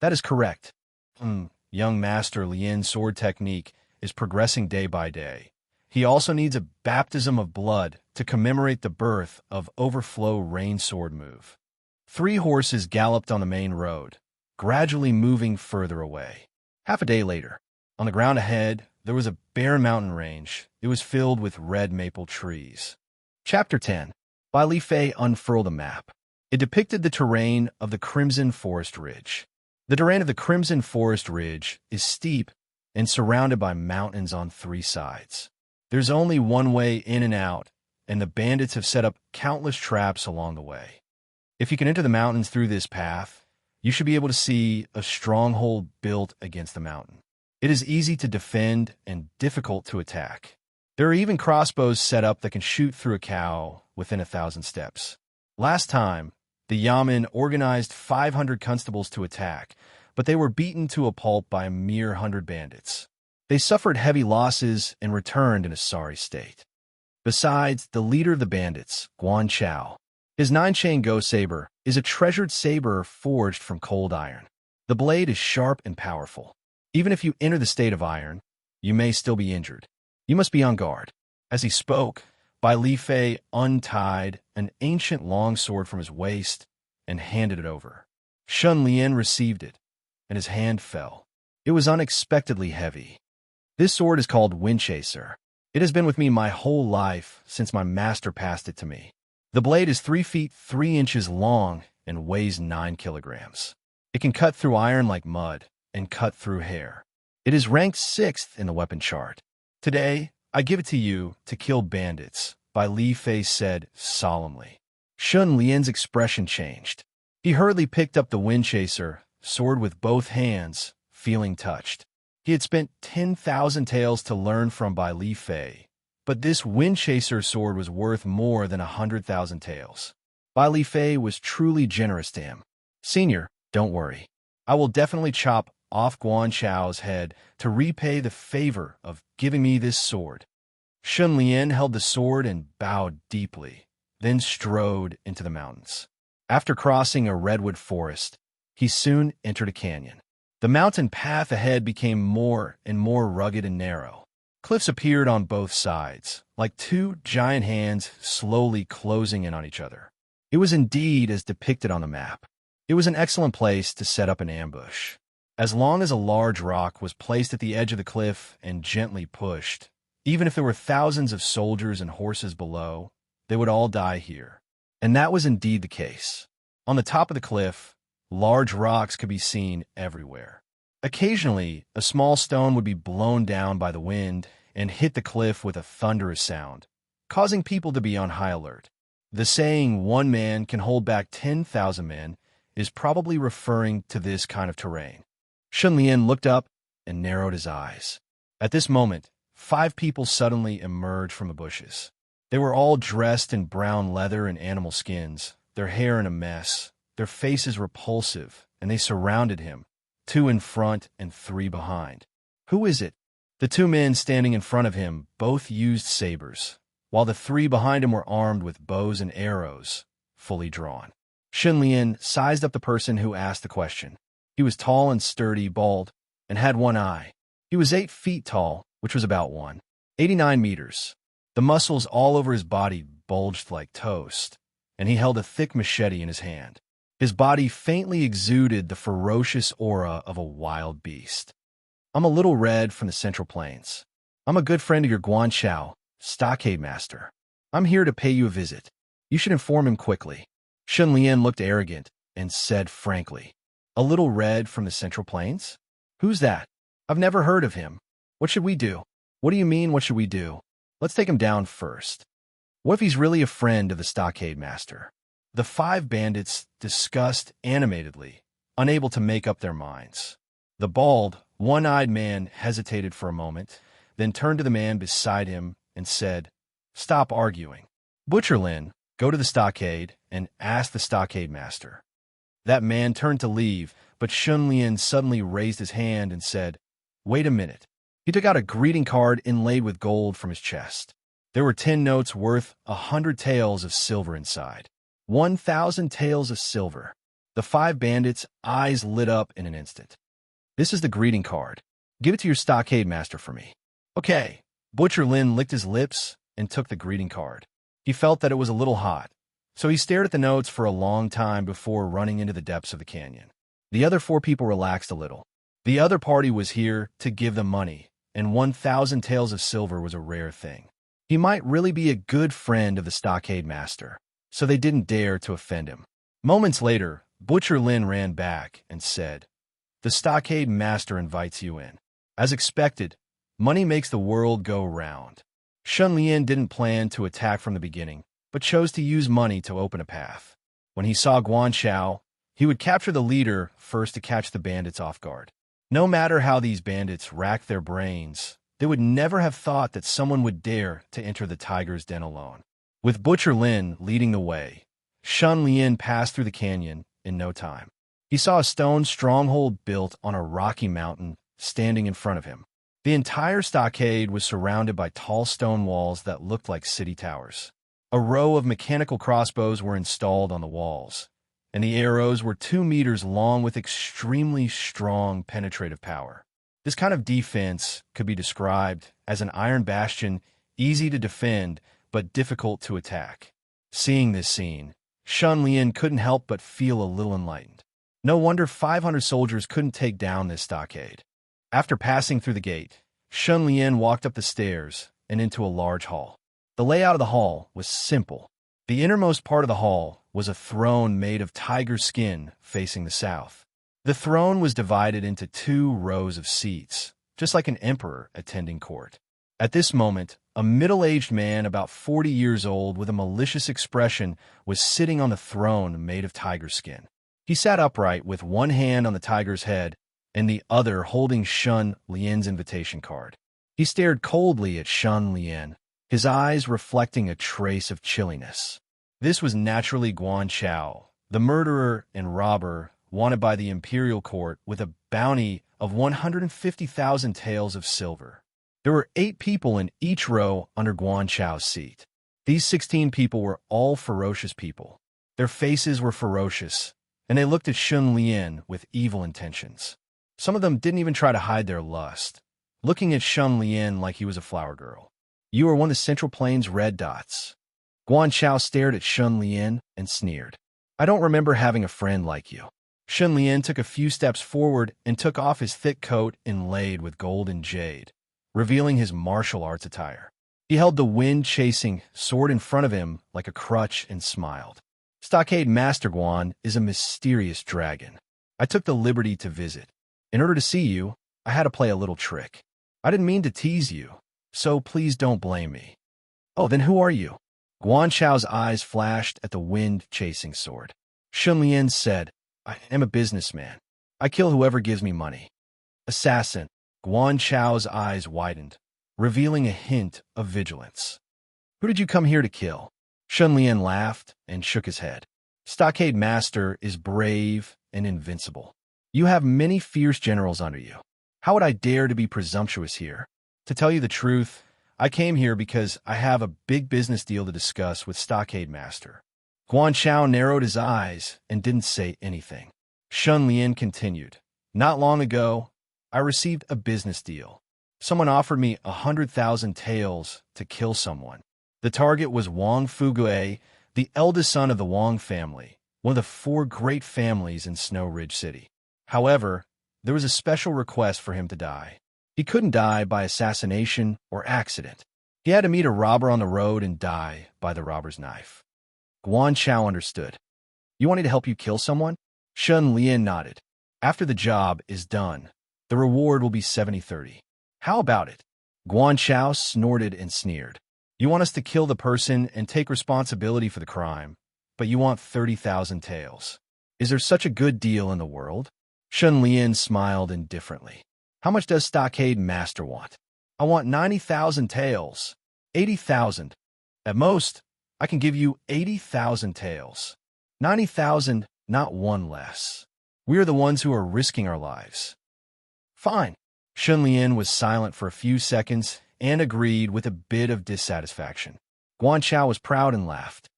"That is correct. Young Master Lian's sword technique is progressing day by day. He also needs a baptism of blood to commemorate the birth of Overflow Rain Sword Move." 3 horses galloped on the main road, gradually moving further away. Half a day later, on the ground ahead, there was a bare mountain range. It was filled with red maple trees. Chapter 10. Bai Li Fei unfurled a map. It depicted the terrain of the Crimson Forest Ridge. The terrain of the Crimson Forest Ridge is steep and surrounded by mountains on 3 sides. There's only one way in and out, and the bandits have set up countless traps along the way. If you can enter the mountains through this path, you should be able to see a stronghold built against the mountain. It is easy to defend and difficult to attack. There are even crossbows set up that can shoot through a cow within 1,000 steps. Last time, the Yamen organized 500 constables to attack, but they were beaten to a pulp by a mere 100 bandits. They suffered heavy losses and returned in a sorry state. Besides, the leader of the bandits, Guan Chao, his 9-chain Go saber is a treasured saber forged from cold iron. The blade is sharp and powerful. Even if you enter the state of iron, you may still be injured. You must be on guard." As he spoke, Bai Li Fei untied an ancient longsword from his waist and handed it over. Shun Lian received it, and his hand fell. It was unexpectedly heavy. "This sword is called Windchaser. It has been with me my whole life since my master passed it to me. The blade is 3 feet 3 inches long and weighs 9 kilograms. It can cut through iron like mud and cut through hair. It is ranked 6th in the weapon chart. Today, I give it to you to kill bandits," Bai Li Fei said solemnly. Shun Lian's expression changed. He hurriedly picked up the Windchaser, sword with both hands, feeling touched. He had spent 10,000 taels to learn from Bai Li Fei, but this Windchaser sword was worth more than 100,000 taels. Bai Li Fei was truly generous to him. "Senior, don't worry. I will definitely chop off Guan Chao's head to repay the favor of giving me this sword." Shun Lian held the sword and bowed deeply, then strode into the mountains. After crossing a redwood forest, he soon entered a canyon. The mountain path ahead became more and more rugged and narrow. Cliffs appeared on both sides, like two giant hands slowly closing in on each other. It was indeed as depicted on the map. It was an excellent place to set up an ambush. As long as a large rock was placed at the edge of the cliff and gently pushed, even if there were thousands of soldiers and horses below, they would all die here. And that was indeed the case. On the top of the cliff, large rocks could be seen everywhere. Occasionally, a small stone would be blown down by the wind and hit the cliff with a thunderous sound, causing people to be on high alert. The saying, "one man can hold back 10,000 men," is probably referring to this kind of terrain. Shun Lian looked up and narrowed his eyes. At this moment, 5 people suddenly emerged from the bushes. They were all dressed in brown leather and animal skins, their hair in a mess, their faces repulsive, and they surrounded him, 2 in front and 3 behind. "Who is it?" The 2 men standing in front of him both used sabers, while the 3 behind him were armed with bows and arrows, fully drawn. Shun Lian sized up the person who asked the question. He was tall and sturdy, bald, and had one eye. He was 8 feet tall, which was about 189 meters. The muscles all over his body bulged like toast, and he held a thick machete in his hand. His body faintly exuded the ferocious aura of a wild beast. "I'm a little red from the Central Plains. I'm a good friend of your Guan Chao, stockade master. I'm here to pay you a visit. You should inform him quickly." Shun Lian looked arrogant and said frankly, "A little red from the Central Plains? Who's that? I've never heard of him. What should we do?" "What do you mean, what should we do? Let's take him down first. What if he's really a friend of the stockade master?" The 5 bandits discussed animatedly, unable to make up their minds. The bald, one-eyed man hesitated for a moment, then turned to the man beside him and said, "Stop arguing. Butcher Lin, go to the stockade and ask the stockade master." That man turned to leave, but Shun Lian suddenly raised his hand and said, "Wait a minute." He took out a greeting card inlaid with gold from his chest. There were 10 notes worth 100 taels of silver inside. 1,000 taels of silver. The 5 bandits' eyes lit up in an instant. "This is the greeting card. Give it to your stockade master for me." "Okay." Butcher Lin licked his lips and took the greeting card. He felt that it was a little hot, so he stared at the notes for a long time before running into the depths of the canyon. The other 4 people relaxed a little. The other party was here to give them money, and 1,000 taels of silver was a rare thing. He might really be a good friend of the stockade master, so they didn't dare to offend him. Moments later, Butcher Lin ran back and said, "The stockade master invites you in." As expected, money makes the world go round. Shun Lian didn't plan to attack from the beginning, but chose to use money to open a path. When he saw Guan Chao, he would capture the leader first to catch the bandits off guard. No matter how these bandits racked their brains, they would never have thought that someone would dare to enter the tiger's den alone. With Butcher Lin leading the way, Shun Lian passed through the canyon in no time. He saw a stone stronghold built on a rocky mountain standing in front of him. The entire stockade was surrounded by tall stone walls that looked like city towers. A row of mechanical crossbows were installed on the walls, and the arrows were 2 meters long with extremely strong penetrative power. This kind of defense could be described as an iron bastion, easy to defend but difficult to attack. Seeing this scene, Shun Lian couldn't help but feel a little enlightened. No wonder 500 soldiers couldn't take down this stockade. After passing through the gate, Shun Lian walked up the stairs and into a large hall. The layout of the hall was simple. The innermost part of the hall was a throne made of tiger skin facing the south. The throne was divided into 2 rows of seats, just like an emperor attending court. At this moment, a middle-aged man about 40 years old with a malicious expression was sitting on the throne made of tiger skin. He sat upright with one hand on the tiger's head and the other holding Shun Lian's invitation card. He stared coldly at Shun Lian, his eyes reflecting a trace of chilliness. This was naturally Guan Chao, the murderer and robber wanted by the imperial court with a bounty of 150,000 taels of silver. There were 8 people in each row under Guan Chao's seat. These 16 people were all ferocious people. Their faces were ferocious, and they looked at Shun Lian with evil intentions. Some of them didn't even try to hide their lust, looking at Shun Lian like he was a flower girl. You are one of the Central Plains red dots. Guan Chao stared at Shun Lian and sneered. I don't remember having a friend like you. Shun Lian took a few steps forward and took off his thick coat inlaid with gold and jade, revealing his martial arts attire. He held the wind-chasing sword in front of him like a crutch and smiled. Stockade Master Guan is a mysterious dragon. I took the liberty to visit. In order to see you, I had to play a little trick. I didn't mean to tease you, so please don't blame me. Oh, then who are you? Guan Chao's eyes flashed at the wind-chasing sword. Shun Lian said, I am a businessman. I kill whoever gives me money. Assassin. Guan Chao's eyes widened, revealing a hint of vigilance. Who did you come here to kill? Shun Lian laughed and shook his head. Stockade Master is brave and invincible. You have many fierce generals under you. How would I dare to be presumptuous here? To tell you the truth, I came here because I have a big business deal to discuss with Stockade Master. Guan Chao narrowed his eyes and didn't say anything. Shun Lian continued. Not long ago, I received a business deal. Someone offered me 100,000 taels to kill someone. The target was Wang Fugue, the eldest son of the Wang family, one of the 4 great families in Snow Ridge City. However, there was a special request for him to die. He couldn't die by assassination or accident. He had to meet a robber on the road and die by the robber's knife. Guan Chao understood. You want me to help you kill someone? Shun Lian nodded. After the job is done, the reward will be 70-30. How about it? Guan Chao snorted and sneered. You want us to kill the person and take responsibility for the crime, but you want 30,000 taels. Is there such a good deal in the world? Shun Lian smiled indifferently. How much does Stockade Master want? I want 90,000 taels. 80,000. At most, I can give you 80,000 taels. 90,000, not one less. We are the ones who are risking our lives. Fine. Shun Lian was silent for a few seconds and agreed with a bit of dissatisfaction. Guan Chao was proud and laughed.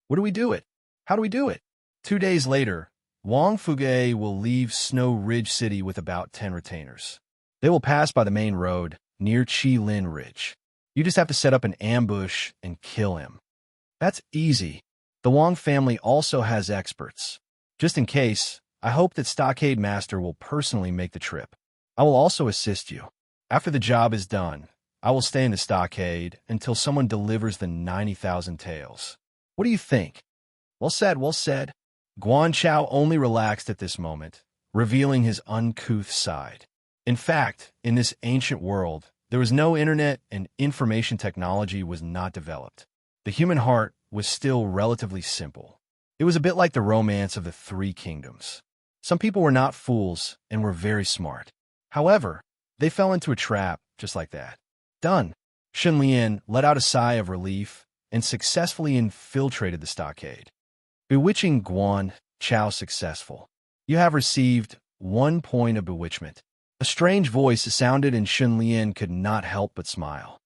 What do we do it? How do we do it? 2 days later, Wang Fugue will leave Ridge City with about 10 retainers. They will pass by the main road near Chi Lin Ridge. You just have to set up an ambush and kill him. That's easy. The Wang family also has experts. Just in case, I hope that Stockade Master will personally make the trip. I will also assist you. After the job is done, I will stay in the stockade until someone delivers the 90,000 taels. What do you think? Well said, well said. Guan Chao only relaxed at this moment, revealing his uncouth side. In fact, in this ancient world, there was no internet and information technology was not developed. The human heart was still relatively simple. It was a bit like the romance of the 3 kingdoms. Some people were not fools and were very smart. However, they fell into a trap just like that. Done. Shun Lian let out a sigh of relief and successfully infiltrated the stockade. Bewitching Guan Chao successful. You have received 1 point of bewitchment. A strange voice sounded and Shun Lian could not help but smile.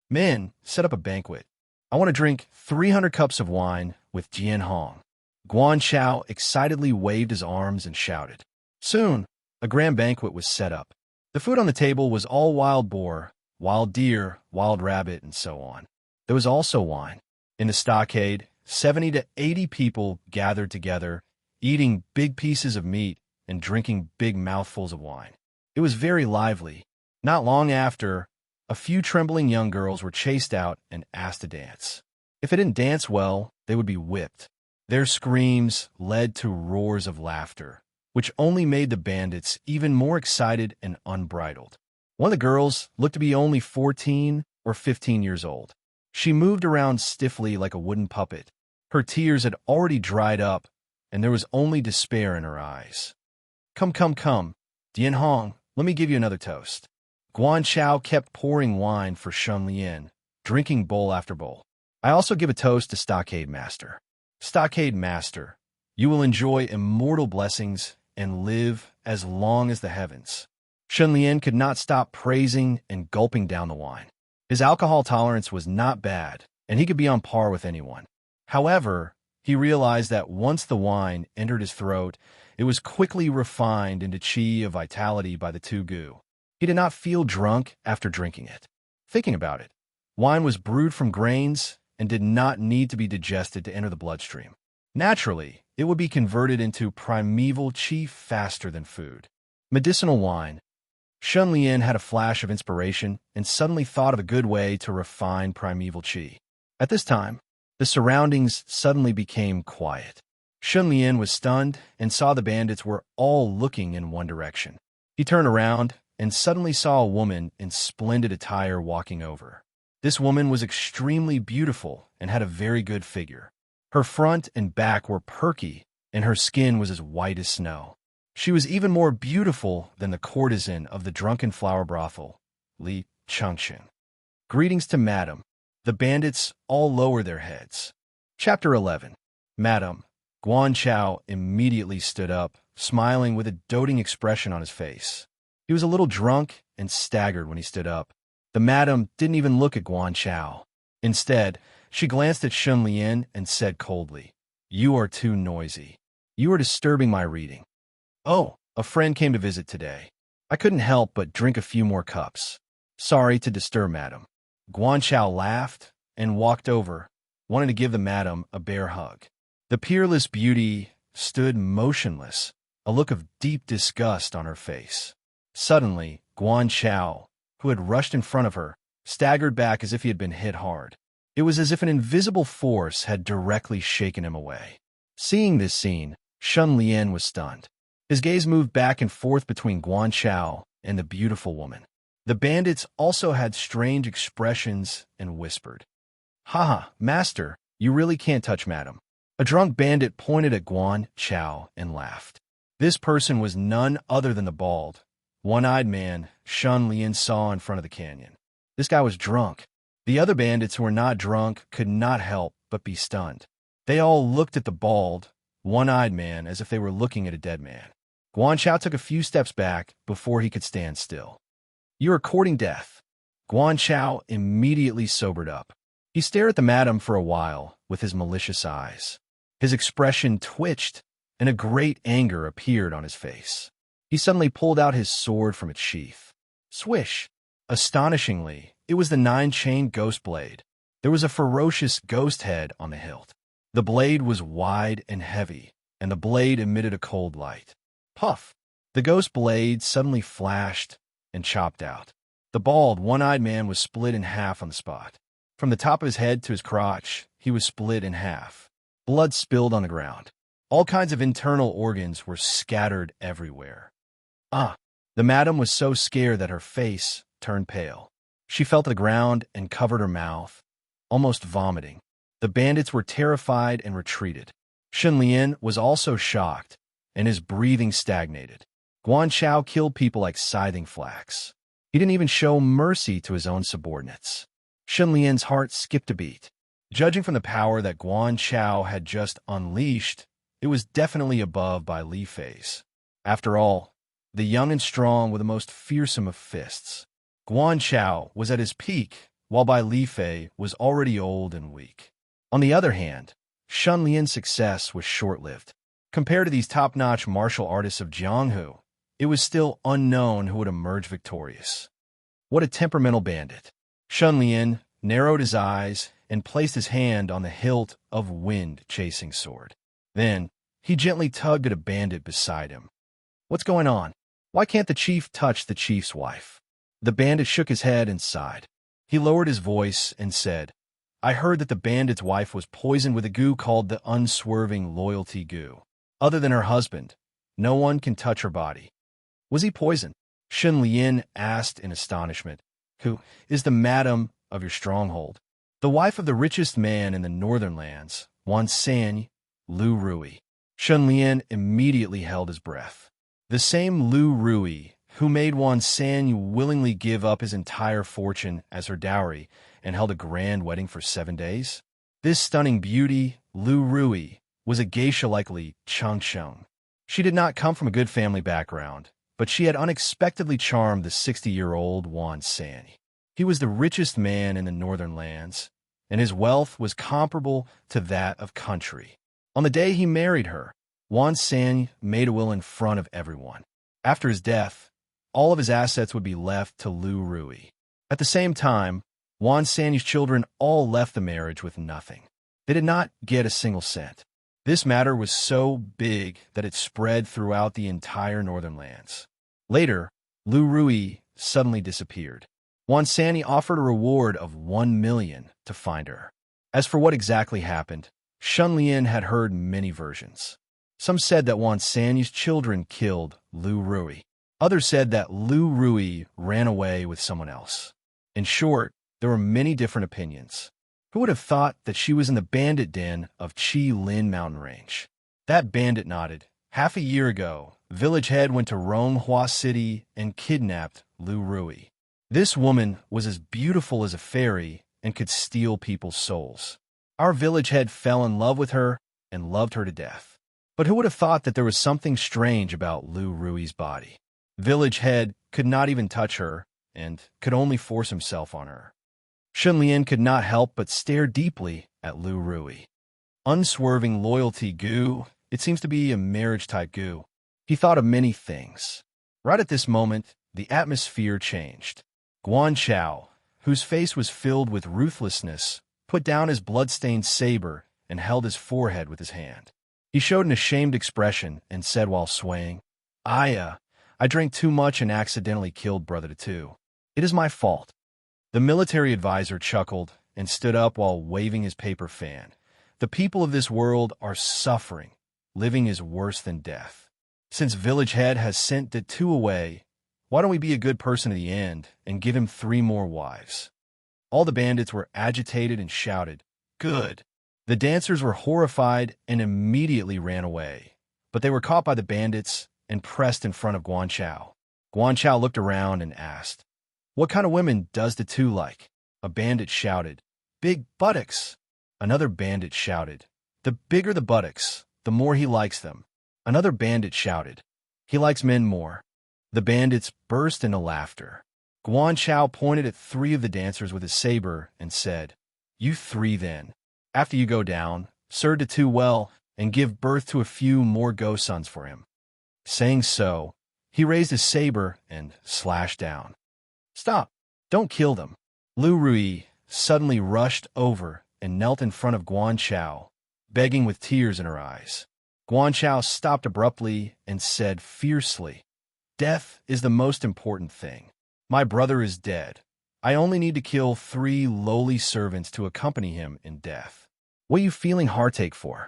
Men, set up a banquet. I want to drink 300 cups of wine with Jian Hong. Guan Chao excitedly waved his arms and shouted. Soon, a grand banquet was set up. The food on the table was all wild boar, wild deer, wild rabbit, and so on. There was also wine. In the stockade, 70 to 80 people gathered together, eating big pieces of meat and drinking big mouthfuls of wine. It was very lively. Not long after, a few trembling young girls were chased out and asked to dance. If they didn't dance well, they would be whipped. Their screams led to roars of laughter, which only made the bandits even more excited and unbridled. One of the girls looked to be only 14 or 15 years old. She moved around stiffly like a wooden puppet. Her tears had already dried up, and there was only despair in her eyes. Come, come, come, Dian Hong, let me give you another toast. Guan Chao kept pouring wine for Shun Lian, drinking bowl after bowl. I also give a toast to Stockade Master. Stockade Master, you will enjoy immortal blessings and live as long as the heavens. Shun Lian could not stop praising and gulping down the wine. His alcohol tolerance was not bad, and he could be on par with anyone. However, he realized that once the wine entered his throat, it was quickly refined into qi of vitality by the Tu Gu. He did not feel drunk after drinking it. Thinking about it, wine was brewed from grains and did not need to be digested to enter the bloodstream. Naturally, it would be converted into primeval qi faster than food. Medicinal wine. Shun Lian had a flash of inspiration and suddenly thought of a good way to refine primeval qi. At this time, the surroundings suddenly became quiet. Shun Lian was stunned and saw the bandits were all looking in one direction. He turned around and suddenly saw a woman in splendid attire walking over. This woman was extremely beautiful and had a very good figure. Her front and back were perky, and her skin was as white as snow. She was even more beautiful than the courtesan of the drunken flower brothel, Li Chengqing. Greetings to Madam. The bandits all lowered their heads. Chapter 11. Madam. Guan Chao immediately stood up, smiling with a doting expression on his face. He was a little drunk and staggered when he stood up. The madam didn't even look at Guan Chao. Instead, she glanced at Shun Lian and said coldly, "You are too noisy. You are disturbing my reading." "Oh, a friend came to visit today. I couldn't help but drink a few more cups. Sorry to disturb, madam." Guan Chao laughed and walked over, wanting to give the madam a bear hug. The peerless beauty stood motionless, a look of deep disgust on her face. Suddenly, Guan Chao, who had rushed in front of her, staggered back as if he had been hit hard. It was as if an invisible force had directly shaken him away. Seeing this scene, Shun Lian was stunned. His gaze moved back and forth between Guan Chao and the beautiful woman. The bandits also had strange expressions and whispered, "Haha, master, you really can't touch madam." A drunk bandit pointed at Guan Chao and laughed. This person was none other than the bald, one-eyed man Shun Lian saw in front of the canyon. This guy was drunk. The other bandits who were not drunk could not help but be stunned. They all looked at the bald, one-eyed man as if they were looking at a dead man. Guan Chao took a few steps back before he could stand still. "You are courting death." Guan Chao immediately sobered up. He stared at the madam for a while with his malicious eyes. His expression twitched, and a great anger appeared on his face. He suddenly pulled out his sword from its sheath. Swish! Astonishingly, it was the 9-chain ghost blade. There was a ferocious ghost head on the hilt. The blade was wide and heavy, and the blade emitted a cold light. Puff! The ghost blade suddenly flashed and chopped out. The bald, one-eyed man was split in half on the spot. From the top of his head to his crotch, he was split in half. Blood spilled on the ground. All kinds of internal organs were scattered everywhere. The madam was so scared that her face turned pale. She fell to the ground and covered her mouth, almost vomiting. The bandits were terrified and retreated. Shun Lian was also shocked, and his breathing stagnated. Guan Chao killed people like scything flax. He didn't even show mercy to his own subordinates. Shun Lian's heart skipped a beat. Judging from the power that Guan Chao had just unleashed, it was definitely above Bai Li Fei's. After all, the young and strong were the most fearsome of fists. Guan Chao was at his peak, while Bai Li Fei was already old and weak. On the other hand, Shun Lian's success was short-lived. Compared to these top-notch martial artists of Jianghu, it was still unknown who would emerge victorious. What a temperamental bandit. Shun Lian narrowed his eyes and placed his hand on the hilt of wind-chasing sword. Then, he gently tugged at a bandit beside him. What's going on? Why can't the chief touch the chief's wife? The bandit shook his head and sighed. He lowered his voice and said, I heard that the bandit's wife was poisoned with a goo called the unswerving loyalty goo. Other than her husband, no one can touch her body. Was he poisoned? Shun Lian asked in astonishment. Who is the madam of your stronghold? The wife of the richest man in the northern lands, Wan San, Lu Rui. Shun Lian immediately held his breath. The same Lu Rui who made Wan San willingly give up his entire fortune as her dowry and held a grand wedding for 7 days? This stunning beauty, Lu Rui, was a geisha like Li Changsheng. She did not come from a good family background, but she had unexpectedly charmed the 60-year-old Wan San. He was the richest man in the northern lands, and his wealth was comparable to that of country. On the day he married her, Wan San made a will in front of everyone. After his death, all of his assets would be left to Lu Rui. At the same time, Wan San's children all left the marriage with nothing. They did not get a single cent. This matter was so big that it spread throughout the entire northern lands. Later, Lu Rui suddenly disappeared. Wan San offered a reward of 1 million to find her. As for what exactly happened, Shun Lian had heard many versions. Some said that Wan San's children killed Lu Rui. Others said that Lu Rui ran away with someone else. In short, there were many different opinions. Who would have thought that she was in the bandit den of Chi Lin mountain range? That bandit nodded. Half a year ago, Village Head went to Ronghua City and kidnapped Lu Rui. This woman was as beautiful as a fairy and could steal people's souls. Our Village Head fell in love with her and loved her to death. But who would have thought that there was something strange about Lu Rui's body? Village Head could not even touch her and could only force himself on her. Shun Lian could not help but stare deeply at Lu Rui. Unswerving loyalty goo, it seems to be a marriage-type goo. He thought of many things. Right at this moment, the atmosphere changed. Guan Chao, whose face was filled with ruthlessness, put down his blood-stained saber and held his forehead with his hand. He showed an ashamed expression and said while swaying, I drank too much and accidentally killed Brother Two. It is my fault. The military advisor chuckled and stood up while waving his paper fan. The people of this world are suffering. Living is worse than death. Since Village Head has sent the two away, why don't we be a good person to the end and give him 3 more wives? All the bandits were agitated and shouted, Good! The dancers were horrified and immediately ran away, but they were caught by the bandits and pressed in front of Guan Chao. Guan Chao looked around and asked, What kind of women does the two like? A bandit shouted, Big buttocks. Another bandit shouted, The bigger the buttocks, the more he likes them. Another bandit shouted, He likes men more. The bandits burst into laughter. Guan Chao pointed at 3 of the dancers with his saber and said, You 3 then. After you go down, serve the two well and give birth to a few more ghost sons for him. Saying so, he raised his saber and slashed down. Stop! Don't kill them. Lu Rui suddenly rushed over and knelt in front of Guan Chao, begging with tears in her eyes. Guan Chao stopped abruptly and said fiercely, Death is the most important thing. My brother is dead. I only need to kill 3 lowly servants to accompany him in death. What are you feeling heartache for?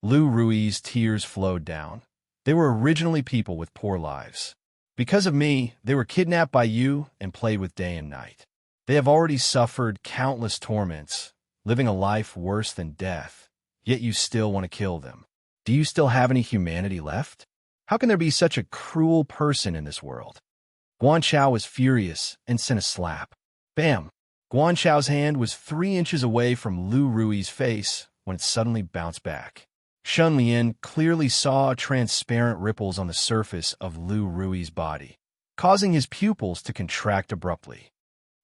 Lu Rui's tears flowed down. They were originally people with poor lives. Because of me, they were kidnapped by you and played with day and night. They have already suffered countless torments, living a life worse than death, yet you still want to kill them. Do you still have any humanity left? How can there be such a cruel person in this world? Guan Chao was furious and sent a slap. Bam! Guan Chao's hand was 3 inches away from Lu Rui's face when it suddenly bounced back. Shun Lian clearly saw transparent ripples on the surface of Lu Rui's body, causing his pupils to contract abruptly.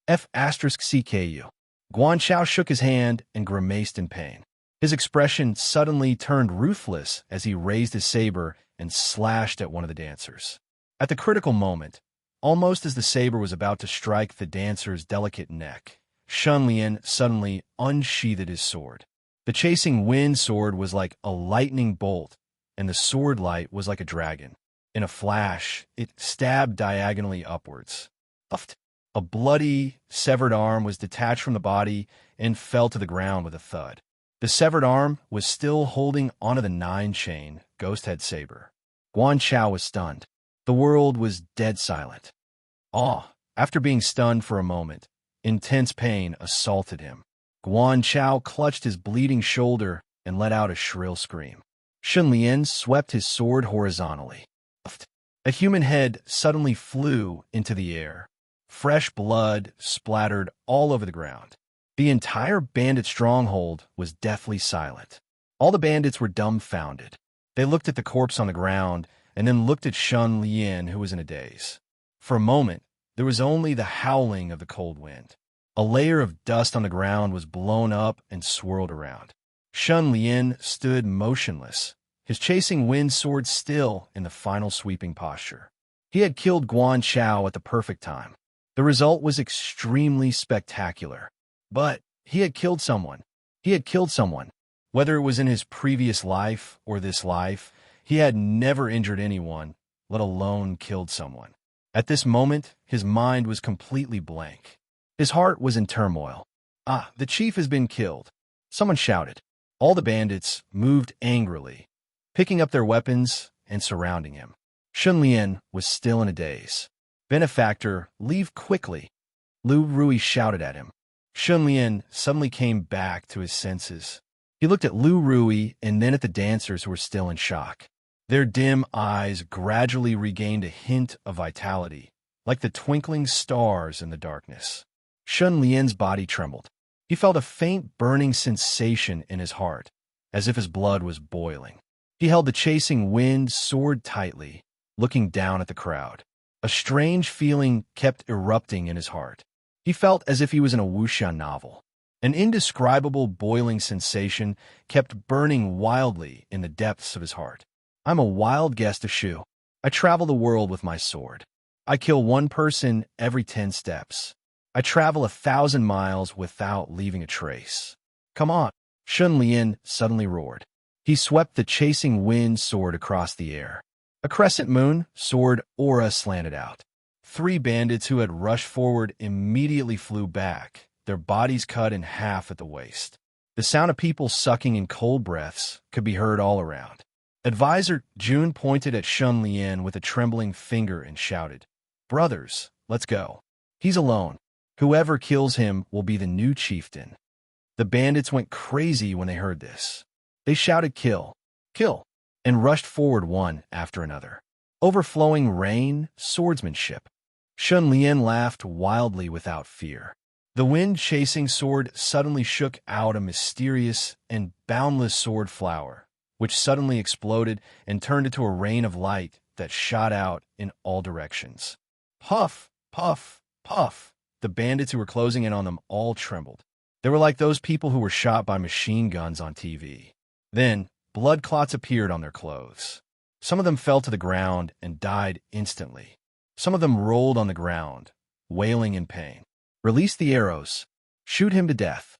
F*CKU. Guan Chao shook his hand and grimaced in pain. His expression suddenly turned ruthless as he raised his saber and slashed at one of the dancers. At the critical moment, almost as the saber was about to strike the dancer's delicate neck, Shun Lian suddenly unsheathed his sword. The chasing wind sword was like a lightning bolt, and the sword light was like a dragon. In a flash, it stabbed diagonally upwards. Puffed. A bloody, severed arm was detached from the body and fell to the ground with a thud. The severed arm was still holding onto the 9-chain ghost-head saber. Guan Chao was stunned. The world was dead silent. Awe, after being stunned for a moment, intense pain assaulted him. Guan Chao clutched his bleeding shoulder and let out a shrill scream. Shun Lian swept his sword horizontally. A human head suddenly flew into the air. Fresh blood splattered all over the ground. The entire bandit stronghold was deathly silent. All the bandits were dumbfounded. They looked at the corpse on the ground and then looked at Shun Lian, who was in a daze. For a moment, there was only the howling of the cold wind. A layer of dust on the ground was blown up and swirled around. Shun Lian stood motionless, his chasing wind sword still in the final sweeping posture. He had killed Guan Chao at the perfect time. The result was extremely spectacular. But he had killed someone. He had killed someone. Whether it was in his previous life or this life, he had never injured anyone, let alone killed someone. At this moment, his mind was completely blank. His heart was in turmoil. "Ah, the chief has been killed," someone shouted. All the bandits moved angrily, picking up their weapons and surrounding him. Shun Lian was still in a daze. "Benefactor, leave quickly," Lu Rui shouted at him. Shun Lian suddenly came back to his senses. He looked at Lu Rui and then at the dancers who were still in shock. Their dim eyes gradually regained a hint of vitality, like the twinkling stars in the darkness. Shun Lian's body trembled. He felt a faint burning sensation in his heart, as if his blood was boiling. He held the chasing wind sword tightly, looking down at the crowd. A strange feeling kept erupting in his heart. He felt as if he was in a wuxia novel. An indescribable boiling sensation kept burning wildly in the depths of his heart. "I'm a wild guest of Shu. I travel the world with my sword. I kill one person every 10 steps. I travel 1,000 miles without leaving a trace. Come on," Shun Lian suddenly roared. He swept the chasing wind sword across the air. A crescent moon sword aura slanted out. 3 bandits who had rushed forward immediately flew back, their bodies cut in half at the waist. The sound of people sucking in cold breaths could be heard all around. Advisor Jun pointed at Shun Lian with a trembling finger and shouted, "Brothers, let's go. He's alone. Whoever kills him will be the new chieftain." The bandits went crazy when they heard this. They shouted, "Kill! Kill!" and rushed forward one after another. Overflowing rain, swordsmanship. Shun Lian laughed wildly without fear. The wind-chasing sword suddenly shook out a mysterious and boundless sword flower, which suddenly exploded and turned into a rain of light that shot out in all directions. Puff, puff, puff. The bandits who were closing in on them all trembled. They were like those people who were shot by machine guns on TV. Then, blood clots appeared on their clothes. Some of them fell to the ground and died instantly. Some of them rolled on the ground, wailing in pain. "Release the arrows. Shoot him to death."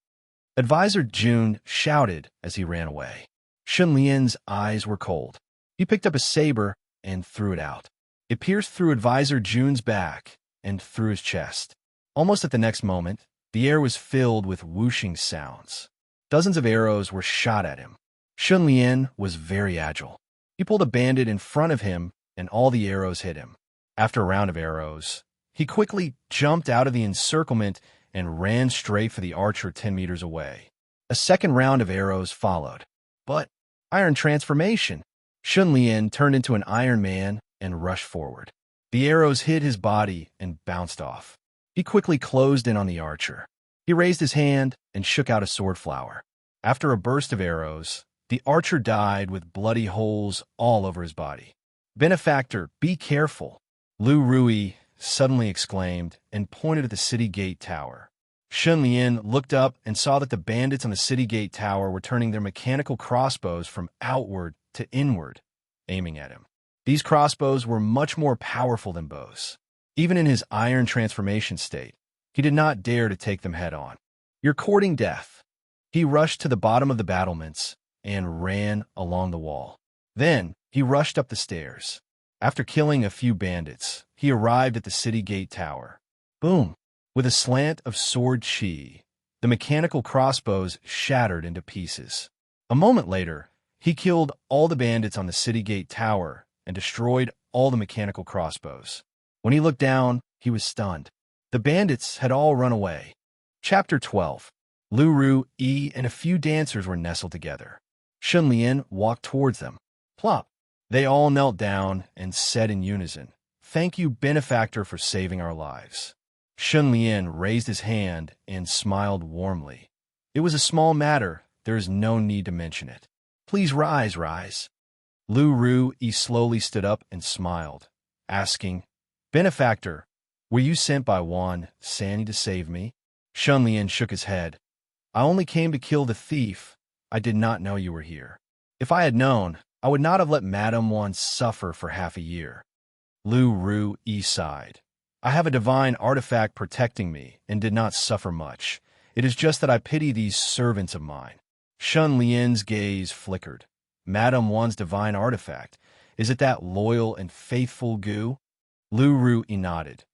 Advisor Jun shouted as he ran away. Shun Lian's eyes were cold. He picked up a saber and threw it out. It pierced through Advisor Jun's back and through his chest. Almost at the next moment, the air was filled with whooshing sounds. Dozens of arrows were shot at him. Shun Lian was very agile. He pulled a bandit in front of him, and all the arrows hit him. After a round of arrows, he quickly jumped out of the encirclement and ran straight for the archer 10 meters away. A second round of arrows followed. But iron transformation! Shun Lian turned into an Iron Man and rushed forward. The arrows hit his body and bounced off. He quickly closed in on the archer. He raised his hand and shook out a sword flower. After a burst of arrows, the archer died with bloody holes all over his body. "Benefactor, be careful," Lu Rui suddenly exclaimed and pointed at the city gate tower. Shun Lian looked up and saw that the bandits on the city gate tower were turning their mechanical crossbows from outward to inward, aiming at him. These crossbows were much more powerful than bows. Even in his iron transformation state, he did not dare to take them head-on. "You're courting death." He rushed to the bottom of the battlements and ran along the wall. Then he rushed up the stairs. After killing a few bandits, he arrived at the city gate tower. Boom! With a slant of sword chi, the mechanical crossbows shattered into pieces. A moment later, he killed all the bandits on the city gate tower and destroyed all the mechanical crossbows. When he looked down, he was stunned. The bandits had all run away. Chapter 12. Lu Ru, Yi, and a few dancers were nestled together. Shun Lian walked towards them. Plop! They all knelt down and said in unison, "Thank you, benefactor, for saving our lives." Shun Lian raised his hand and smiled warmly. "It was a small matter. There is no need to mention it. Please rise. Lu Ru Yi slowly stood up and smiled, asking, "Benefactor, were you sent by Wan Sanyi to save me?" Shun Lian shook his head. "I only came to kill the thief. I did not know you were here. If I had known, I would not have let Madame Wan suffer for half a year." Lu Ru Yi sighed. "I have a divine artifact protecting me and did not suffer much. It is just that I pity these servants of mine." Shun Lian's gaze flickered. "Madame Wan's divine artifact, is it that loyal and faithful Gu?" Lu Ru Yi nodded.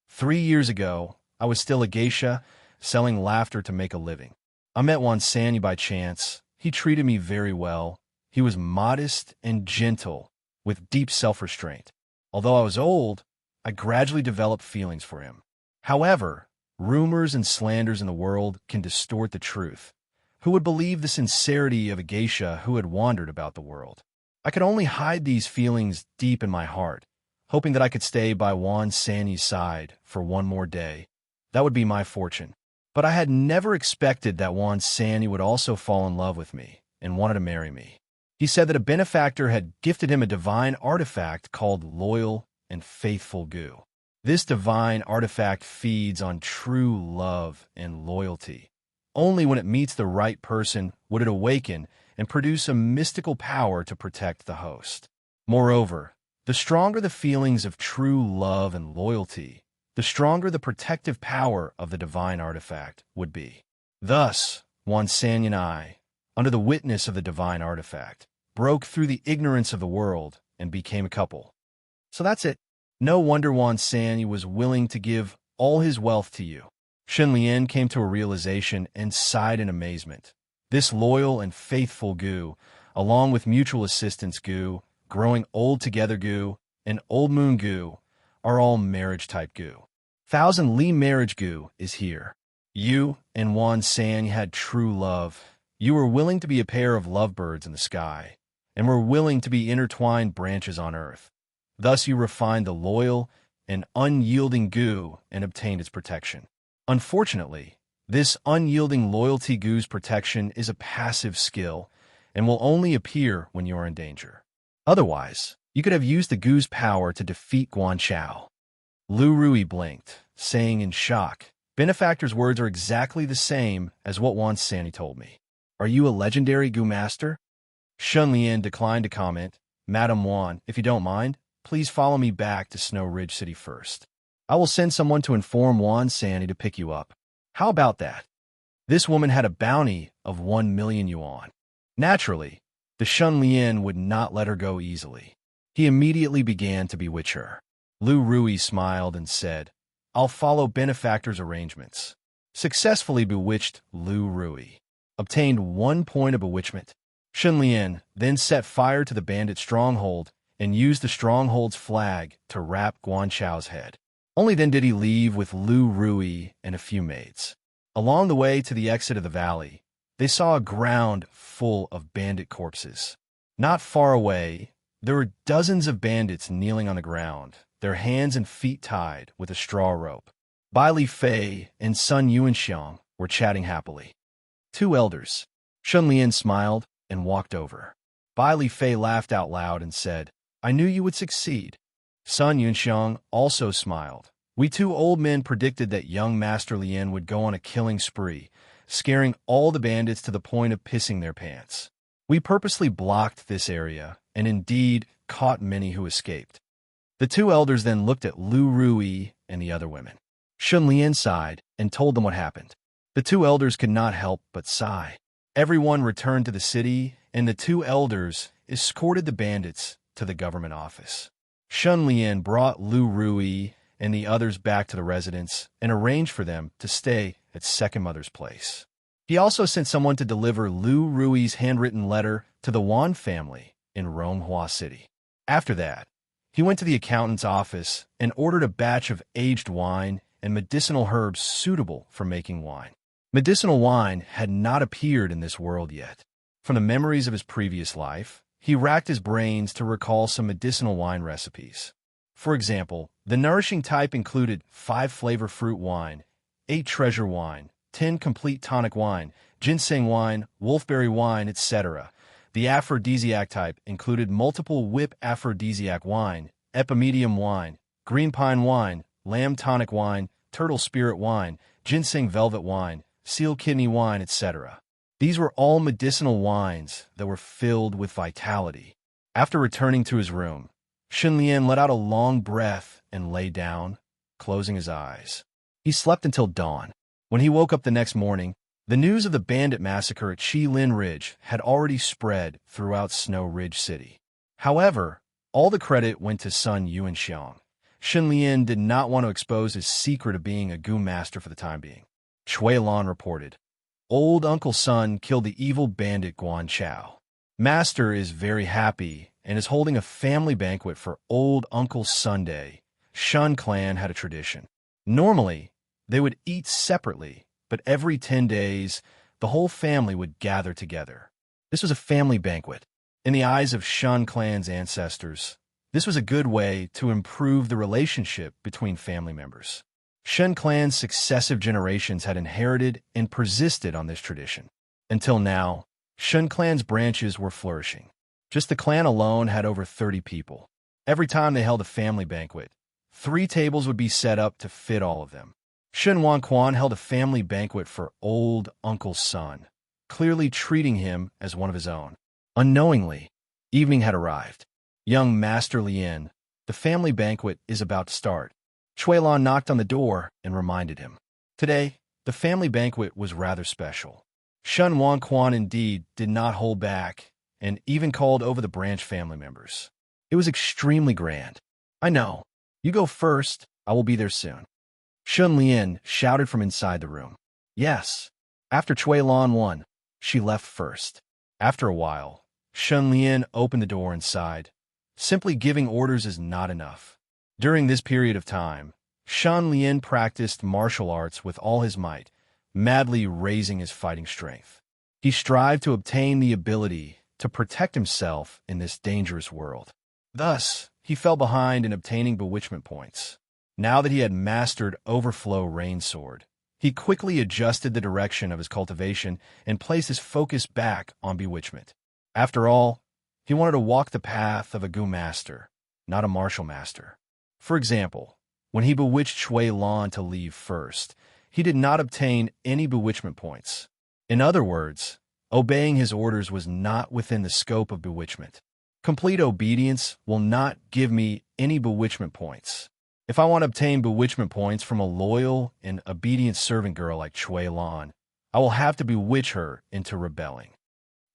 3 years ago, I was still a geisha, selling laughter to make a living. I met Wan Sanyi by chance. He treated me very well. He was modest and gentle, with deep self-restraint. Although I was old, I gradually developed feelings for him. However, rumors and slanders in the world can distort the truth. Who would believe the sincerity of a geisha who had wandered about the world? I could only hide these feelings deep in my heart, hoping that I could stay by Wan Sanyi's side for one more day. That would be my fortune. But I had never expected that Wan Sanyi would also fall in love with me and wanted to marry me. He said that a benefactor had gifted him a divine artifact called Loyal and Faithful Gu. This divine artifact feeds on true love and loyalty. Only when it meets the right person would it awaken and produce a mystical power to protect the host. Moreover, the stronger the feelings of true love and loyalty, the stronger the protective power of the divine artifact would be. Thus, Wan Sanyi and I, under the witness of the divine artifact, broke through the ignorance of the world and became a couple. So that's it. No wonder Wan Sanyi was willing to give all his wealth to you. Shun Lian came to a realization and sighed in amazement. This loyal and faithful Gu, along with mutual assistance Gu, growing old together Gu, and old moon Gu, are all marriage-type Gu. Thousand Li marriage Gu is here. You and Wan Sanyi had true love. You were willing to be a pair of lovebirds in the sky, and were willing to be intertwined branches on earth. Thus you refined the loyal and unyielding Gu and obtained its protection. Unfortunately, this unyielding loyalty Gu's protection is a passive skill and will only appear when you are in danger. Otherwise, you could have used the Gu's power to defeat Guan Chao. Lu Rui blinked, saying in shock, "Benefactor's words are exactly the same as what Wan Sanyi told me. Are you a legendary Gu master?" Shun Lian declined to comment. "Madame Wan, if you don't mind, please follow me back to Snow Ridge City first. I will send someone to inform Wan Sanyi to pick you up. How about that?" This woman had a bounty of 1 million yuan. Naturally, the Shun Lian would not let her go easily. He immediately began to bewitch her. Lu Rui smiled and said, "I'll follow benefactor's arrangements." Successfully bewitched Lu Rui. Obtained 1 point of bewitchment. Shun Lian then set fire to the bandit stronghold and used the stronghold's flag to wrap Guan Chao's head. Only then did he leave with Lu Rui and a few maids. Along the way to the exit of the valley, they saw a ground full of bandit corpses. Not far away, there were dozens of bandits kneeling on the ground, their hands and feet tied with a straw rope. Bai Li Fei and Sun Yuanxiang were chatting happily. 2 elders. Shun Lian smiled and walked over. Bai Li Fei laughed out loud and said, "I knew you would succeed." Sun Yuanxiang also smiled. "We 2 old men predicted that young Master Lian would go on a killing spree, scaring all the bandits to the point of pissing their pants. We purposely blocked this area, and indeed, caught many who escaped. The two elders then looked at Lu Rui and the other women. Shun Lian sighed and told them what happened. The two elders could not help but sigh. Everyone returned to the city, and the two elders escorted the bandits to the government office. Shun Lian brought Lu Rui and the others back to the residence and arranged for them to stay at Second Mother's place. He also sent someone to deliver Lu Rui's handwritten letter to the Wan family in Ronghua City. After that, he went to the accountant's office and ordered a batch of aged wine and medicinal herbs suitable for making wine. Medicinal wine had not appeared in this world yet. From the memories of his previous life, he racked his brains to recall some medicinal wine recipes. For example, the nourishing type included 5 flavor fruit wine, 8 treasure wine, 10 complete tonic wine, ginseng wine, wolfberry wine, etc. The aphrodisiac type included multiple whip aphrodisiac wine, epimedium wine, green pine wine, lamb tonic wine, turtle spirit wine, ginseng velvet wine, seal kidney wine, etc. These were all medicinal wines that were filled with vitality. After returning to his room, Shun Lian let out a long breath and lay down, closing his eyes. He slept until dawn. When he woke up the next morning, the news of the bandit massacre at Chi Lin Ridge had already spread throughout Snow Ridge City. However, all the credit went to son Yuan Xiang. Shun Lian did not want to expose his secret of being a Gu master for the time being. Chui Lan reported, "Old Uncle Sun killed the evil bandit Guan Chao. Master is very happy and is holding a family banquet for Old Uncle Sunday." Shun clan had a tradition. Normally, they would eat separately, but every 10 days, the whole family would gather together. This was a family banquet. In the eyes of Shun clan's ancestors, this was a good way to improve the relationship between family members. Shun clan's successive generations had inherited and persisted on this tradition. Until now, Shun clan's branches were flourishing. Just the clan alone had over 30 people. Every time they held a family banquet, 3 tables would be set up to fit all of them. Shun Wan Quan held a family banquet for Old Uncle Sun, clearly treating him as one of his own. Unknowingly, evening had arrived. "Young Master Lien, the family banquet is about to start." Chui Lan knocked on the door and reminded him. Today, the family banquet was rather special. Shun Wan Quan indeed did not hold back and even called over the branch family members. It was extremely grand. "I know. You go first. I will be there soon." Shun Lian shouted from inside the room. Yes. After Chui Lan won, she left first. After a while, Shun Lian opened the door and sighed. Simply giving orders is not enough. During this period of time, Shun Lian practiced martial arts with all his might, madly raising his fighting strength. He strived to obtain the ability to protect himself in this dangerous world. Thus, he fell behind in obtaining bewitchment points. Now that he had mastered Overflow Rain Sword, he quickly adjusted the direction of his cultivation and placed his focus back on bewitchment. After all, he wanted to walk the path of a Gu master, not a martial master. For example, when he bewitched Chui Lan to leave first, he did not obtain any bewitchment points. In other words, obeying his orders was not within the scope of bewitchment. Complete obedience will not give me any bewitchment points. If I want to obtain bewitchment points from a loyal and obedient servant girl like Chui Lan, I will have to bewitch her into rebelling.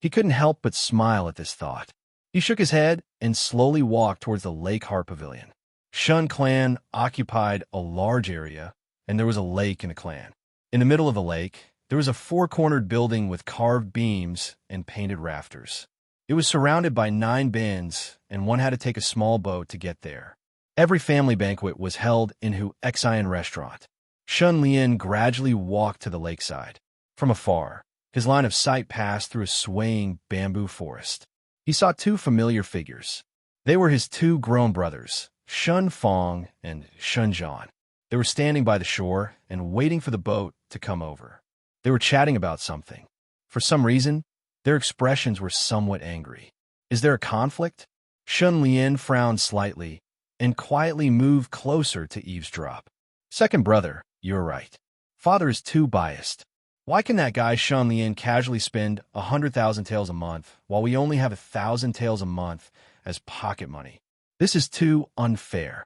He couldn't help but smile at this thought. He shook his head and slowly walked towards the Lake Heart Pavilion. Shun clan occupied a large area, and there was a lake in the clan. In the middle of the lake, there was a 4-cornered building with carved beams and painted rafters. It was surrounded by 9 bends, and one had to take a small boat to get there. Every family banquet was held in Hu Xian restaurant. Shun Lian gradually walked to the lakeside. From afar, his line of sight passed through a swaying bamboo forest. He saw 2 familiar figures. They were his 2 grown brothers, Shun Fong and Shun Zhan. They were standing by the shore and waiting for the boat to come over. They were chatting about something. For some reason, their expressions were somewhat angry. Is there a conflict? Shun Lian frowned slightly and quietly moved closer to eavesdrop. "Second brother, you're right. Father is too biased. Why can that guy Shen Lian casually spend 100,000 taels a month while we only have 1,000 taels a month as pocket money? This is too unfair.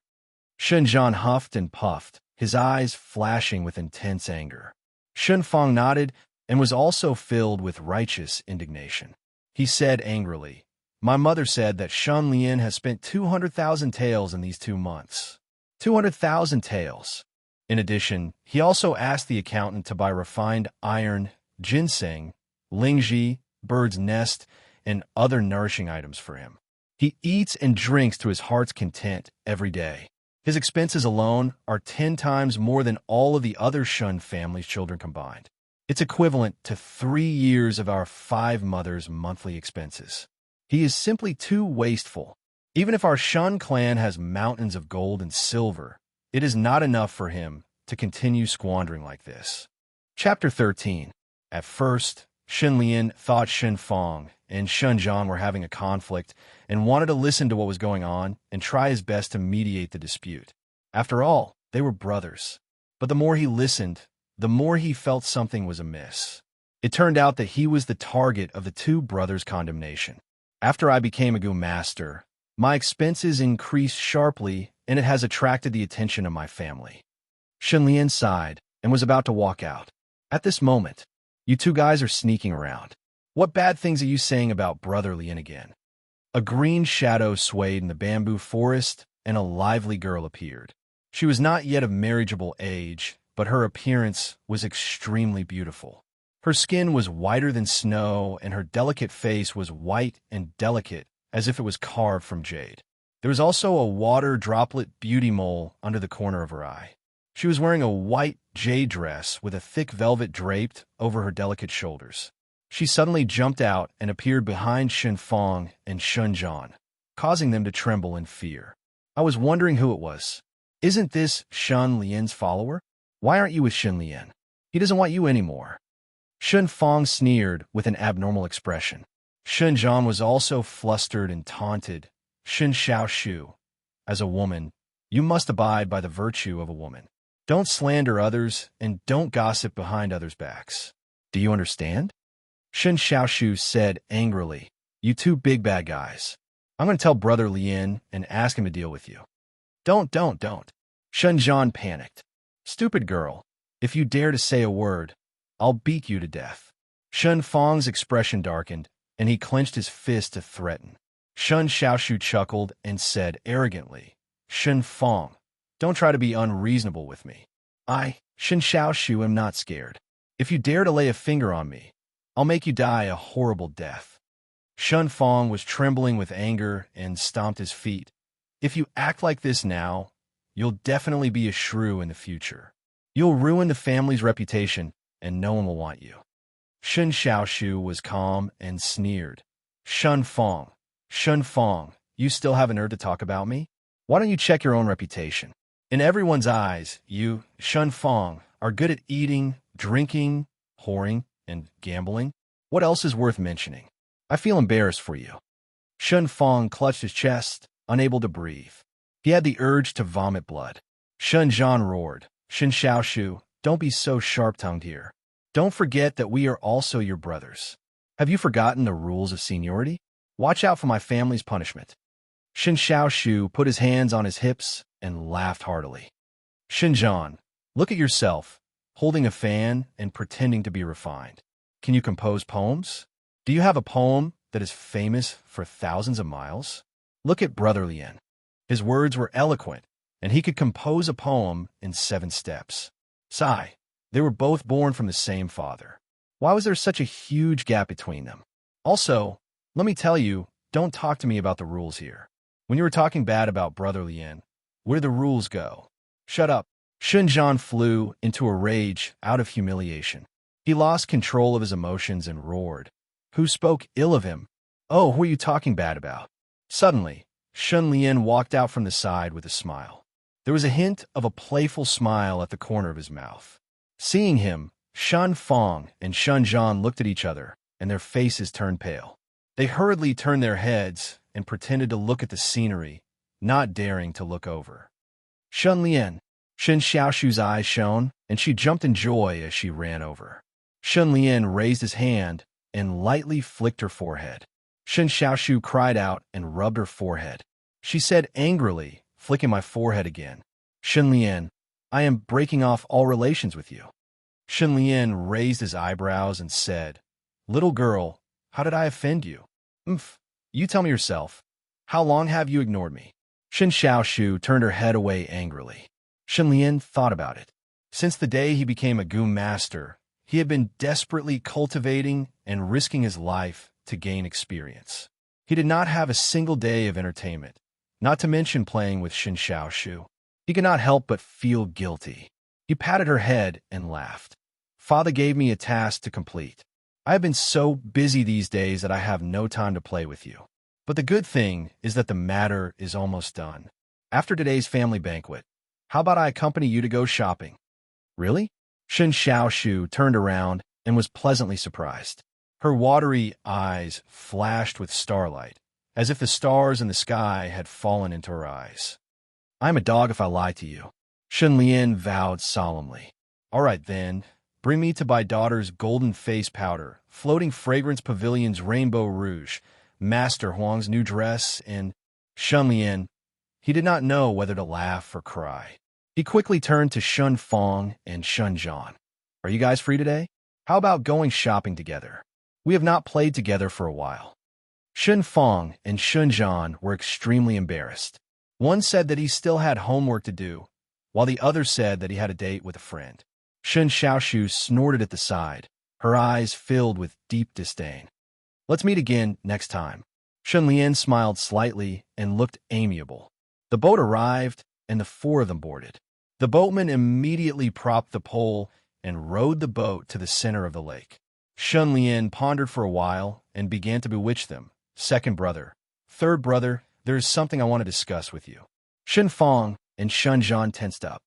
Shen Zhan huffed and puffed, his eyes flashing with intense anger. Shen Fong nodded and was also filled with righteous indignation. He said angrily, "My mother said that Shen Lian has spent 200,000 taels in these 2 months. 200,000 taels. In addition, he also asked the accountant to buy refined iron, ginseng, lingji, bird's nest, and other nourishing items for him. He eats and drinks to his heart's content every day. His expenses alone are 10 times more than all of the other Shun family's children combined. It's equivalent to 3 years of our 5 mothers' monthly expenses. He is simply too wasteful. Even if our Shun clan has mountains of gold and silver, it is not enough for him to continue squandering like this." Chapter 13. At first, Shen Lian thought Shen Fong and Shen Zhang were having a conflict and wanted to listen to what was going on and try his best to mediate the dispute. After all, they were brothers. But the more he listened, the more he felt something was amiss. It turned out that he was the target of the 2 brothers' condemnation. After I became a Gu master, my expenses increased sharply, and it has attracted the attention of my family. Shen Lian sighed and was about to walk out. At this moment, "You 2 guys are sneaking around. What bad things are you saying about Brother Lian again?" A green shadow swayed in the bamboo forest, and a lively girl appeared. She was not yet of marriageable age, but her appearance was extremely beautiful. Her skin was whiter than snow, and her delicate face was white and delicate, as if it was carved from jade. There was also a water droplet beauty mole under the corner of her eye. She was wearing a white jade dress with a thick velvet draped over her delicate shoulders. She suddenly jumped out and appeared behind Shen Fong and Shen Zhan, causing them to tremble in fear. I was wondering who it was. "Isn't this Shen Lian's follower? Why aren't you with Shen Lian? He doesn't want you anymore." Shen Fong sneered with an abnormal expression. Shen Zhan was also flustered and taunted. "Shen Xiaoshu, as a woman, you must abide by the virtue of a woman. Don't slander others and don't gossip behind others' backs. Do you understand?" Shen Xiaoshu said angrily, "You 2 big bad guys. I'm going to tell Brother Lian and ask him to deal with you." Don't. Shen Zhan panicked. "Stupid girl, if you dare to say a word, I'll beat you to death." Shen Fong's expression darkened, and he clenched his fist to threaten. Shen Xiaoshu chuckled and said arrogantly, "Shen Fong, don't try to be unreasonable with me. I, Shen Xiaoshu, am not scared. If you dare to lay a finger on me, I'll make you die a horrible death." Shen Fong was trembling with anger and stomped his feet. "If you act like this now, you'll definitely be a shrew in the future. You'll ruin the family's reputation, and no one will want you." Shen Xiaoshu was calm and sneered. Shen Fong, you still haven't heard to talk about me? Why don't you check your own reputation? In everyone's eyes, you, Shen Fong, are good at eating, drinking, whoring, and gambling. What else is worth mentioning? I feel embarrassed for you." Shen Fong clutched his chest, unable to breathe. He had the urge to vomit blood. Shen Zhan roared, "Shen Xiaoshu, don't be so sharp-tongued here. Don't forget that we are also your brothers. Have you forgotten the rules of seniority? Watch out for my family's punishment." Shen Xiaoshu put his hands on his hips and laughed heartily. "Shen Zhan, look at yourself, holding a fan and pretending to be refined. Can you compose poems? Do you have a poem that is famous for thousands of miles? Look at Brother Lian. His words were eloquent, and he could compose a poem in 7 steps. Sigh, they were both born from the same father. Why was there such a huge gap between them? Also, let me tell you, don't talk to me about the rules here. When you were talking bad about Brother Lian, where did the rules go? Shut up." Shen Zhan flew into a rage out of humiliation. He lost control of his emotions and roared. "Who spoke ill of him? Oh, who are you talking bad about?" Suddenly, Shen Lian walked out from the side with a smile. There was a hint of a playful smile at the corner of his mouth. Seeing him, Shen Fong and Shen Zhan looked at each other, and their faces turned pale. They hurriedly turned their heads and pretended to look at the scenery, not daring to look over. "Shen Lian." Shen Xiaoshu's eyes shone, and she jumped in joy as she ran over. Shun Lian raised his hand and lightly flicked her forehead. Shen Xiaoshu cried out and rubbed her forehead. She said angrily, flicking my forehead again, "Shun Lian, I am breaking off all relations with you." Shun Lian raised his eyebrows and said, "Little girl, how did I offend you?" "Umph, you tell me yourself. How long have you ignored me?" Shen Xiaoshu turned her head away angrily. Shun Lian thought about it. Since the day he became a Goon Master, he had been desperately cultivating and risking his life to gain experience. He did not have a single day of entertainment, not to mention playing with Shen Xiaoshu. He could not help but feel guilty. He patted her head and laughed. "Father gave me a task to complete. I have been so busy these days that I have no time to play with you. But the good thing is that the matter is almost done. After today's family banquet, how about I accompany you to go shopping?" "Really?" Shen Xiaoshu turned around and was pleasantly surprised. Her watery eyes flashed with starlight, as if the stars in the sky had fallen into her eyes. "I am a dog if I lie to you." Shun Lian vowed solemnly. "All right then, bring me to my daughter's golden face powder, floating fragrance pavilion's rainbow rouge, Master Huang's new dress, and—" Shun Lian, he did not know whether to laugh or cry. He quickly turned to Shun Fong and Shun Zhan. "Are you guys free today? How about going shopping together? We have not played together for a while." Shun Fong and Shun Zhan were extremely embarrassed. One said that he still had homework to do, while the other said that he had a date with a friend. Shen Xiaoshu snorted at the side, her eyes filled with deep disdain. "Let's meet again next time." Shun Lian smiled slightly and looked amiable. The boat arrived, and the four of them boarded. The boatman immediately propped the pole and rowed the boat to the center of the lake. Shun Lian pondered for a while and began to bewitch them. "Second brother, third brother, there is something I want to discuss with you." Shen Fong and Shun Zhan tensed up.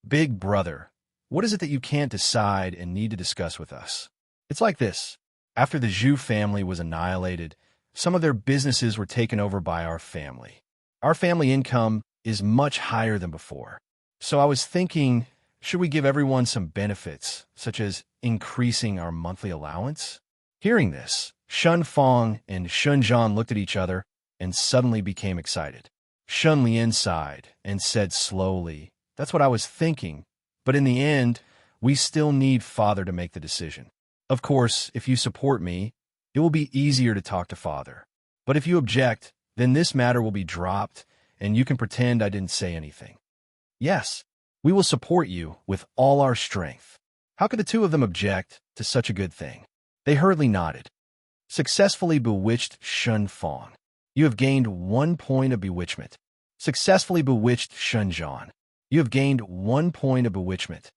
"Big brother, what is it that you can't decide and need to discuss with us?" "It's like this. After the Zhu family was annihilated, some of their businesses were taken over by our family. Our family income is much higher than before. So I was thinking, should we give everyone some benefits, such as increasing our monthly allowance?" Hearing this, Shun Fong and Shun Zhan looked at each other and suddenly became excited. Shun Lian sighed and said slowly, "That's what I was thinking, but in the end, we still need Father to make the decision. Of course, if you support me, it will be easier to talk to Father. But if you object, then this matter will be dropped, and you can pretend I didn't say anything." "Yes, we will support you with all our strength." How could the two of them object to such a good thing? They hurriedly nodded. "Successfully bewitched Shun Fong. You have gained 1 point of bewitchment." "Successfully bewitched Shun Zhan. You have gained 1 point of bewitchment."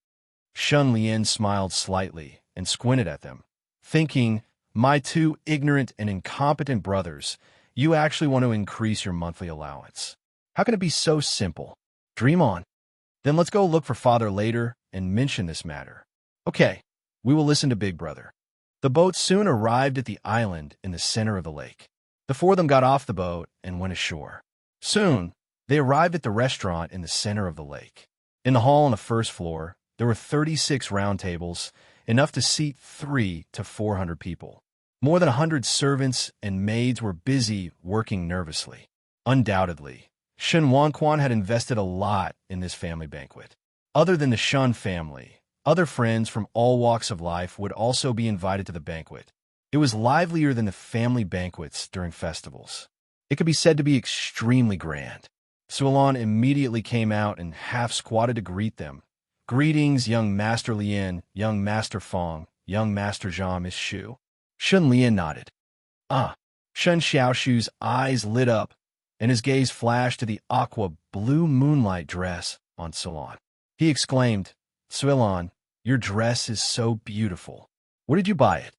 Shun Lian smiled slightly and squinted at them, thinking, "My two ignorant and incompetent brothers, you actually want to increase your monthly allowance. How can it be so simple? Dream on. Then let's go look for Father later and mention this matter." "Okay, we will listen to Big Brother." The boat soon arrived at the island in the center of the lake. The four of them got off the boat and went ashore. Soon, they arrived at the restaurant in the center of the lake. In the hall on the first floor, there were 36 round tables, enough to seat 300 to 400 people. More than 100 servants and maids were busy working nervously. Undoubtedly, Shen Wanquan had invested a lot in this family banquet. Other than the Shun family, other friends from all walks of life would also be invited to the banquet. It was livelier than the family banquets during festivals. It could be said to be extremely grand. Suilan immediately came out and half-squatted to greet them. "Greetings, young Master Lian, young Master Fong, young Master Zhang, Miss Shu." Shun Lian nodded. "Ah." Shun Xiaoshu's eyes lit up, and his gaze flashed to the aqua blue moonlight dress on Suilan. He exclaimed, "Suilan, your dress is so beautiful. Where did you buy it?"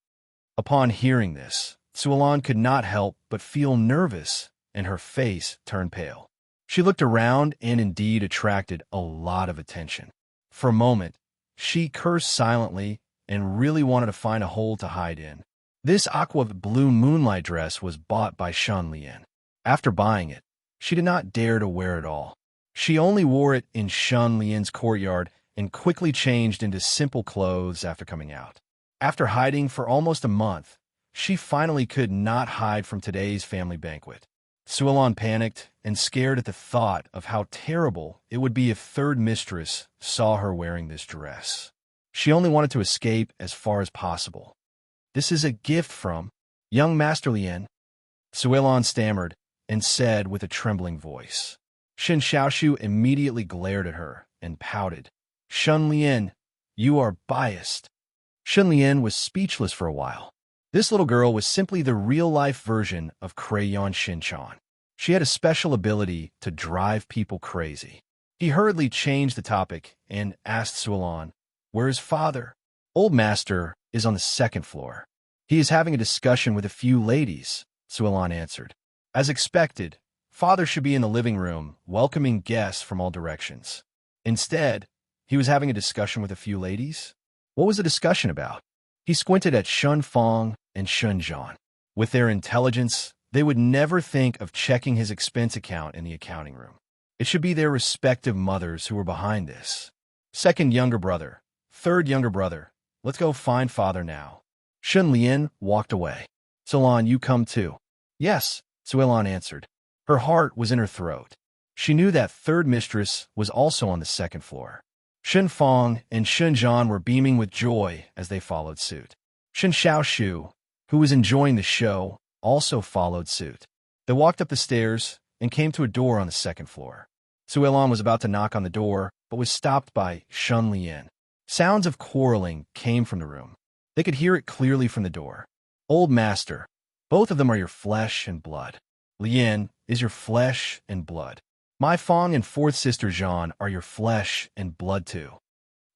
Upon hearing this, Suilan could not help but feel nervous, and her face turned pale. She looked around and indeed attracted a lot of attention. For a moment, she cursed silently and really wanted to find a hole to hide in. This aqua blue moonlight dress was bought by Shun Lian. After buying it, she did not dare to wear it all. She only wore it in Shun Lian's courtyard and quickly changed into simple clothes after coming out. After hiding for almost a month, she finally could not hide from today's family banquet. Sualon panicked and scared at the thought of how terrible it would be if third mistress saw her wearing this dress. She only wanted to escape as far as possible. "This is a gift from young Master Lien," Sualon stammered and said with a trembling voice. Shin Xiaoshu immediately glared at her and pouted. "Shun Lien, you are biased." Shun Lien was speechless for a while. This little girl was simply the real-life version of Crayon Shinchan. She had a special ability to drive people crazy. He hurriedly changed the topic and asked Sualon, "Where is father?" "Old master is on the second floor. He is having a discussion with a few ladies," Sualon answered. As expected, father should be in the living room, welcoming guests from all directions. Instead, he was having a discussion with a few ladies? What was the discussion about? He squinted at Shun Fong and Shun Zhan. With their intelligence, they would never think of checking his expense account in the accounting room. It should be their respective mothers who were behind this. Second younger brother, third younger brother, let's go find father now. Shun Lien walked away. "Sualon, you come too." "Yes," Sualon answered. Her heart was in her throat. She knew that third mistress was also on the second floor. Shun Fong and Shun Zhan were beaming with joy as they followed suit. Shun Xiaoshu, who was enjoying the show, also followed suit. They walked up the stairs and came to a door on the second floor. Sualon was about to knock on the door, but was stopped by Shun Lien. Sounds of quarreling came from the room. They could hear it clearly from the door. "Old master, both of them are your flesh and blood. Lien is your flesh and blood. My Fong and fourth sister Zhan are your flesh and blood too."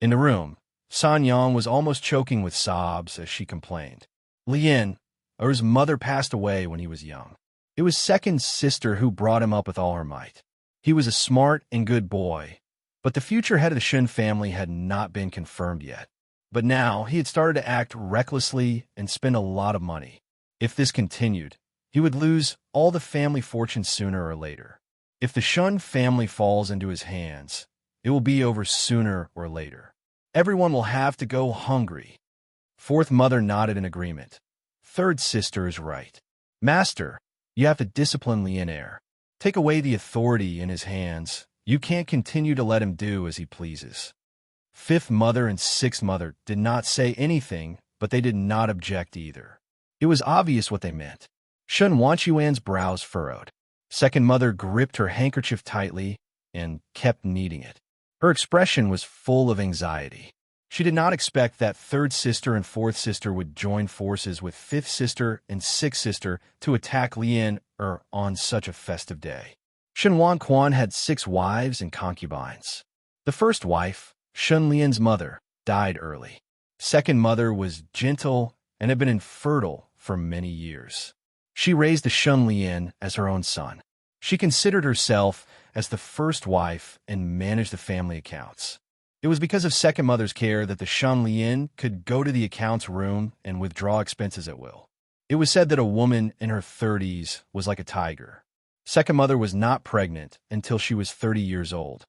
In the room, San Yang was almost choking with sobs as she complained. "Lien, or his mother passed away when he was young. It was second sister who brought him up with all her might. He was a smart and good boy, but the future head of the Shun family had not been confirmed yet. But now he had started to act recklessly and spend a lot of money. If this continued, he would lose all the family fortune sooner or later. If the Shun family falls into his hands, it will be over sooner or later. Everyone will have to go hungry." Fourth mother nodded in agreement. Third sister is right. "Master, you have to discipline Lien Air. Take away the authority in his hands. You can't continue to let him do as he pleases." Fifth mother and sixth mother did not say anything, but they did not object either. It was obvious what they meant. Shun Wanchuan's brows furrowed. Second mother gripped her handkerchief tightly and kept kneading it. Her expression was full of anxiety. She did not expect that third sister and fourth sister would join forces with fifth sister and sixth sister to attack Lien on such a festive day. Shun Wanquan had 6 wives and concubines. The first wife, Shun Lian's mother, died early. Second mother was gentle and had been infertile for many years. She raised the Shun Lien as her own son. She considered herself as the first wife and managed the family accounts. It was because of second mother's care that the Shun Lien could go to the accounts room and withdraw expenses at will. It was said that a woman in her 30s was like a tiger. Second mother was not pregnant until she was 30 years old.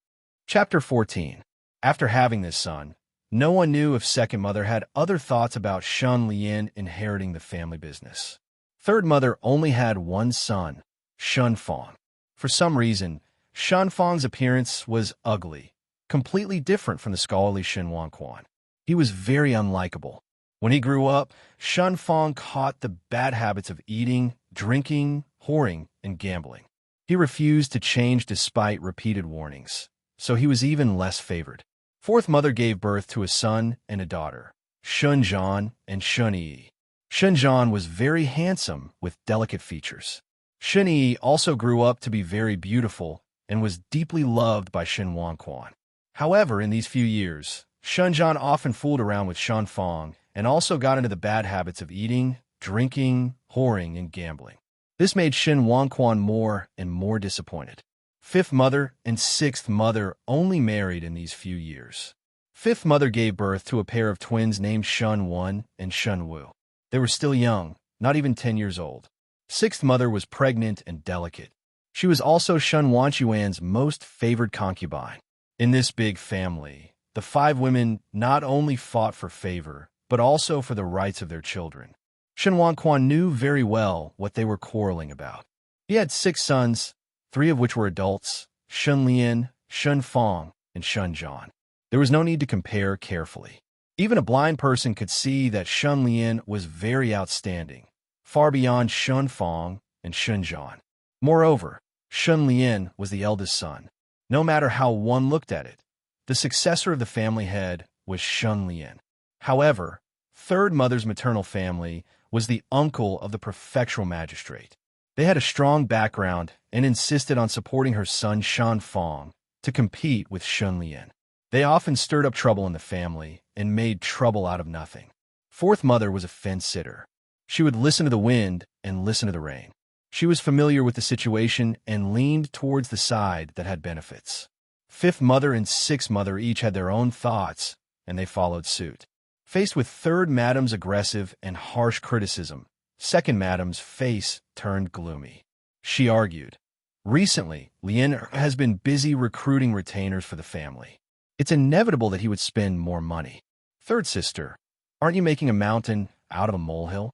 Chapter 14. After having this son, no one knew if second mother had other thoughts about Shun Lien inheriting the family business. Third mother only had one son, Shun Fong. For some reason, Shun Fong's appearance was ugly, completely different from the scholarly Shin Wanquan. He was very unlikable. When he grew up, Shun Fong caught the bad habits of eating, drinking, whoring, and gambling. He refused to change despite repeated warnings, so he was even less favored. Fourth mother gave birth to a son and a daughter, Shun Zhan and Shun Yi. Shun Zhan was very handsome with delicate features. Shun Yi also grew up to be very beautiful and was deeply loved by Shin Wanquan. However, in these few years, Shun Zhan often fooled around with Shun Fong and also got into the bad habits of eating, drinking, whoring, and gambling. This made Shin Wanquan more and more disappointed. Fifth mother and sixth mother only married in these few years. Fifth mother gave birth to a pair of twins named Shun Wen and Shun Wu. They were still young, not even 10 years old. Sixth mother was pregnant and delicate. She was also Shun Wanchuan's most favored concubine. In this big family, the 5 women not only fought for favor, but also for the rights of their children. Shen Wanquan knew very well what they were quarreling about. He had 6 sons, 3 of which were adults: Shun Lian, Shun Fong, and Shun Zhan. There was no need to compare carefully. Even a blind person could see that Shun Lian was very outstanding, far beyond Shun Fong and Shun Zhan. Moreover, Shun Lian was the eldest son. No matter how one looked at it, the successor of the family head was Shun Lian. However, third mother's maternal family was the uncle of the prefectural magistrate. They had a strong background and insisted on supporting her son Shan Fong to compete with Shun Lian. They often stirred up trouble in the family and made trouble out of nothing. Fourth mother was a fence-sitter. She would listen to the wind and listen to the rain. She was familiar with the situation and leaned towards the side that had benefits. Fifth mother and sixth mother each had their own thoughts, and they followed suit. Faced with third madam's aggressive and harsh criticism, second madam's face turned gloomy. She argued, "Recently, Lien has been busy recruiting retainers for the family. It's inevitable that he would spend more money." Third sister, "Aren't you making a mountain out of a molehill?"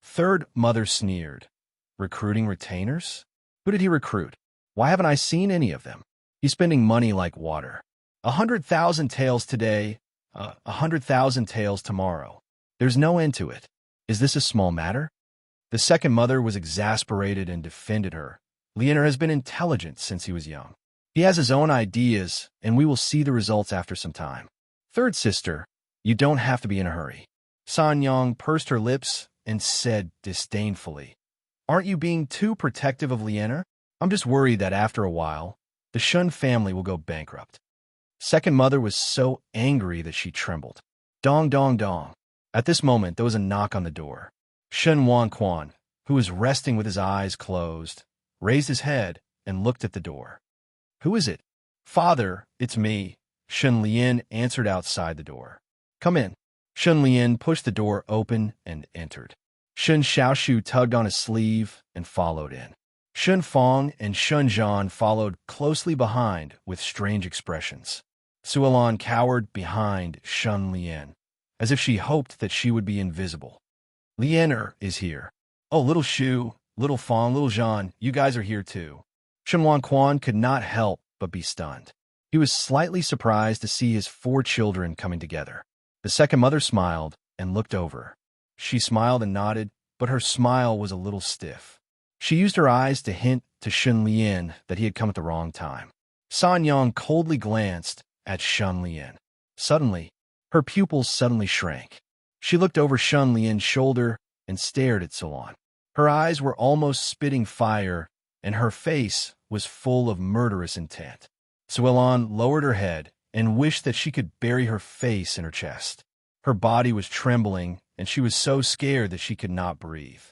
Third mother sneered, "Recruiting retainers? Who did he recruit? Why haven't I seen any of them? He's spending money like water. 100,000 taels today, 100,000 taels tomorrow. There's no end to it. Is this a small matter?" The second mother was exasperated and defended her. "Leonard has been intelligent since he was young. He has his own ideas, and we will see the results after some time." Third sister, "You don't have to be in a hurry." San Yang pursed her lips and said disdainfully, "Aren't you being too protective of Leonard? I'm just worried that after a while, the Shun family will go bankrupt." Second mother was so angry that she trembled. Dong, dong, dong. At this moment, there was a knock on the door. Shen Wanquan, who was resting with his eyes closed, raised his head and looked at the door. "Who is it?" "Father, it's me," Shen Lian answered outside the door. "Come in." Shen Lian pushed the door open and entered. Shen Xiaoshu tugged on his sleeve and followed in. Shun Fong and Shun Zhan followed closely behind with strange expressions. Suilan cowered behind Shun Lian, as if she hoped that she would be invisible. "Lianer is here. Oh, little Shu, little Fong, little Zhan, you guys are here too." Shen Wanquan could not help but be stunned. He was slightly surprised to see his 4 children coming together. The second mother smiled and looked over. She smiled and nodded, but her smile was a little stiff. She used her eyes to hint to Shun Lian that he had come at the wrong time. San Yang coldly glanced at Shun Lian. Suddenly, her pupils suddenly shrank. She looked over Shun Lian's shoulder and stared at Sulan. Her eyes were almost spitting fire, and her face was full of murderous intent. Suilan lowered her head and wished that she could bury her face in her chest. Her body was trembling, and she was so scared that she could not breathe.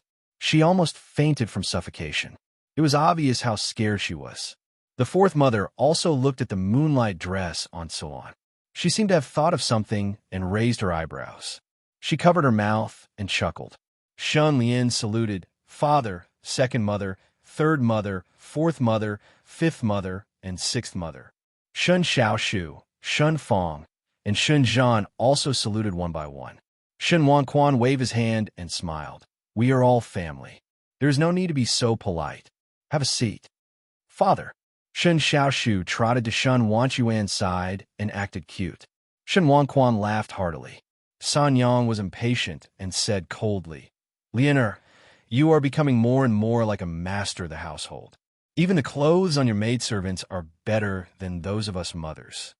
She almost fainted from suffocation. It was obvious how scared she was. The fourth mother also looked at the moonlight dress on Sulan. She seemed to have thought of something and raised her eyebrows. She covered her mouth and chuckled. Shun Lian saluted, "Father, second mother, third mother, fourth mother, fifth mother, and sixth mother." Shun Xiaoshu, Shun Fong, and Shun Zhan also saluted one by one. Shen Wanquan waved his hand and smiled. "We are all family. There is no need to be so polite. Have a seat." "Father." Shen Xiaoshu trotted to Shun Wanquan's side and acted cute. Shen Wanquan laughed heartily. San Yang was impatient and said coldly, "Leonard, you are becoming more and more like a master of the household. Even the clothes on your maidservants are better than those of us mothers."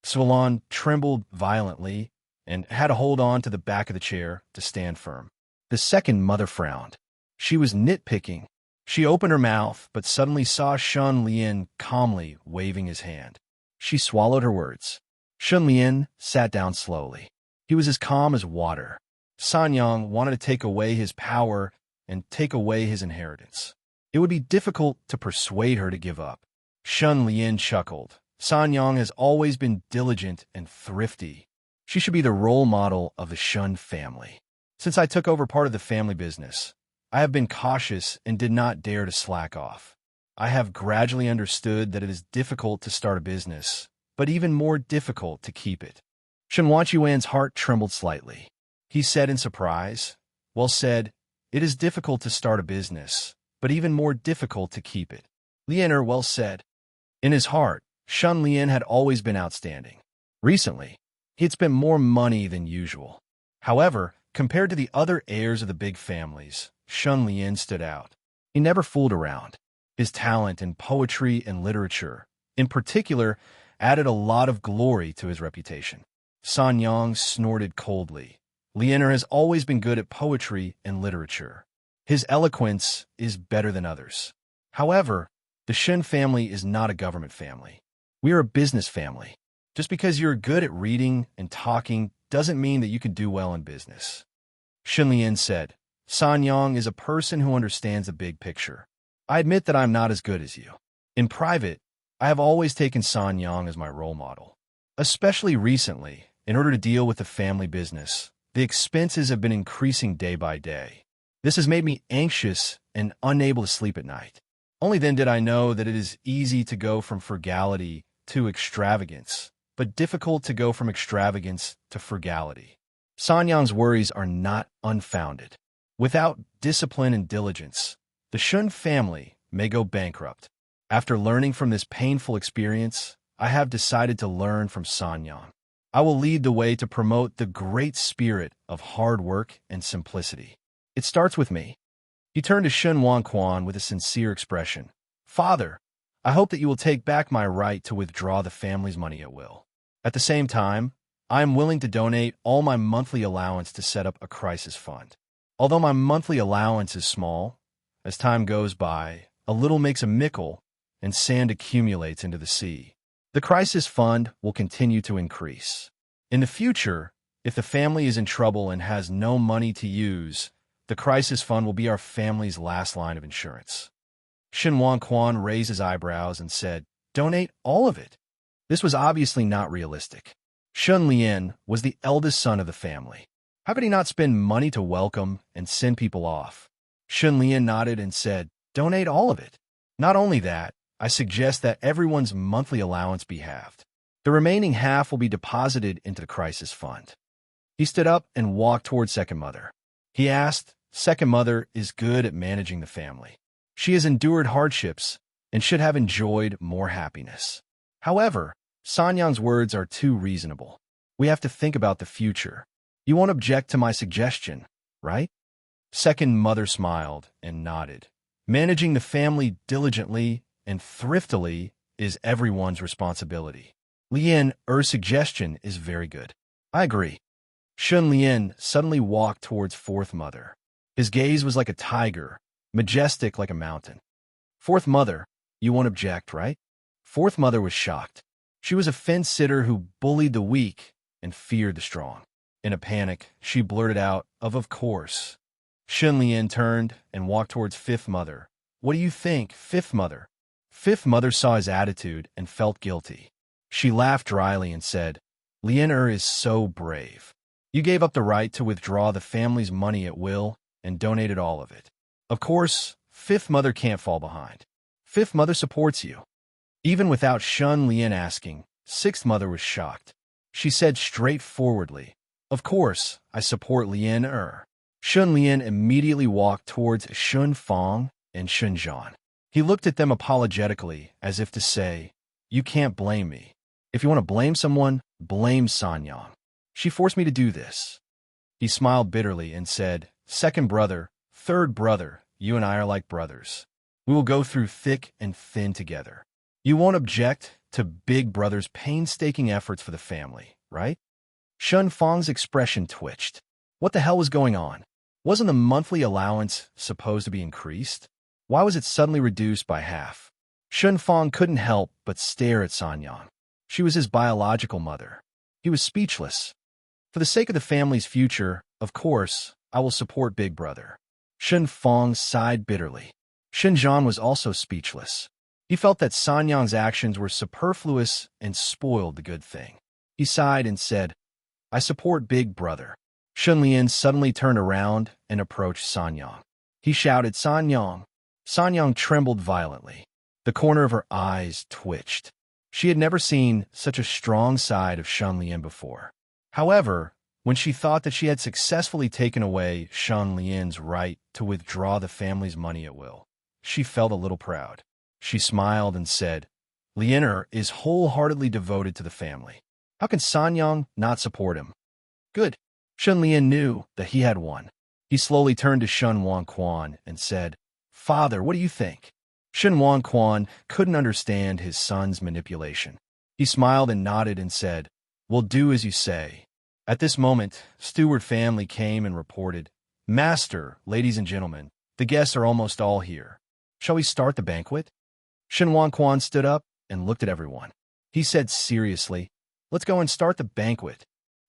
Sulan trembled violently and had to hold on to the back of the chair to stand firm. The second mother frowned. She was nitpicking. She opened her mouth, but suddenly saw Shun Lian calmly waving his hand. She swallowed her words. Shun Lian sat down slowly. He was as calm as water. San Yang wanted to take away his power and take away his inheritance. It would be difficult to persuade her to give up. Shun Lian chuckled. San Yang has always been diligent and thrifty. She should be the role model of the Shun family. Since I took over part of the family business, I have been cautious and did not dare to slack off. I have gradually understood that it is difficult to start a business, but even more difficult to keep it. Shen Wanquan's heart trembled slightly. He said in surprise. Well said. It is difficult to start a business, but even more difficult to keep it. Lian well said. In his heart, Shun Lian had always been outstanding. Recently, he had spent more money than usual. However, compared to the other heirs of the big families, Shun Lian stood out. He never fooled around. His talent in poetry and literature, in particular, added a lot of glory to his reputation. San Yang snorted coldly. Lianer has always been good at poetry and literature. His eloquence is better than others. However, the Shen family is not a government family. We are a business family. Just because you're good at reading and talking doesn't mean that you can do well in business. Shen Lian said, San Yang is a person who understands the big picture. I admit that I'm not as good as you. In private, I have always taken San Yang as my role model. Especially recently, in order to deal with the family business, the expenses have been increasing day by day. This has made me anxious and unable to sleep at night. Only then did I know that it is easy to go from frugality to extravagance, but difficult to go from extravagance to frugality. San Yang's worries are not unfounded. Without discipline and diligence, the Shun family may go bankrupt. After learning from this painful experience, I have decided to learn from San Yang. I will lead the way to promote the great spirit of hard work and simplicity. It starts with me. He turned to Shun Wanquan with a sincere expression. Father, I hope that you will take back my right to withdraw the family's money at will. At the same time, I am willing to donate all my monthly allowance to set up a crisis fund. Although my monthly allowance is small, as time goes by, a little makes a mickle, and sand accumulates into the sea. The crisis fund will continue to increase. In the future, if the family is in trouble and has no money to use, the crisis fund will be our family's last line of insurance. Shin Wanquan raised his eyebrows and said, Donate all of it. This was obviously not realistic. Shun Lian was the eldest son of the family. How could he not spend money to welcome and send people off? Shun Lian nodded and said, Donate all of it. Not only that, I suggest that everyone's monthly allowance be halved. The remaining half will be deposited into the crisis fund. He stood up and walked toward Second Mother. He asked, Second Mother is good at managing the family. She has endured hardships and should have enjoyed more happiness. However, San Yang's words are too reasonable. We have to think about the future. You won't object to my suggestion, right? Second Mother smiled and nodded. Managing the family diligently and thriftily is everyone's responsibility. Lian Er's suggestion is very good. I agree. Shun Lian suddenly walked towards Fourth Mother. His gaze was like a tiger, majestic like a mountain. Fourth Mother, you won't object, right? Fourth Mother was shocked. She was a fence-sitter who bullied the weak and feared the strong. In a panic, she blurted out, Of course. Shun Lian turned and walked towards Fifth Mother. What do you think, Fifth Mother? Fifth Mother saw his attitude and felt guilty. She laughed dryly and said, Lian is so brave. You gave up the right to withdraw the family's money at will and donated all of it. Of course, Fifth Mother can't fall behind. Fifth Mother supports you. Even without Shun Lian asking, Sixth Mother was shocked. She said straightforwardly, Of course, I support Lian Shun Lian immediately walked towards Shun Fong and Shun Zhan. He looked at them apologetically, as if to say, You can't blame me. If you want to blame someone, blame San Yang. She forced me to do this. He smiled bitterly and said, Second brother, third brother, you and I are like brothers. We will go through thick and thin together. You won't object to big brother's painstaking efforts for the family, right? Shun Fong's expression twitched. What the hell was going on? Wasn't the monthly allowance supposed to be increased? Why was it suddenly reduced by half? Shun Fong couldn't help but stare at San Yang. She was his biological mother. He was speechless. For the sake of the family's future, of course, I will support Big Brother. Shun Fong sighed bitterly. Shun Zhan was also speechless. He felt that San Yang's actions were superfluous and spoiled the good thing. He sighed and said, I support Big Brother. Shun Lian suddenly turned around and approached San Yang. He shouted, San Yang. San Yang trembled violently. The corner of her eyes twitched. She had never seen such a strong side of Shun Lian before. However, When she thought that she had successfully taken away Shan Lian's right to withdraw the family's money at will, she felt a little proud. She smiled and said, Lianer is wholeheartedly devoted to the family. How can Sanyang not support him? Good. Shen Lian knew that he had won. He slowly turned to Shen Wangquan and said, Father, what do you think? Shen Wangquan couldn't understand his son's manipulation. He smiled and nodded and said, We'll do as you say. At this moment, steward family came and reported, Master, ladies and gentlemen, the guests are almost all here. Shall we start the banquet? Shen Wangquan stood up and looked at everyone. He said seriously, Let's go and start the banquet.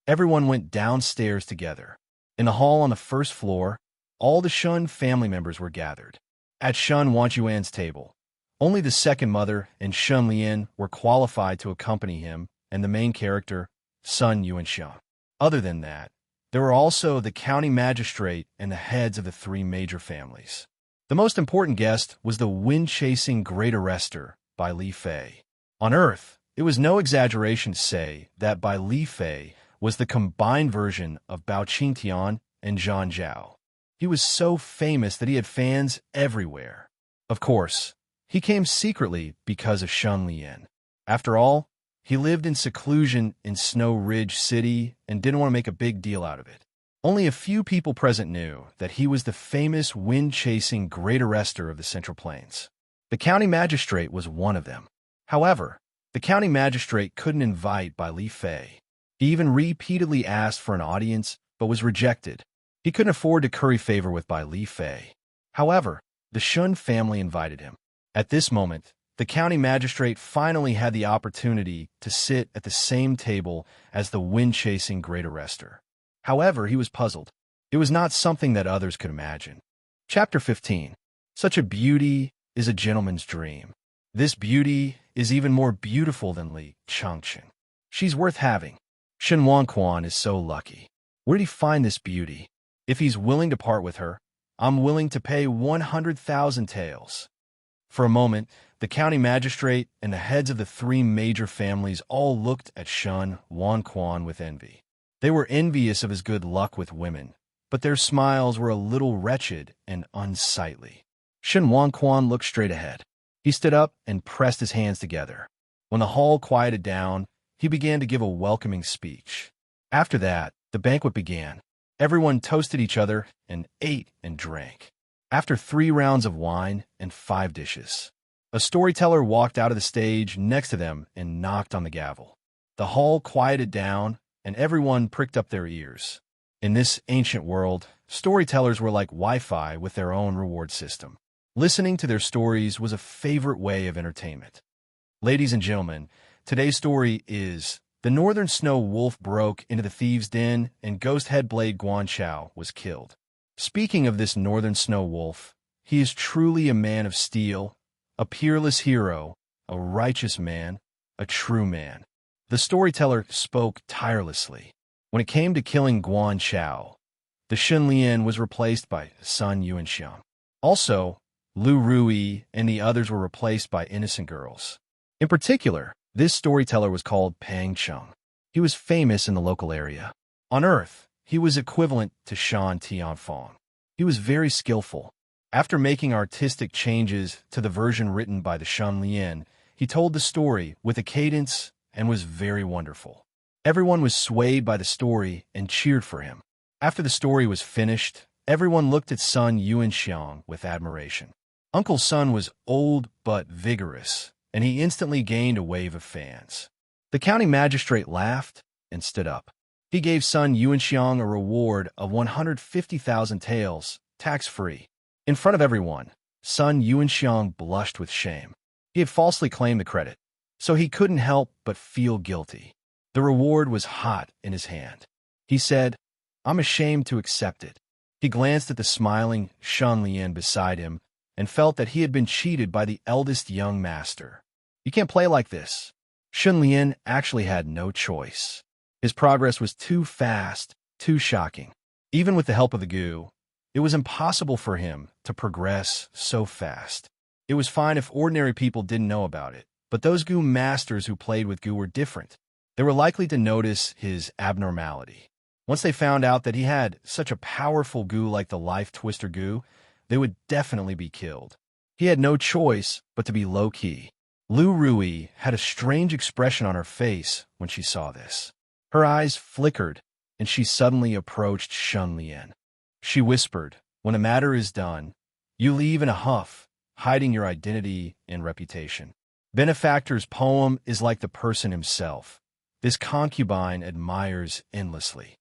Everyone went downstairs together. In the hall on the first floor, all the Shun family members were gathered. At Shun Wanchuan's table, only the second mother and Shun Lian were qualified to accompany him and the main character, Sun Yuanxiang. Other than that, there were also the county magistrate and the heads of the three major families. The most important guest was the wind-chasing great arrester by Li Fei. On Earth, it was no exaggeration to say that Bai Li Fei was the combined version of Bao Qingtian and Zhang Zhao. He was so famous that he had fans everywhere. Of course, he came secretly because of Shan Lian. After all, he lived in seclusion in Snow Ridge City and didn't want to make a big deal out of it. Only a few people present knew that he was the famous wind-chasing great arrester of the Central Plains. The county magistrate was one of them. However, the county magistrate couldn't invite Bai Li Fei. He even repeatedly asked for an audience, but was rejected. He couldn't afford to curry favor with Bai Li Fei. However, the Shun family invited him. At this moment, the county magistrate finally had the opportunity to sit at the same table as the wind-chasing great arrester. However, he was puzzled. It was not something that others could imagine. Chapter 15. Such a beauty is a gentleman's dream. This beauty is even more beautiful than Li Changqing. She's worth having. Shen Wangquan is so lucky. Where did he find this beauty? If he's willing to part with her, I'm willing to pay 100,000 taels. For a moment, the county magistrate and the heads of the three major families all looked at Shen Wangquan with envy. They were envious of his good luck with women, but their smiles were a little wretched and unsightly. Shen Wangquan looked straight ahead. He stood up and pressed his hands together. When the hall quieted down, he began to give a welcoming speech. After that, the banquet began. Everyone toasted each other and ate and drank. After 3 rounds of wine and 5 dishes, a storyteller walked out of the stage next to them and knocked on the gavel. The hall quieted down, and everyone pricked up their ears. In this ancient world, storytellers were like Wi-Fi with their own reward system. Listening to their stories was a favorite way of entertainment. Ladies and gentlemen, today's story is The Northern Snow Wolf broke into the thieves' den and Ghost Headblade Guanchao was killed. Speaking of this Northern Snow Wolf, he is truly a man of steel, a peerless hero, a righteous man, a true man. The storyteller spoke tirelessly. When it came to killing Guanchao, the Shen Lian was replaced by Sun Yuanxiang. Also, Lu Rui and the others were replaced by innocent girls. In particular, this storyteller was called Pang Chung. He was famous in the local area. On Earth, he was equivalent to Shan Tianfang. He was very skillful. After making artistic changes to the version written by the Shen Lian, he told the story with a cadence and was very wonderful. Everyone was swayed by the story and cheered for him. After the story was finished, everyone looked at Sun Yuanxiang with admiration. Uncle Sun was old but vigorous, and he instantly gained a wave of fans. The county magistrate laughed and stood up. He gave Sun Yuanxiang a reward of 150,000 taels, tax-free. In front of everyone, Sun Yuanxiang blushed with shame. He had falsely claimed the credit, so he couldn't help but feel guilty. The reward was hot in his hand. He said, I'm ashamed to accept it. He glanced at the smiling Shen Lian beside him and felt that he had been cheated by the eldest young master. You can't play like this. Shen Lian actually had no choice. His progress was too fast, too shocking. Even with the help of the goo, it was impossible for him to progress so fast. It was fine if ordinary people didn't know about it, but those goo masters who played with goo were different. They were likely to notice his abnormality. Once they found out that he had such a powerful goo like the Life Twister goo, they would definitely be killed. He had no choice but to be low-key. Lu Rui had a strange expression on her face when she saw this. Her eyes flickered, and she suddenly approached Shun Lian. She whispered, "When a matter is done, you leave in a huff, hiding your identity and reputation." Benefactor's poem is like the person himself. This concubine admires endlessly.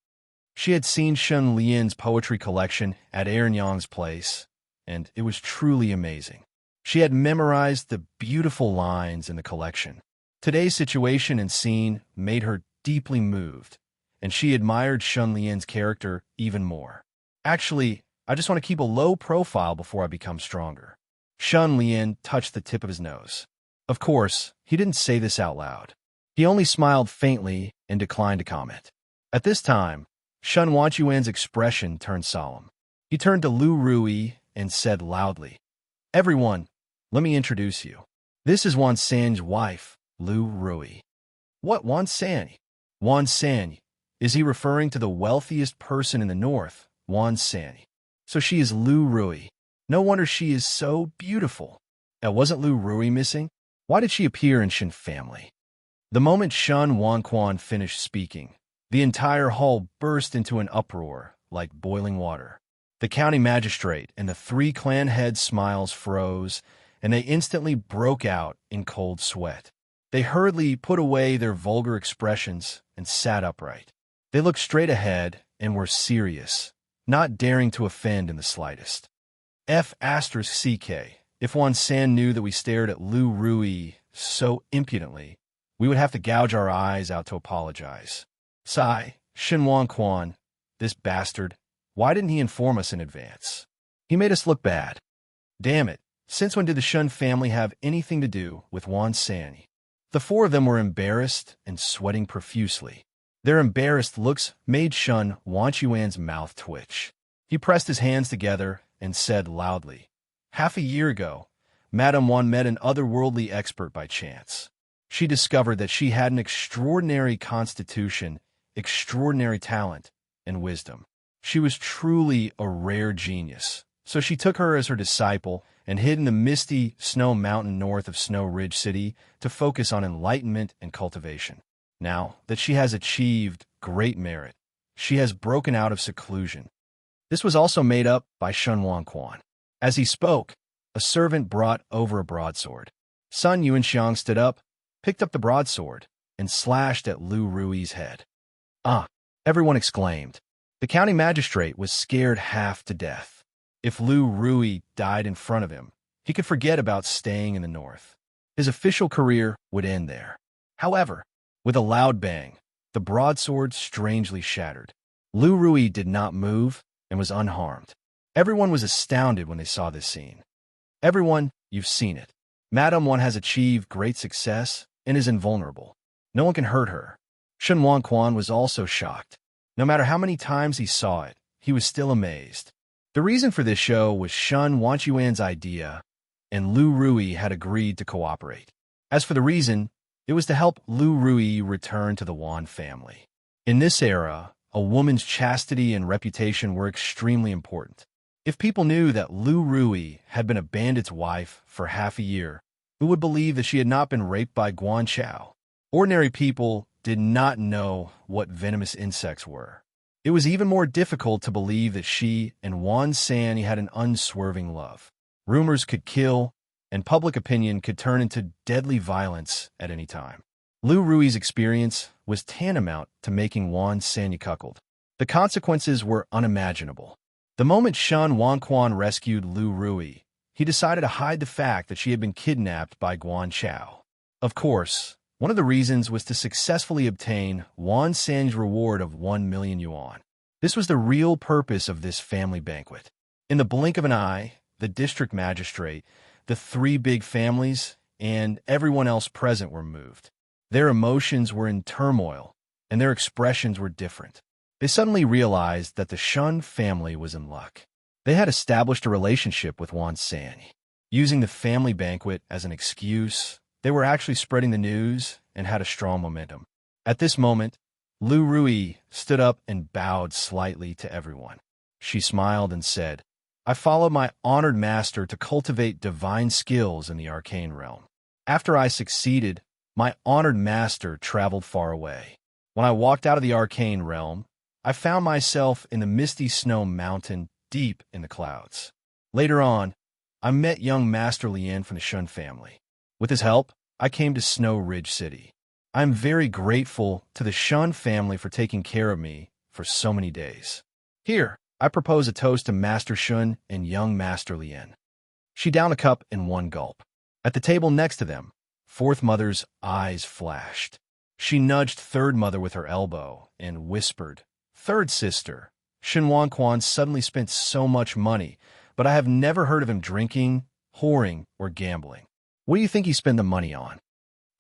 She had seen Shun Lian's poetry collection at Ernyang's place, and it was truly amazing. She had memorized the beautiful lines in the collection. Today's situation and scene made her deeply moved, and she admired Shun Lian's character even more. "Actually, I just want to keep a low profile before I become stronger." Shun Lian touched the tip of his nose. Of course, he didn't say this out loud. He only smiled faintly and declined to comment. At this time, Shun Wanchuan's expression turned solemn. He turned to Lu Rui and said loudly, "Everyone, let me introduce you. This is Wan San's wife, Lu Rui." "What, Wan San?" "Wan San. Is he referring to the wealthiest person in the north, Wan San? So she is Lu Rui. No wonder she is so beautiful." Wasn't Lu Rui missing? Why did she appear in Shin family? The moment Shun Wanquan finished speaking, the entire hall burst into an uproar like boiling water. The county magistrate and the three clan heads' smiles froze, and they instantly broke out in cold sweat. They hurriedly put away their vulgar expressions and sat upright. They looked straight ahead and were serious, not daring to offend in the slightest. F***CK. If Wan San knew that we stared at Lu Rui so impudently, we would have to gouge our eyes out to apologize. Sigh, Shin Wanquan, this bastard, why didn't he inform us in advance? He made us look bad. Damn it, since when did the Shun family have anything to do with Wan San? The four of them were embarrassed and sweating profusely. Their embarrassed looks made Shun Wanchuan's mouth twitch. He pressed his hands together and said loudly, "Half a year ago, Madame Wan met an otherworldly expert by chance. She discovered that she had an extraordinary constitution, extraordinary talent, and wisdom. She was truly a rare genius. So she took her as her disciple and hid in the misty snow mountain north of Snow Ridge City to focus on enlightenment and cultivation. Now that she has achieved great merit, she has broken out of seclusion." This was also made up by Shun Wanquan. As he spoke, a servant brought over a broadsword. Sun Yuanxiang stood up, picked up the broadsword, and slashed at Lu Rui's head. "Ah!" everyone exclaimed. The county magistrate was scared half to death. If Lu Rui died in front of him, he could forget about staying in the north. His official career would end there. However, with a loud bang, the broadsword strangely shattered. Lu Rui did not move and was unharmed. Everyone was astounded when they saw this scene. "Everyone, you've seen it. Madame Wan has achieved great success and is invulnerable. No one can hurt her." Shun Wanquan was also shocked. No matter how many times he saw it, he was still amazed. The reason for this show was Shun Wanchuan's idea, and Lu Rui had agreed to cooperate. As for the reason, it was to help Lu Rui return to the Wan family. In this era, a woman's chastity and reputation were extremely important. If people knew that Lu Rui had been a bandit's wife for half a year, who would believe that she had not been raped by Guan Chao? Ordinary people did not know what venomous insects were. It was even more difficult to believe that she and Wan San had an unswerving love. Rumors could kill, and public opinion could turn into deadly violence at any time. Lu Rui's experience was tantamount to making Wan San cuckold. The consequences were unimaginable. The moment Shun Wanquan rescued Lu Rui, he decided to hide the fact that she had been kidnapped by Guan Chao. Of course, one of the reasons was to successfully obtain Wan San's reward of 1 million yuan. This was the real purpose of this family banquet. In the blink of an eye, the district magistrate, the three big families, and everyone else present were moved. Their emotions were in turmoil, and their expressions were different. They suddenly realized that the Shun family was in luck. They had established a relationship with Wan San. Using the family banquet as an excuse, they were actually spreading the news and had a strong momentum. At this moment, Lu Rui stood up and bowed slightly to everyone. She smiled and said, I followed my honored master to cultivate divine skills in the arcane realm. After I succeeded, my honored master traveled far away. When I walked out of the arcane realm, I found myself in the misty snow mountain deep in the clouds. Later on, I met young Master Lien from the Shun family. With his help, I came to Snow Ridge City. I am very grateful to the Shun family for taking care of me for so many days. Here, I propose a toast to Master Shun and young Master Lien. She downed a cup in one gulp. At the table next to them, Fourth Mother's eyes flashed. She nudged Third Mother with her elbow and whispered, Third sister, Shin Quan suddenly spent so much money, but I have never heard of him drinking, whoring, or gambling. What do you think he spent the money on?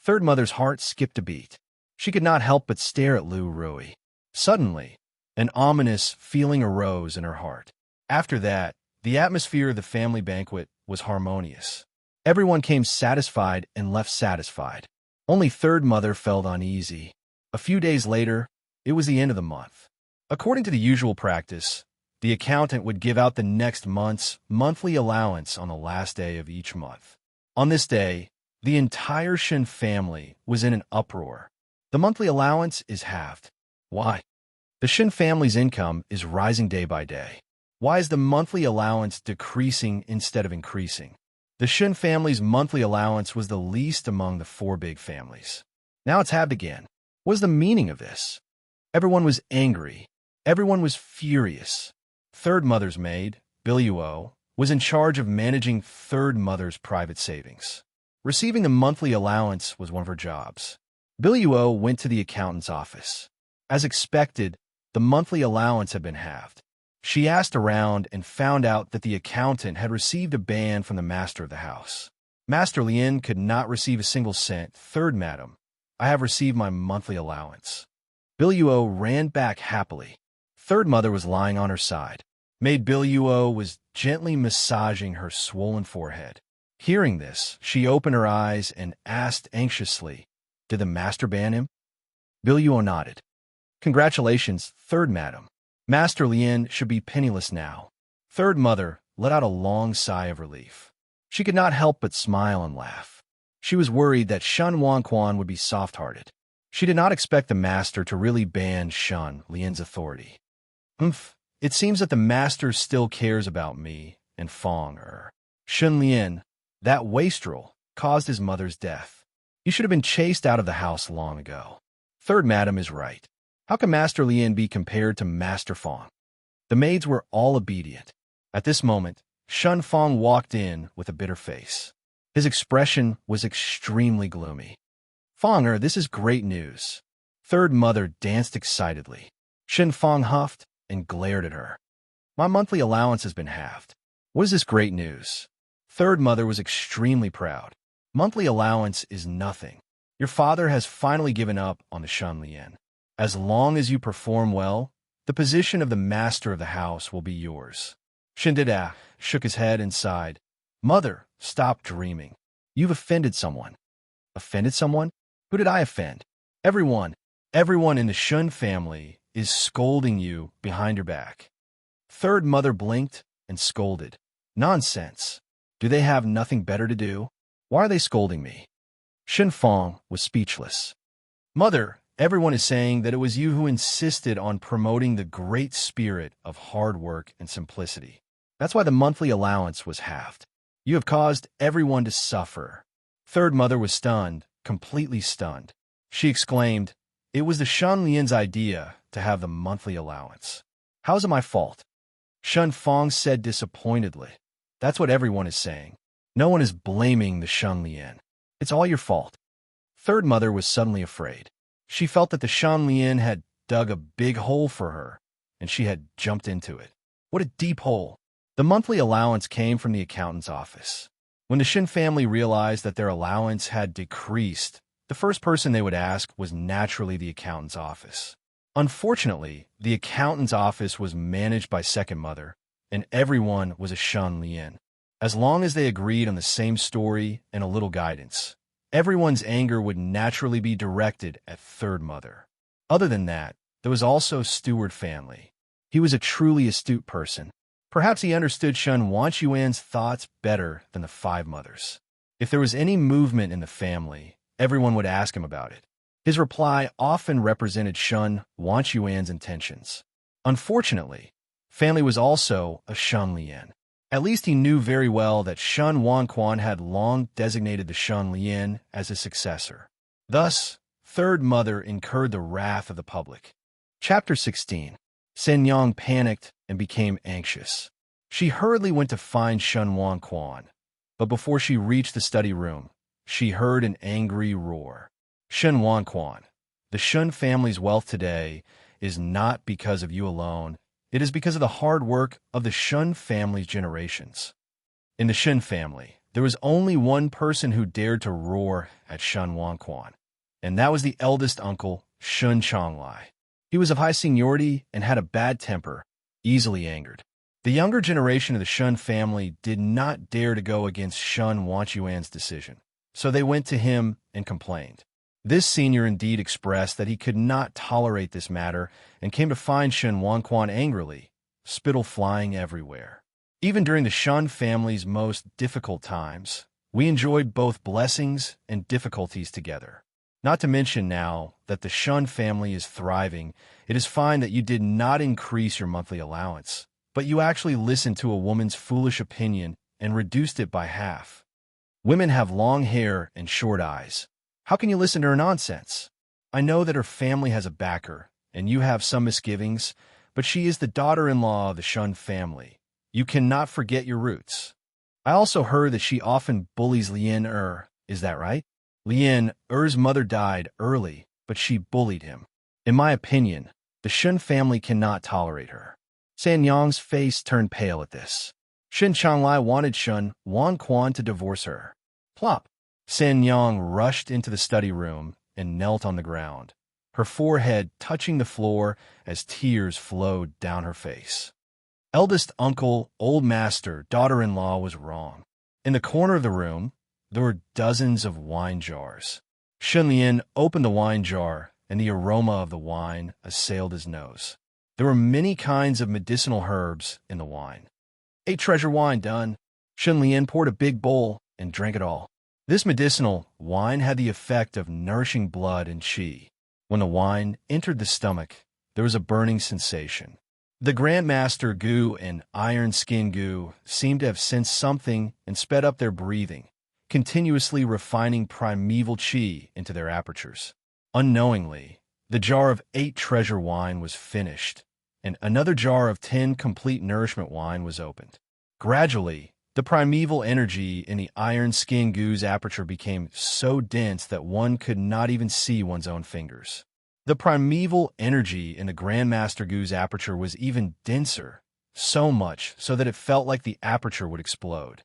Third Mother's heart skipped a beat. She could not help but stare at Lu Rui. Suddenly, an ominous feeling arose in her heart. After that, the atmosphere of the family banquet was harmonious. Everyone came satisfied and left satisfied. Only Third Mother felt uneasy. A few days later, it was the end of the month. According to the usual practice, the accountant would give out the next month's monthly allowance on the last day of each month. On this day, the entire Shin family was in an uproar. The monthly allowance is halved. Why? The Shin family's income is rising day by day. Why is the monthly allowance decreasing instead of increasing? The Shin family's monthly allowance was the least among the four big families. Now it's halved again. What is the meaning of this? Everyone was angry. Everyone was furious. Third Mother's maid, Biluo, was in charge of managing Third Mother's private savings. Receiving the monthly allowance was one of her jobs. Biluo went to the accountant's office. As expected, the monthly allowance had been halved. She asked around and found out that the accountant had received a ban from the master of the house. Master Lien could not receive a single cent. Third Madam, I have received my monthly allowance. Biluo ran back happily. Third Mother was lying on her side. Maid Biluo was gently massaging her swollen forehead. Hearing this, she opened her eyes and asked anxiously, Did the master ban him? Biluo nodded. Congratulations, Third Madam. Master Lien should be penniless now. Third Mother let out a long sigh of relief. She could not help but smile and laugh. She was worried that Shun Quan would be soft-hearted. She did not expect the master to really ban Shun Lien's authority. It seems that the master still cares about me and Fong Shun Lien, that wastrel, caused his mother's death. You should have been chased out of the house long ago. Third Madam is right. How can Master Lien be compared to Master Fong? The maids were all obedient. At this moment, Shun Fong walked in with a bitter face. His expression was extremely gloomy. Fonger, this is great news. Third Mother danced excitedly. Shin Fong huffed and glared at her. My monthly allowance has been halved. What is this great news? Third Mother was extremely proud. Monthly allowance is nothing. Your father has finally given up on the Shun Lien. As long as you perform well, the position of the master of the house will be yours. Shindida shook his head and sighed. Mother, stop dreaming. You've offended someone. Offended someone? Who did I offend? Everyone in the Shun family is scolding you behind your back. Third Mother blinked and scolded. Nonsense. Do they have nothing better to do? Why are they scolding me? Shin Fong was speechless. Mother, everyone is saying that it was you who insisted on promoting the great spirit of hard work and simplicity. That's why the monthly allowance was halved. You have caused everyone to suffer. Third Mother was stunned, completely stunned. She exclaimed, It was the Shun Lien's idea to have the monthly allowance. How is it my fault? Shun Fong said disappointedly. That's what everyone is saying. No one is blaming the Shun Lien. It's all your fault. Third Mother was suddenly afraid. She felt that the Shun Lien had dug a big hole for her, and she had jumped into it. What a deep hole. The monthly allowance came from the accountant's office. When the Shin family realized that their allowance had decreased, the first person they would ask was naturally the accountant's office. Unfortunately, the accountant's office was managed by Second Mother, and everyone was a Shun Lien. As long as they agreed on the same story and a little guidance, everyone's anger would naturally be directed at Third Mother. Other than that, there was also Steward family. He was a truly astute person. Perhaps he understood Shun Wanchuan's thoughts better than the five mothers. If there was any movement in the family, everyone would ask him about it. His reply often represented Shun Wanchuan's intentions. Unfortunately, family was also a Shun Lian. At least he knew very well that Shun Wanquan had long designated the Shun Lian as his successor. Thus, Third Mother incurred the wrath of the public. Chapter 16. Sen Yang panicked and became anxious. She hurriedly went to find Shun Wanquan, but before she reached the study room, she heard an angry roar. Shun Wanquan, the Shun family's wealth today is not because of you alone. It is because of the hard work of the Shun family's generations. In the Shun family, there was only one person who dared to roar at Shun Wanquan, and that was the eldest uncle, Shun Chonglai. He was of high seniority and had a bad temper, easily angered. The younger generation of the Shun family did not dare to go against Shun Wanchuan's decision, so they went to him and complained. This senior indeed expressed that he could not tolerate this matter and came to find Shun Wanquan angrily, spittle flying everywhere. Even during the Shun family's most difficult times, we enjoyed both blessings and difficulties together. Not to mention now that the Shun family is thriving, it is fine that you did not increase your monthly allowance, but you actually listened to a woman's foolish opinion and reduced it by half. Women have long hair and short eyes. How can you listen to her nonsense? I know that her family has a backer, and you have some misgivings, but she is the daughter-in-law of the Shun family. You cannot forget your roots. I also heard that she often bullies Lien is that right? Lien mother died early, but she bullied him. In my opinion, the Shun family cannot tolerate her. San Yang's face turned pale at this. Shin Changlai wanted Shun Wanquan to divorce her. Plop! San Yang rushed into the study room and knelt on the ground, her forehead touching the floor as tears flowed down her face. Eldest uncle, old master, daughter-in-law was wrong. In the corner of the room, there were dozens of wine jars. Shun Lian opened the wine jar, and the aroma of the wine assailed his nose. There were many kinds of medicinal herbs in the wine. 8 treasure wine done. Shun Lian poured a big bowl and drank it all. This medicinal wine had the effect of nourishing blood and qi. When the wine entered the stomach, there was a burning sensation. The Grand Master Gu and Iron Skin Gu seemed to have sensed something and sped up their breathing, continuously refining primeval qi into their apertures. Unknowingly, the jar of 8 treasure wine was finished, and another jar of 10 complete nourishment wine was opened. Gradually, the primeval energy in the Iron Skin Gu's aperture became so dense that one could not even see one's own fingers. The primeval energy in the Grandmaster Gu's aperture was even denser, so much so that it felt like the aperture would explode.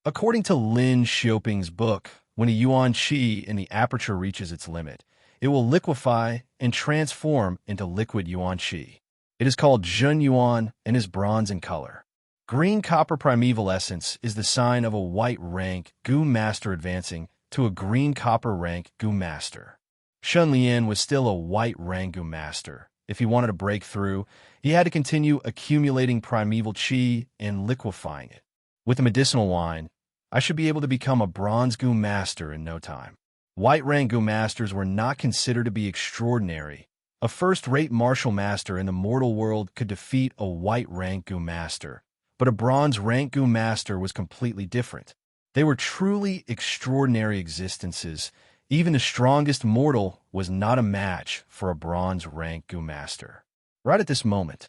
According to Lin Xiaoping's book, when a yuan qi in the aperture reaches its limit, it will liquefy and transform into liquid yuan qi. It is called Zhen Yuan and is bronze in color. Green copper primeval essence is the sign of a white rank Gu Master advancing to a green copper rank Gu Master. Shun Lian was still a white rank Gu Master. If he wanted to break through, he had to continue accumulating primeval qi and liquefying it. With the medicinal wine, I should be able to become a bronze Gu Master in no time. White rank Gu Masters were not considered to be extraordinary. A first-rate martial master in the mortal world could defeat a white rank Gu Master, but a bronze rank Gu Master was completely different. They were truly extraordinary existences. Even the strongest mortal was not a match for a bronze rank Gu Master. Right at this moment,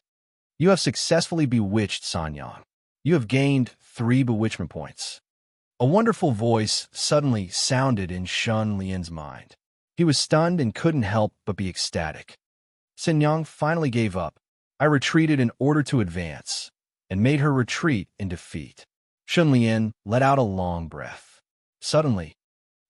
you have successfully bewitched Sanyang. You have gained 3 bewitchment points. A wonderful voice suddenly sounded in Shun Lian's mind. He was stunned and couldn't help but be ecstatic. Sanyang finally gave up. I retreated in order to advance, and made her retreat in defeat. Shun Lian let out a long breath. Suddenly,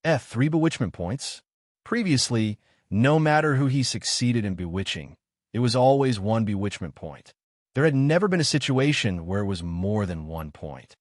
3 bewitchment points. Previously, no matter who he succeeded in bewitching, it was always 1 bewitchment point. There had never been a situation where it was more than 1 point.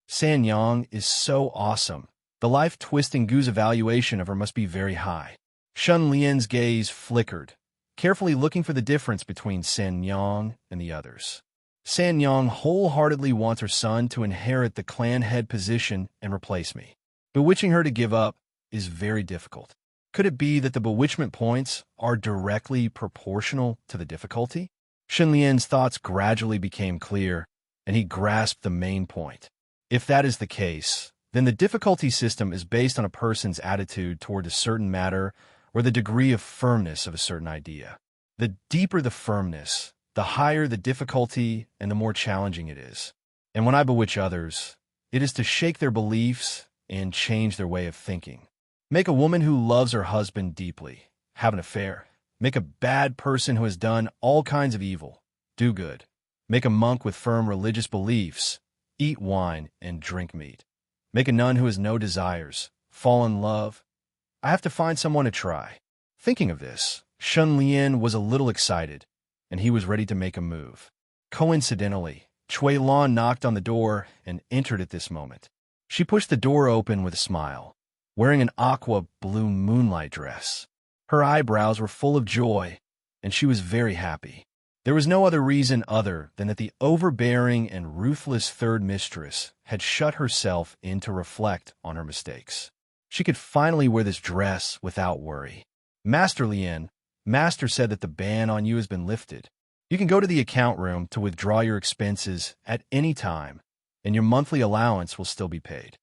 Sanyang is so awesome. The life-twisting Gu's evaluation of her must be very high. Shun Lian's gaze flickered, carefully looking for the difference between San Yang and the others. San Yang wholeheartedly wants her son to inherit the clan head position and replace me. Bewitching her to give up is very difficult. Could it be that the bewitchment points are directly proportional to the difficulty? Shen Lian's thoughts gradually became clear, and he grasped the main point. If that is the case, then the difficulty system is based on a person's attitude toward a certain matter or the degree of firmness of a certain idea. The deeper the firmness, the higher the difficulty and the more challenging it is. And when I bewitch others, it is to shake their beliefs and change their way of thinking. Make a woman who loves her husband deeply, have an affair. Make a bad person who has done all kinds of evil, do good. Make a monk with firm religious beliefs, eat wine and drink meat. Make a nun who has no desires, fall in love. I have to find someone to try. Thinking of this, Shen Lian was a little excited, and he was ready to make a move. Coincidentally, Cui Lan knocked on the door and entered at this moment. She pushed the door open with a smile, wearing an aqua blue moonlight dress. Her eyebrows were full of joy, and she was very happy. There was no other reason other than that the overbearing and ruthless third mistress had shut herself in to reflect on her mistakes. She could finally wear this dress without worry. Master Lian, Master said that the ban on you has been lifted. You can go to the account room to withdraw your expenses at any time, and your monthly allowance will still be paid.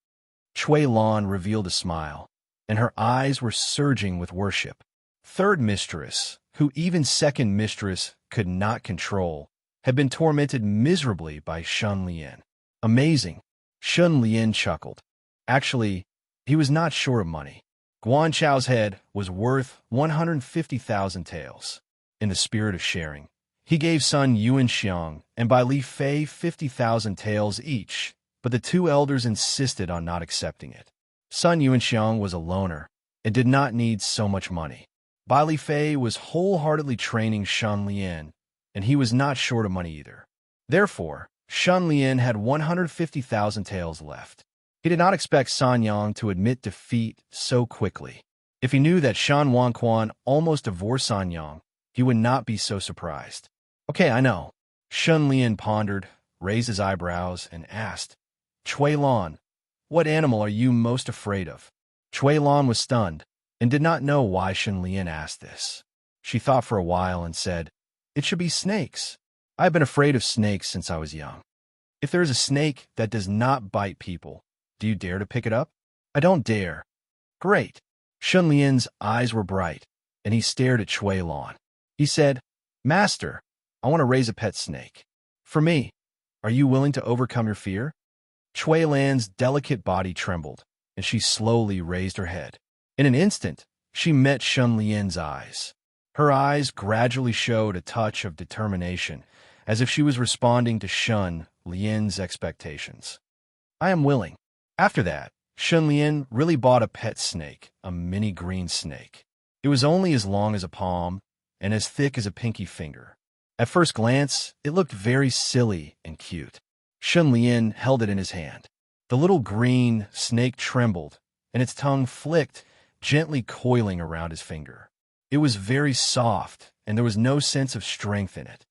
Cui Lan revealed a smile, and her eyes were surging with worship. Third mistress, who even second mistress could not control, had been tormented miserably by Shen Lian. Amazing. Shen Lian chuckled. Actually, he was not short of money. Guan Chao's head was worth 150,000 taels. In the spirit of sharing, he gave son Yuan Xiang and Bai Li Fei 50,000 taels each, but the two elders insisted on not accepting it. Son Yuan Xiang was a loner and did not need so much money. Bai Li Fei was wholeheartedly training Shen Lian, and he was not short of money either. Therefore, Shen Lian had 150,000 taels left. He did not expect San Yang to admit defeat so quickly. If he knew that Shan Wanquan almost divorced San Yang, he would not be so surprised. Okay, I know. Shen Lian pondered, raised his eyebrows, and asked, Cui Lan, what animal are you most afraid of? Cui Lan was stunned and did not know why Shen Lian asked this. She thought for a while and said, It should be snakes. I have been afraid of snakes since I was young. If there is a snake that does not bite people, do you dare to pick it up? I don't dare. Great. Shen Lian's eyes were bright, and he stared at Cui Lan. He said, Master, I want to raise a pet snake. For me, are you willing to overcome your fear? Cui Lan's delicate body trembled, and she slowly raised her head. In an instant, she met Shen Lian's eyes. Her eyes gradually showed a touch of determination, as if she was responding to Shen Lian's expectations. I am willing. After that, Shen Lian really bought a pet snake, a mini green snake. It was only as long as a palm and as thick as a pinky finger. At first glance, it looked very silly and cute. Shen Lian held it in his hand. The little green snake trembled, and its tongue flicked, gently coiling around his finger. It was very soft, and there was no sense of strength in it.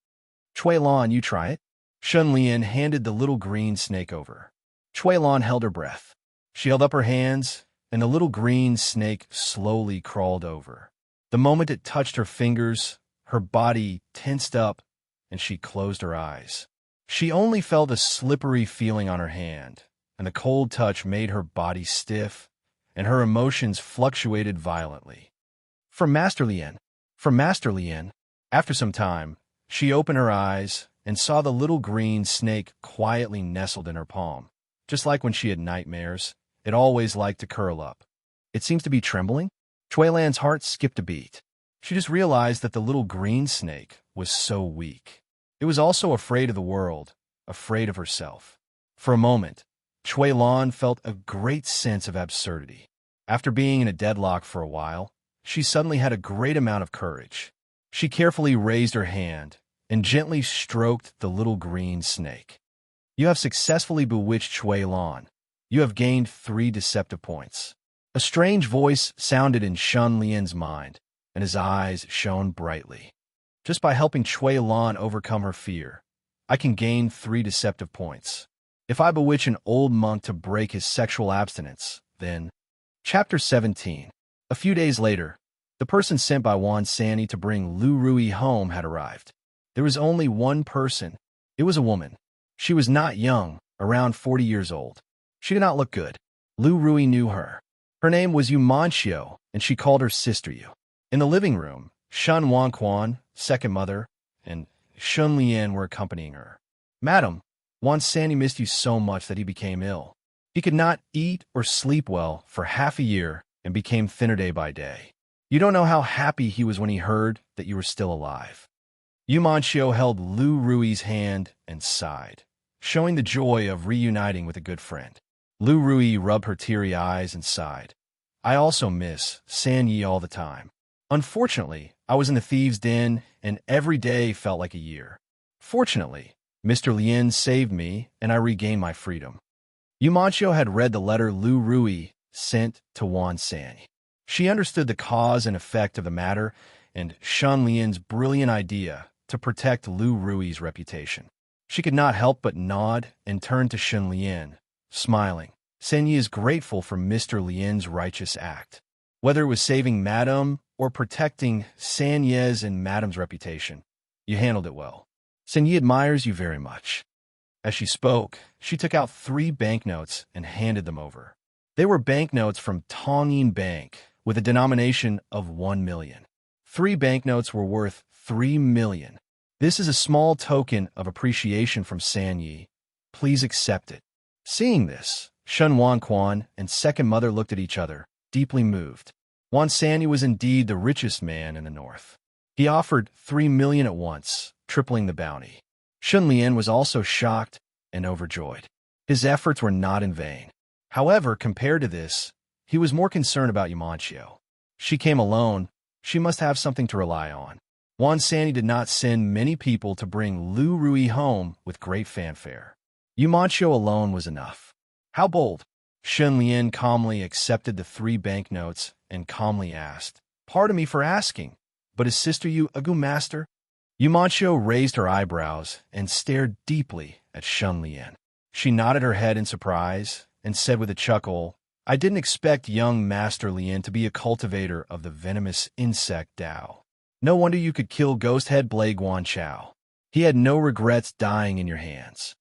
Cui Lan, you try it. Shen Lian handed the little green snake over. Cui Lan held her breath. She held up her hands, and the little green snake slowly crawled over. The moment it touched her fingers, her body tensed up, and she closed her eyes. She only felt a slippery feeling on her hand, and the cold touch made her body stiff, and her emotions fluctuated violently. From Master Lian, after some time, she opened her eyes and saw the little green snake quietly nestled in her palm. Just like when she had nightmares, it always liked to curl up. It seems to be trembling. Cui Lan's heart skipped a beat. She just realized that the little green snake was so weak. It was also afraid of the world, afraid of herself. For a moment, Cui Lan felt a great sense of absurdity. After being in a deadlock for a while, she suddenly had a great amount of courage. She carefully raised her hand and gently stroked the little green snake. You have successfully bewitched Cui Lan. You have gained 3 deceptive points. A strange voice sounded in Shen Lian's mind, and his eyes shone brightly. Just by helping Chui Lan overcome her fear, I can gain 3 deceptive points. If I bewitch an old monk to break his sexual abstinence, then... Chapter 17. A few days later, the person sent by Wan Sanyi to bring Lu Rui home had arrived. There was only one person. It was a woman. She was not young, around 40 years old. She did not look good. Lu Rui knew her. Her name was Yu Manxiu, and she called her Sister Yu. In the living room, Shun Wanquan, second mother, and Shun Lian were accompanying her. Madam, Wan Sanyi missed you so much that he became ill. He could not eat or sleep well for half a year and became thinner day by day. You don't know how happy he was when he heard that you were still alive. Yu Manxiu held Lu Rui's hand and sighed, showing the joy of reuniting with a good friend. Lu Rui rubbed her teary eyes and sighed. I also miss Sanyi all the time. Unfortunately, I was in the thieves' den, and every day felt like a year. Fortunately, Mr. Lien saved me, and I regained my freedom. Yu Manxiu had read the letter Lu Rui sent to Wan Sanyi. She understood the cause and effect of the matter and Shun Lian's brilliant idea to protect Lu Rui's reputation. She could not help but nod and turn to Shun Lian, smiling. Sanyi is grateful for Mr. Lian's righteous act. Whether it was saving Madame or protecting Sanyi's and Madame's reputation, you handled it well. Sanyi admires you very much. As she spoke, she took out 3 banknotes and handed them over. They were banknotes from Tongyin Bank with a denomination of 1 million. 3 banknotes were worth 3 million. This is a small token of appreciation from Sanyi. Please accept it. Seeing this, Shun Wanquan and second mother looked at each other, deeply moved. Wan Sanyi was indeed the richest man in the north. He offered 3 million at once, tripling the bounty. Shun Lian was also shocked and overjoyed. His efforts were not in vain. However, compared to this, he was more concerned about Yu Manxiu. She came alone. She must have something to rely on. Wan Sanyi did not send many people to bring Lu Rui home with great fanfare. Yu Manxiu alone was enough. How bold! Shun Lian calmly accepted the 3 banknotes and calmly asked, Pardon me for asking, but is Sister Yu a Gu master? Yu Manxiu raised her eyebrows and stared deeply at Shun Lian. She nodded her head in surprise and said with a chuckle, I didn't expect young Master Lian to be a cultivator of the venomous insect Dao. No wonder you could kill Ghost-Head Blade Guanchao. He had no regrets dying in your hands.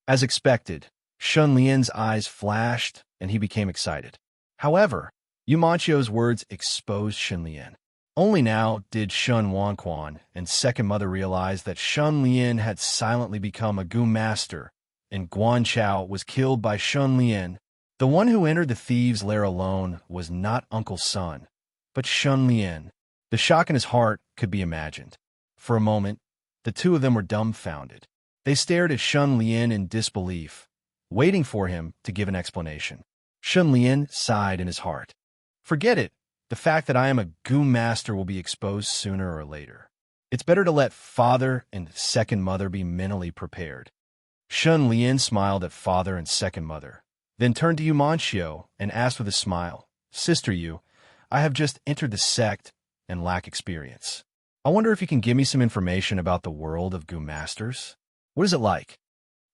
As expected, Shun Lian's eyes flashed and he became excited. However, Yu Manxiu's words exposed Shun Lian. Only now did Shun Wanquan and second mother realize that Shun Lian had silently become a Gu master, and Guanchao was killed by Shun Lian. The one who entered the thieves' lair alone was not Uncle Sun, but Shun Lian. The shock in his heart could be imagined. For a moment, the two of them were dumbfounded. They stared at Shun Lian in disbelief, waiting for him to give an explanation. Shun Lian sighed in his heart. Forget it. The fact that I am a Gu master will be exposed sooner or later. It's better to let father and second mother be mentally prepared. Shun Lian smiled at father and second mother, then turned to Yu Manxiu and asked with a smile, Sister Yu, I have just entered the sect and lack experience. I wonder if you can give me some information about the world of Gu masters. What is it like?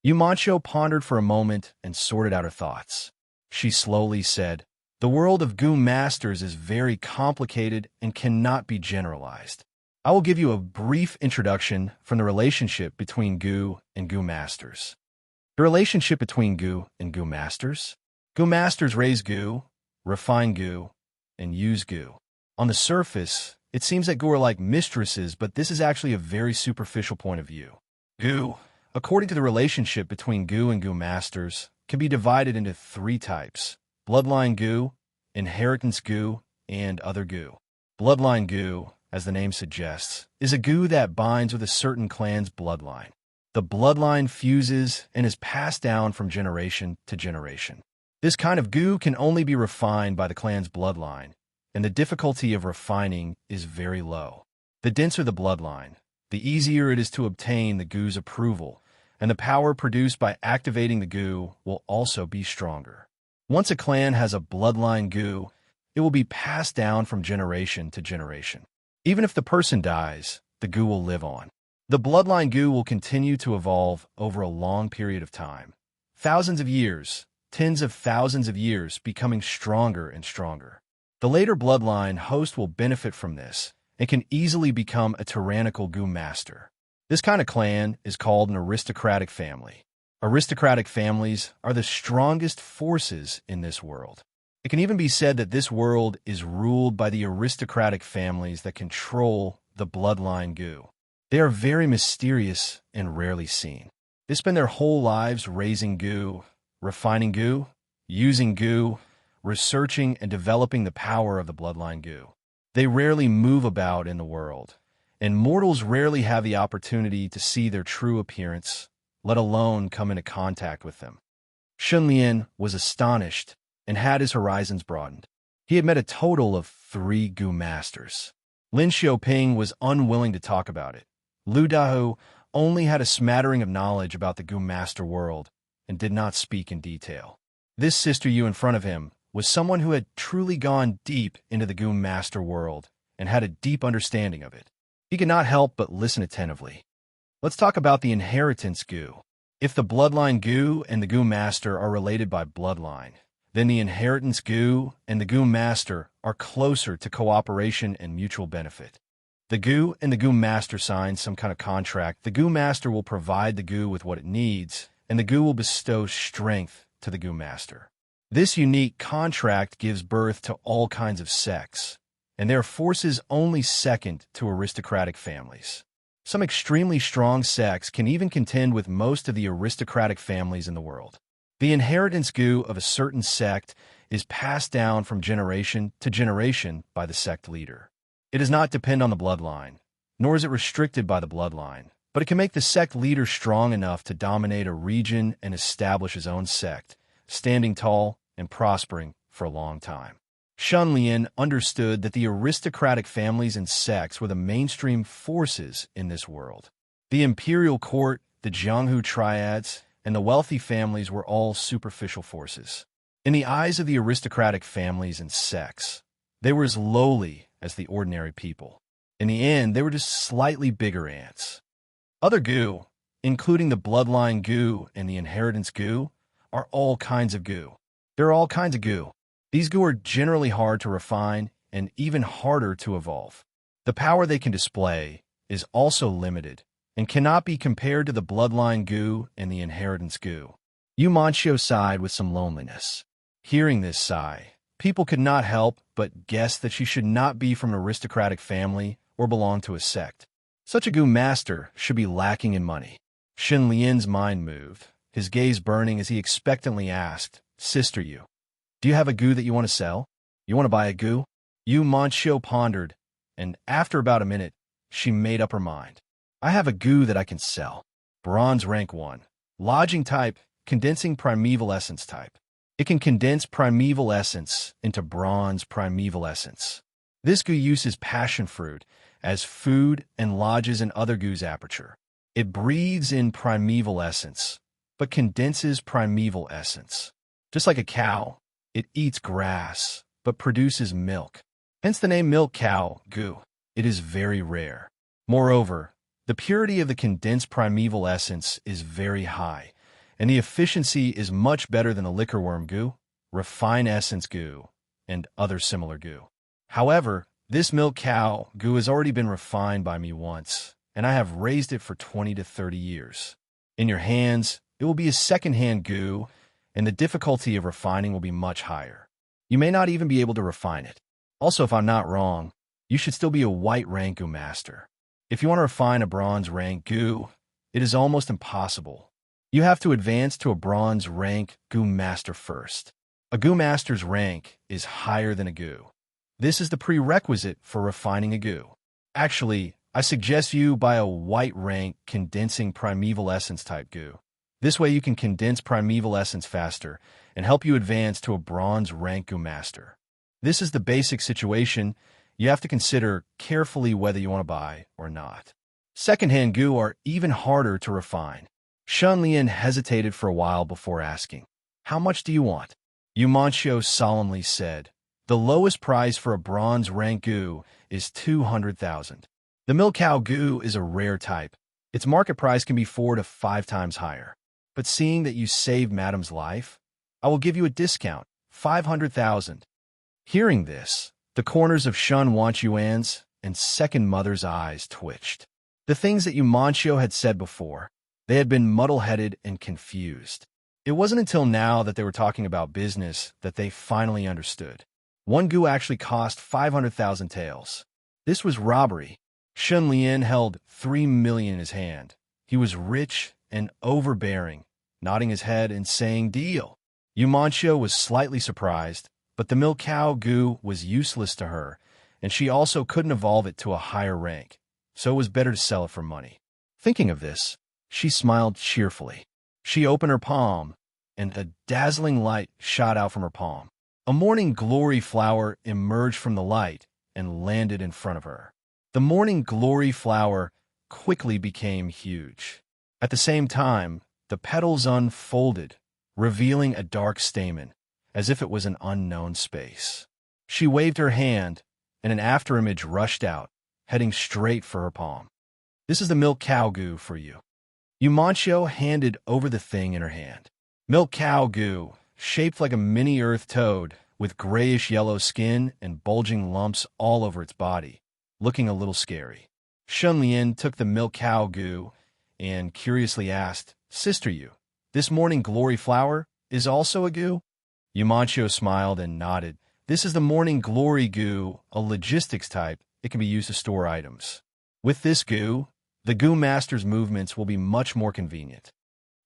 Yu Manxiu pondered for a moment and sorted out her thoughts. She slowly said, The world of Gu masters is very complicated and cannot be generalized. I will give you a brief introduction from the relationship between Gu and Gu masters. The relationship between Gu and Gu masters? Gu masters raise Gu, refine Gu, and use Gu. On the surface, it seems that Gu are like mistresses, but this is actually a very superficial point of view. Gu, according to the relationship between Gu and Gu masters, can be divided into 3 types: bloodline Gu, inheritance Gu, and other Gu. Bloodline Gu, as the name suggests, is a Gu that binds with a certain clan's bloodline. The bloodline fuses and is passed down from generation to generation. This kind of Gu can only be refined by the clan's bloodline, and the difficulty of refining is very low. The denser the bloodline, the easier it is to obtain the Gu's approval, and the power produced by activating the Gu will also be stronger. Once a clan has a bloodline Gu, it will be passed down from generation to generation. Even if the person dies, the goo will live on. The bloodline goo will continue to evolve over a long period of time. Thousands of years, tens of thousands of years, becoming stronger and stronger. The later bloodline host will benefit from this and can easily become a tyrannical goo master. This kind of clan is called an aristocratic family. Aristocratic families are the strongest forces in this world. It can even be said that this world is ruled by the aristocratic families that control the bloodline goo. They are very mysterious and rarely seen. They spend their whole lives raising goo, refining goo, using goo, researching and developing the power of the bloodline goo. They rarely move about in the world, and mortals rarely have the opportunity to see their true appearance, let alone come into contact with them. Shunlian was astonished and had his horizons broadened. He had met a total of 3 goo masters. Lin Xiaoping was unwilling to talk about it. Lu Dahu only had a smattering of knowledge about the goo master world and did not speak in detail. This sister Yu in front of him was someone who had truly gone deep into the goo master world and had a deep understanding of it. He could not help but listen attentively. Let's talk about the inheritance goo. If the bloodline goo and the goo master are related by bloodline, then the inheritance goo and the goo master are closer to cooperation and mutual benefit. The goo and the goo master sign some kind of contract. The goo master will provide the goo with what it needs, and the goo will bestow strength to the goo master. This unique contract gives birth to all kinds of sects, and their forces only second to aristocratic families. Some extremely strong sects can even contend with most of the aristocratic families in the world. The inheritance goo of a certain sect is passed down from generation to generation by the sect leader. It does not depend on the bloodline, nor is it restricted by the bloodline, but it can make the sect leader strong enough to dominate a region and establish his own sect, standing tall and prospering for a long time. Shunlian understood that the aristocratic families and sects were the mainstream forces in this world. The imperial court, the Jianghu triads, and the wealthy families were all superficial forces. In the eyes of the aristocratic families and sects, they were as lowly as the ordinary people. In the end, they were just slightly bigger ants. Other goo, including the bloodline goo and the inheritance goo, are all kinds of goo. There are all kinds of goo. These goo are generally hard to refine and even harder to evolve. The power they can display is also limited and cannot be compared to the bloodline goo and the inheritance goo. Yu Manshio sighed with some loneliness. Hearing this sigh, people could not help but guess that she should not be from an aristocratic family or belong to a sect. Such a goo master should be lacking in money. Shin Lian's mind moved, his gaze burning as he expectantly asked, "Sister Yu, do you have a goo that you want to sell? You want to buy a goo?" Yu Manshio pondered, and after about a minute, she made up her mind. "I have a goo that I can sell. Bronze rank 1. Lodging type, condensing primeval essence type. It can condense primeval essence into bronze primeval essence. This goo uses passion fruit as food and lodges in other goo's aperture. It breathes in primeval essence, but condenses primeval essence. Just like a cow, it eats grass, but produces milk. Hence the name milk cow goo. It is very rare. Moreover, the purity of the condensed primeval essence is very high, and the efficiency is much better than the liquor worm goo, refine essence goo, and other similar goo. However, this milk cow goo has already been refined by me once, and I have raised it for 20 to 30 years. In your hands, it will be a second-hand goo, and the difficulty of refining will be much higher. You may not even be able to refine it. Also, if I'm not wrong, you should still be a white rank goo master. If you want to refine a bronze rank goo, it is almost impossible. You have to advance to a bronze rank goo master first. A goo master's rank is higher than a goo. This is the prerequisite for refining a goo. Actually, I suggest you buy a white rank condensing primeval essence type goo. This way you can condense primeval essence faster and help you advance to a bronze rank goo master. This is the basic situation. You have to consider carefully whether you want to buy or not. Second-hand goo are even harder to refine. Shun Lian hesitated for a while before asking, "How much do you want?" Yu Manshio solemnly said, The lowest price for a bronze rank goo is 200,000. The milk cow goo is a rare type. Its market price can be 4 to 5 times higher. But seeing that you saved Madam's life, I will give you a discount, 500,000. Hearing this, the corners of Shun Wanshuan's and second mother's eyes twitched. The things that Yumanchio had said before, they had been muddle-headed and confused. It wasn't until now that they were talking about business that they finally understood. One goo actually cost 500,000 taels. This was robbery. Shun Lian held 3 million in his hand. He was rich and overbearing, nodding his head and saying, "Deal." Yumanchio was slightly surprised, but the milk cow goo was useless to her, and she also couldn't evolve it to a higher rank, so it was better to sell it for money. Thinking of this, she smiled cheerfully. She opened her palm, and a dazzling light shot out from her palm. A morning glory flower emerged from the light and landed in front of her. The morning glory flower quickly became huge. At the same time, the petals unfolded, revealing a dark stamen, as if it was an unknown space. She waved her hand, and an afterimage rushed out, heading straight for her palm. "This is the milk cow goo for you." Yumanchio handed over the thing in her hand. Milk cow goo, shaped like a mini earth toad, with grayish-yellow skin and bulging lumps all over its body, looking a little scary. Shun Lian took the milk cow goo and curiously asked, "Sister Yu, this morning glory flower is also a goo?" Yumanchio smiled and nodded. "This is the morning glory goo, a logistics type. It can be used to store items. With this goo, the goo master's movements will be much more convenient."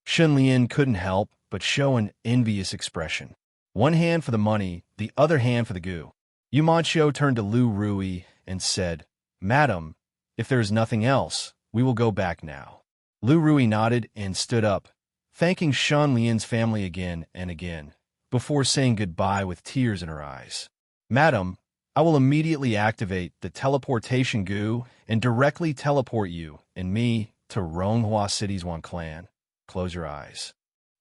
Shun Lian couldn't help but show an envious expression. One hand for the money, the other hand for the goo. Yumanchio turned to Lu Rui and said, "Madam, if there is nothing else, we will go back now." Lu Rui nodded and stood up, thanking Shun Lian's family again and again, before saying goodbye with tears in her eyes. "Madam, I will immediately activate the teleportation goo and directly teleport you and me to Ronghua City's One Clan. Close your eyes."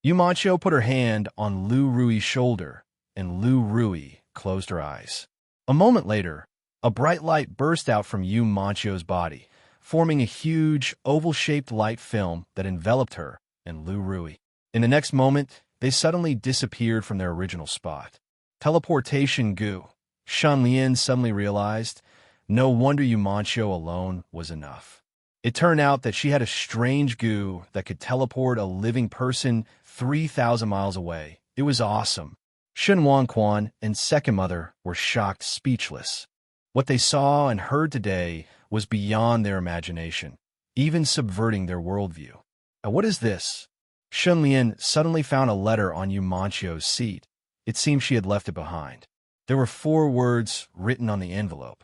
Yumanchio put her hand on Lu Rui's shoulder, and Lu Rui closed her eyes. A moment later, a bright light burst out from Yumanchio's body, forming a huge, oval-shaped light film that enveloped her and Lu Rui. In the next moment, they suddenly disappeared from their original spot. Teleportation goo. Shun Lian suddenly realized, no wonder Yumanchio alone was enough. It turned out that she had a strange goo that could teleport a living person 3,000 miles away. It was awesome. Shun Wanquan and Second Mother were shocked speechless. What they saw and heard today was beyond their imagination, even subverting their worldview. What is this? Shun Lian suddenly found a letter on Yumanchio's seat. It seemed she had left it behind. There were 4 words written on the envelope.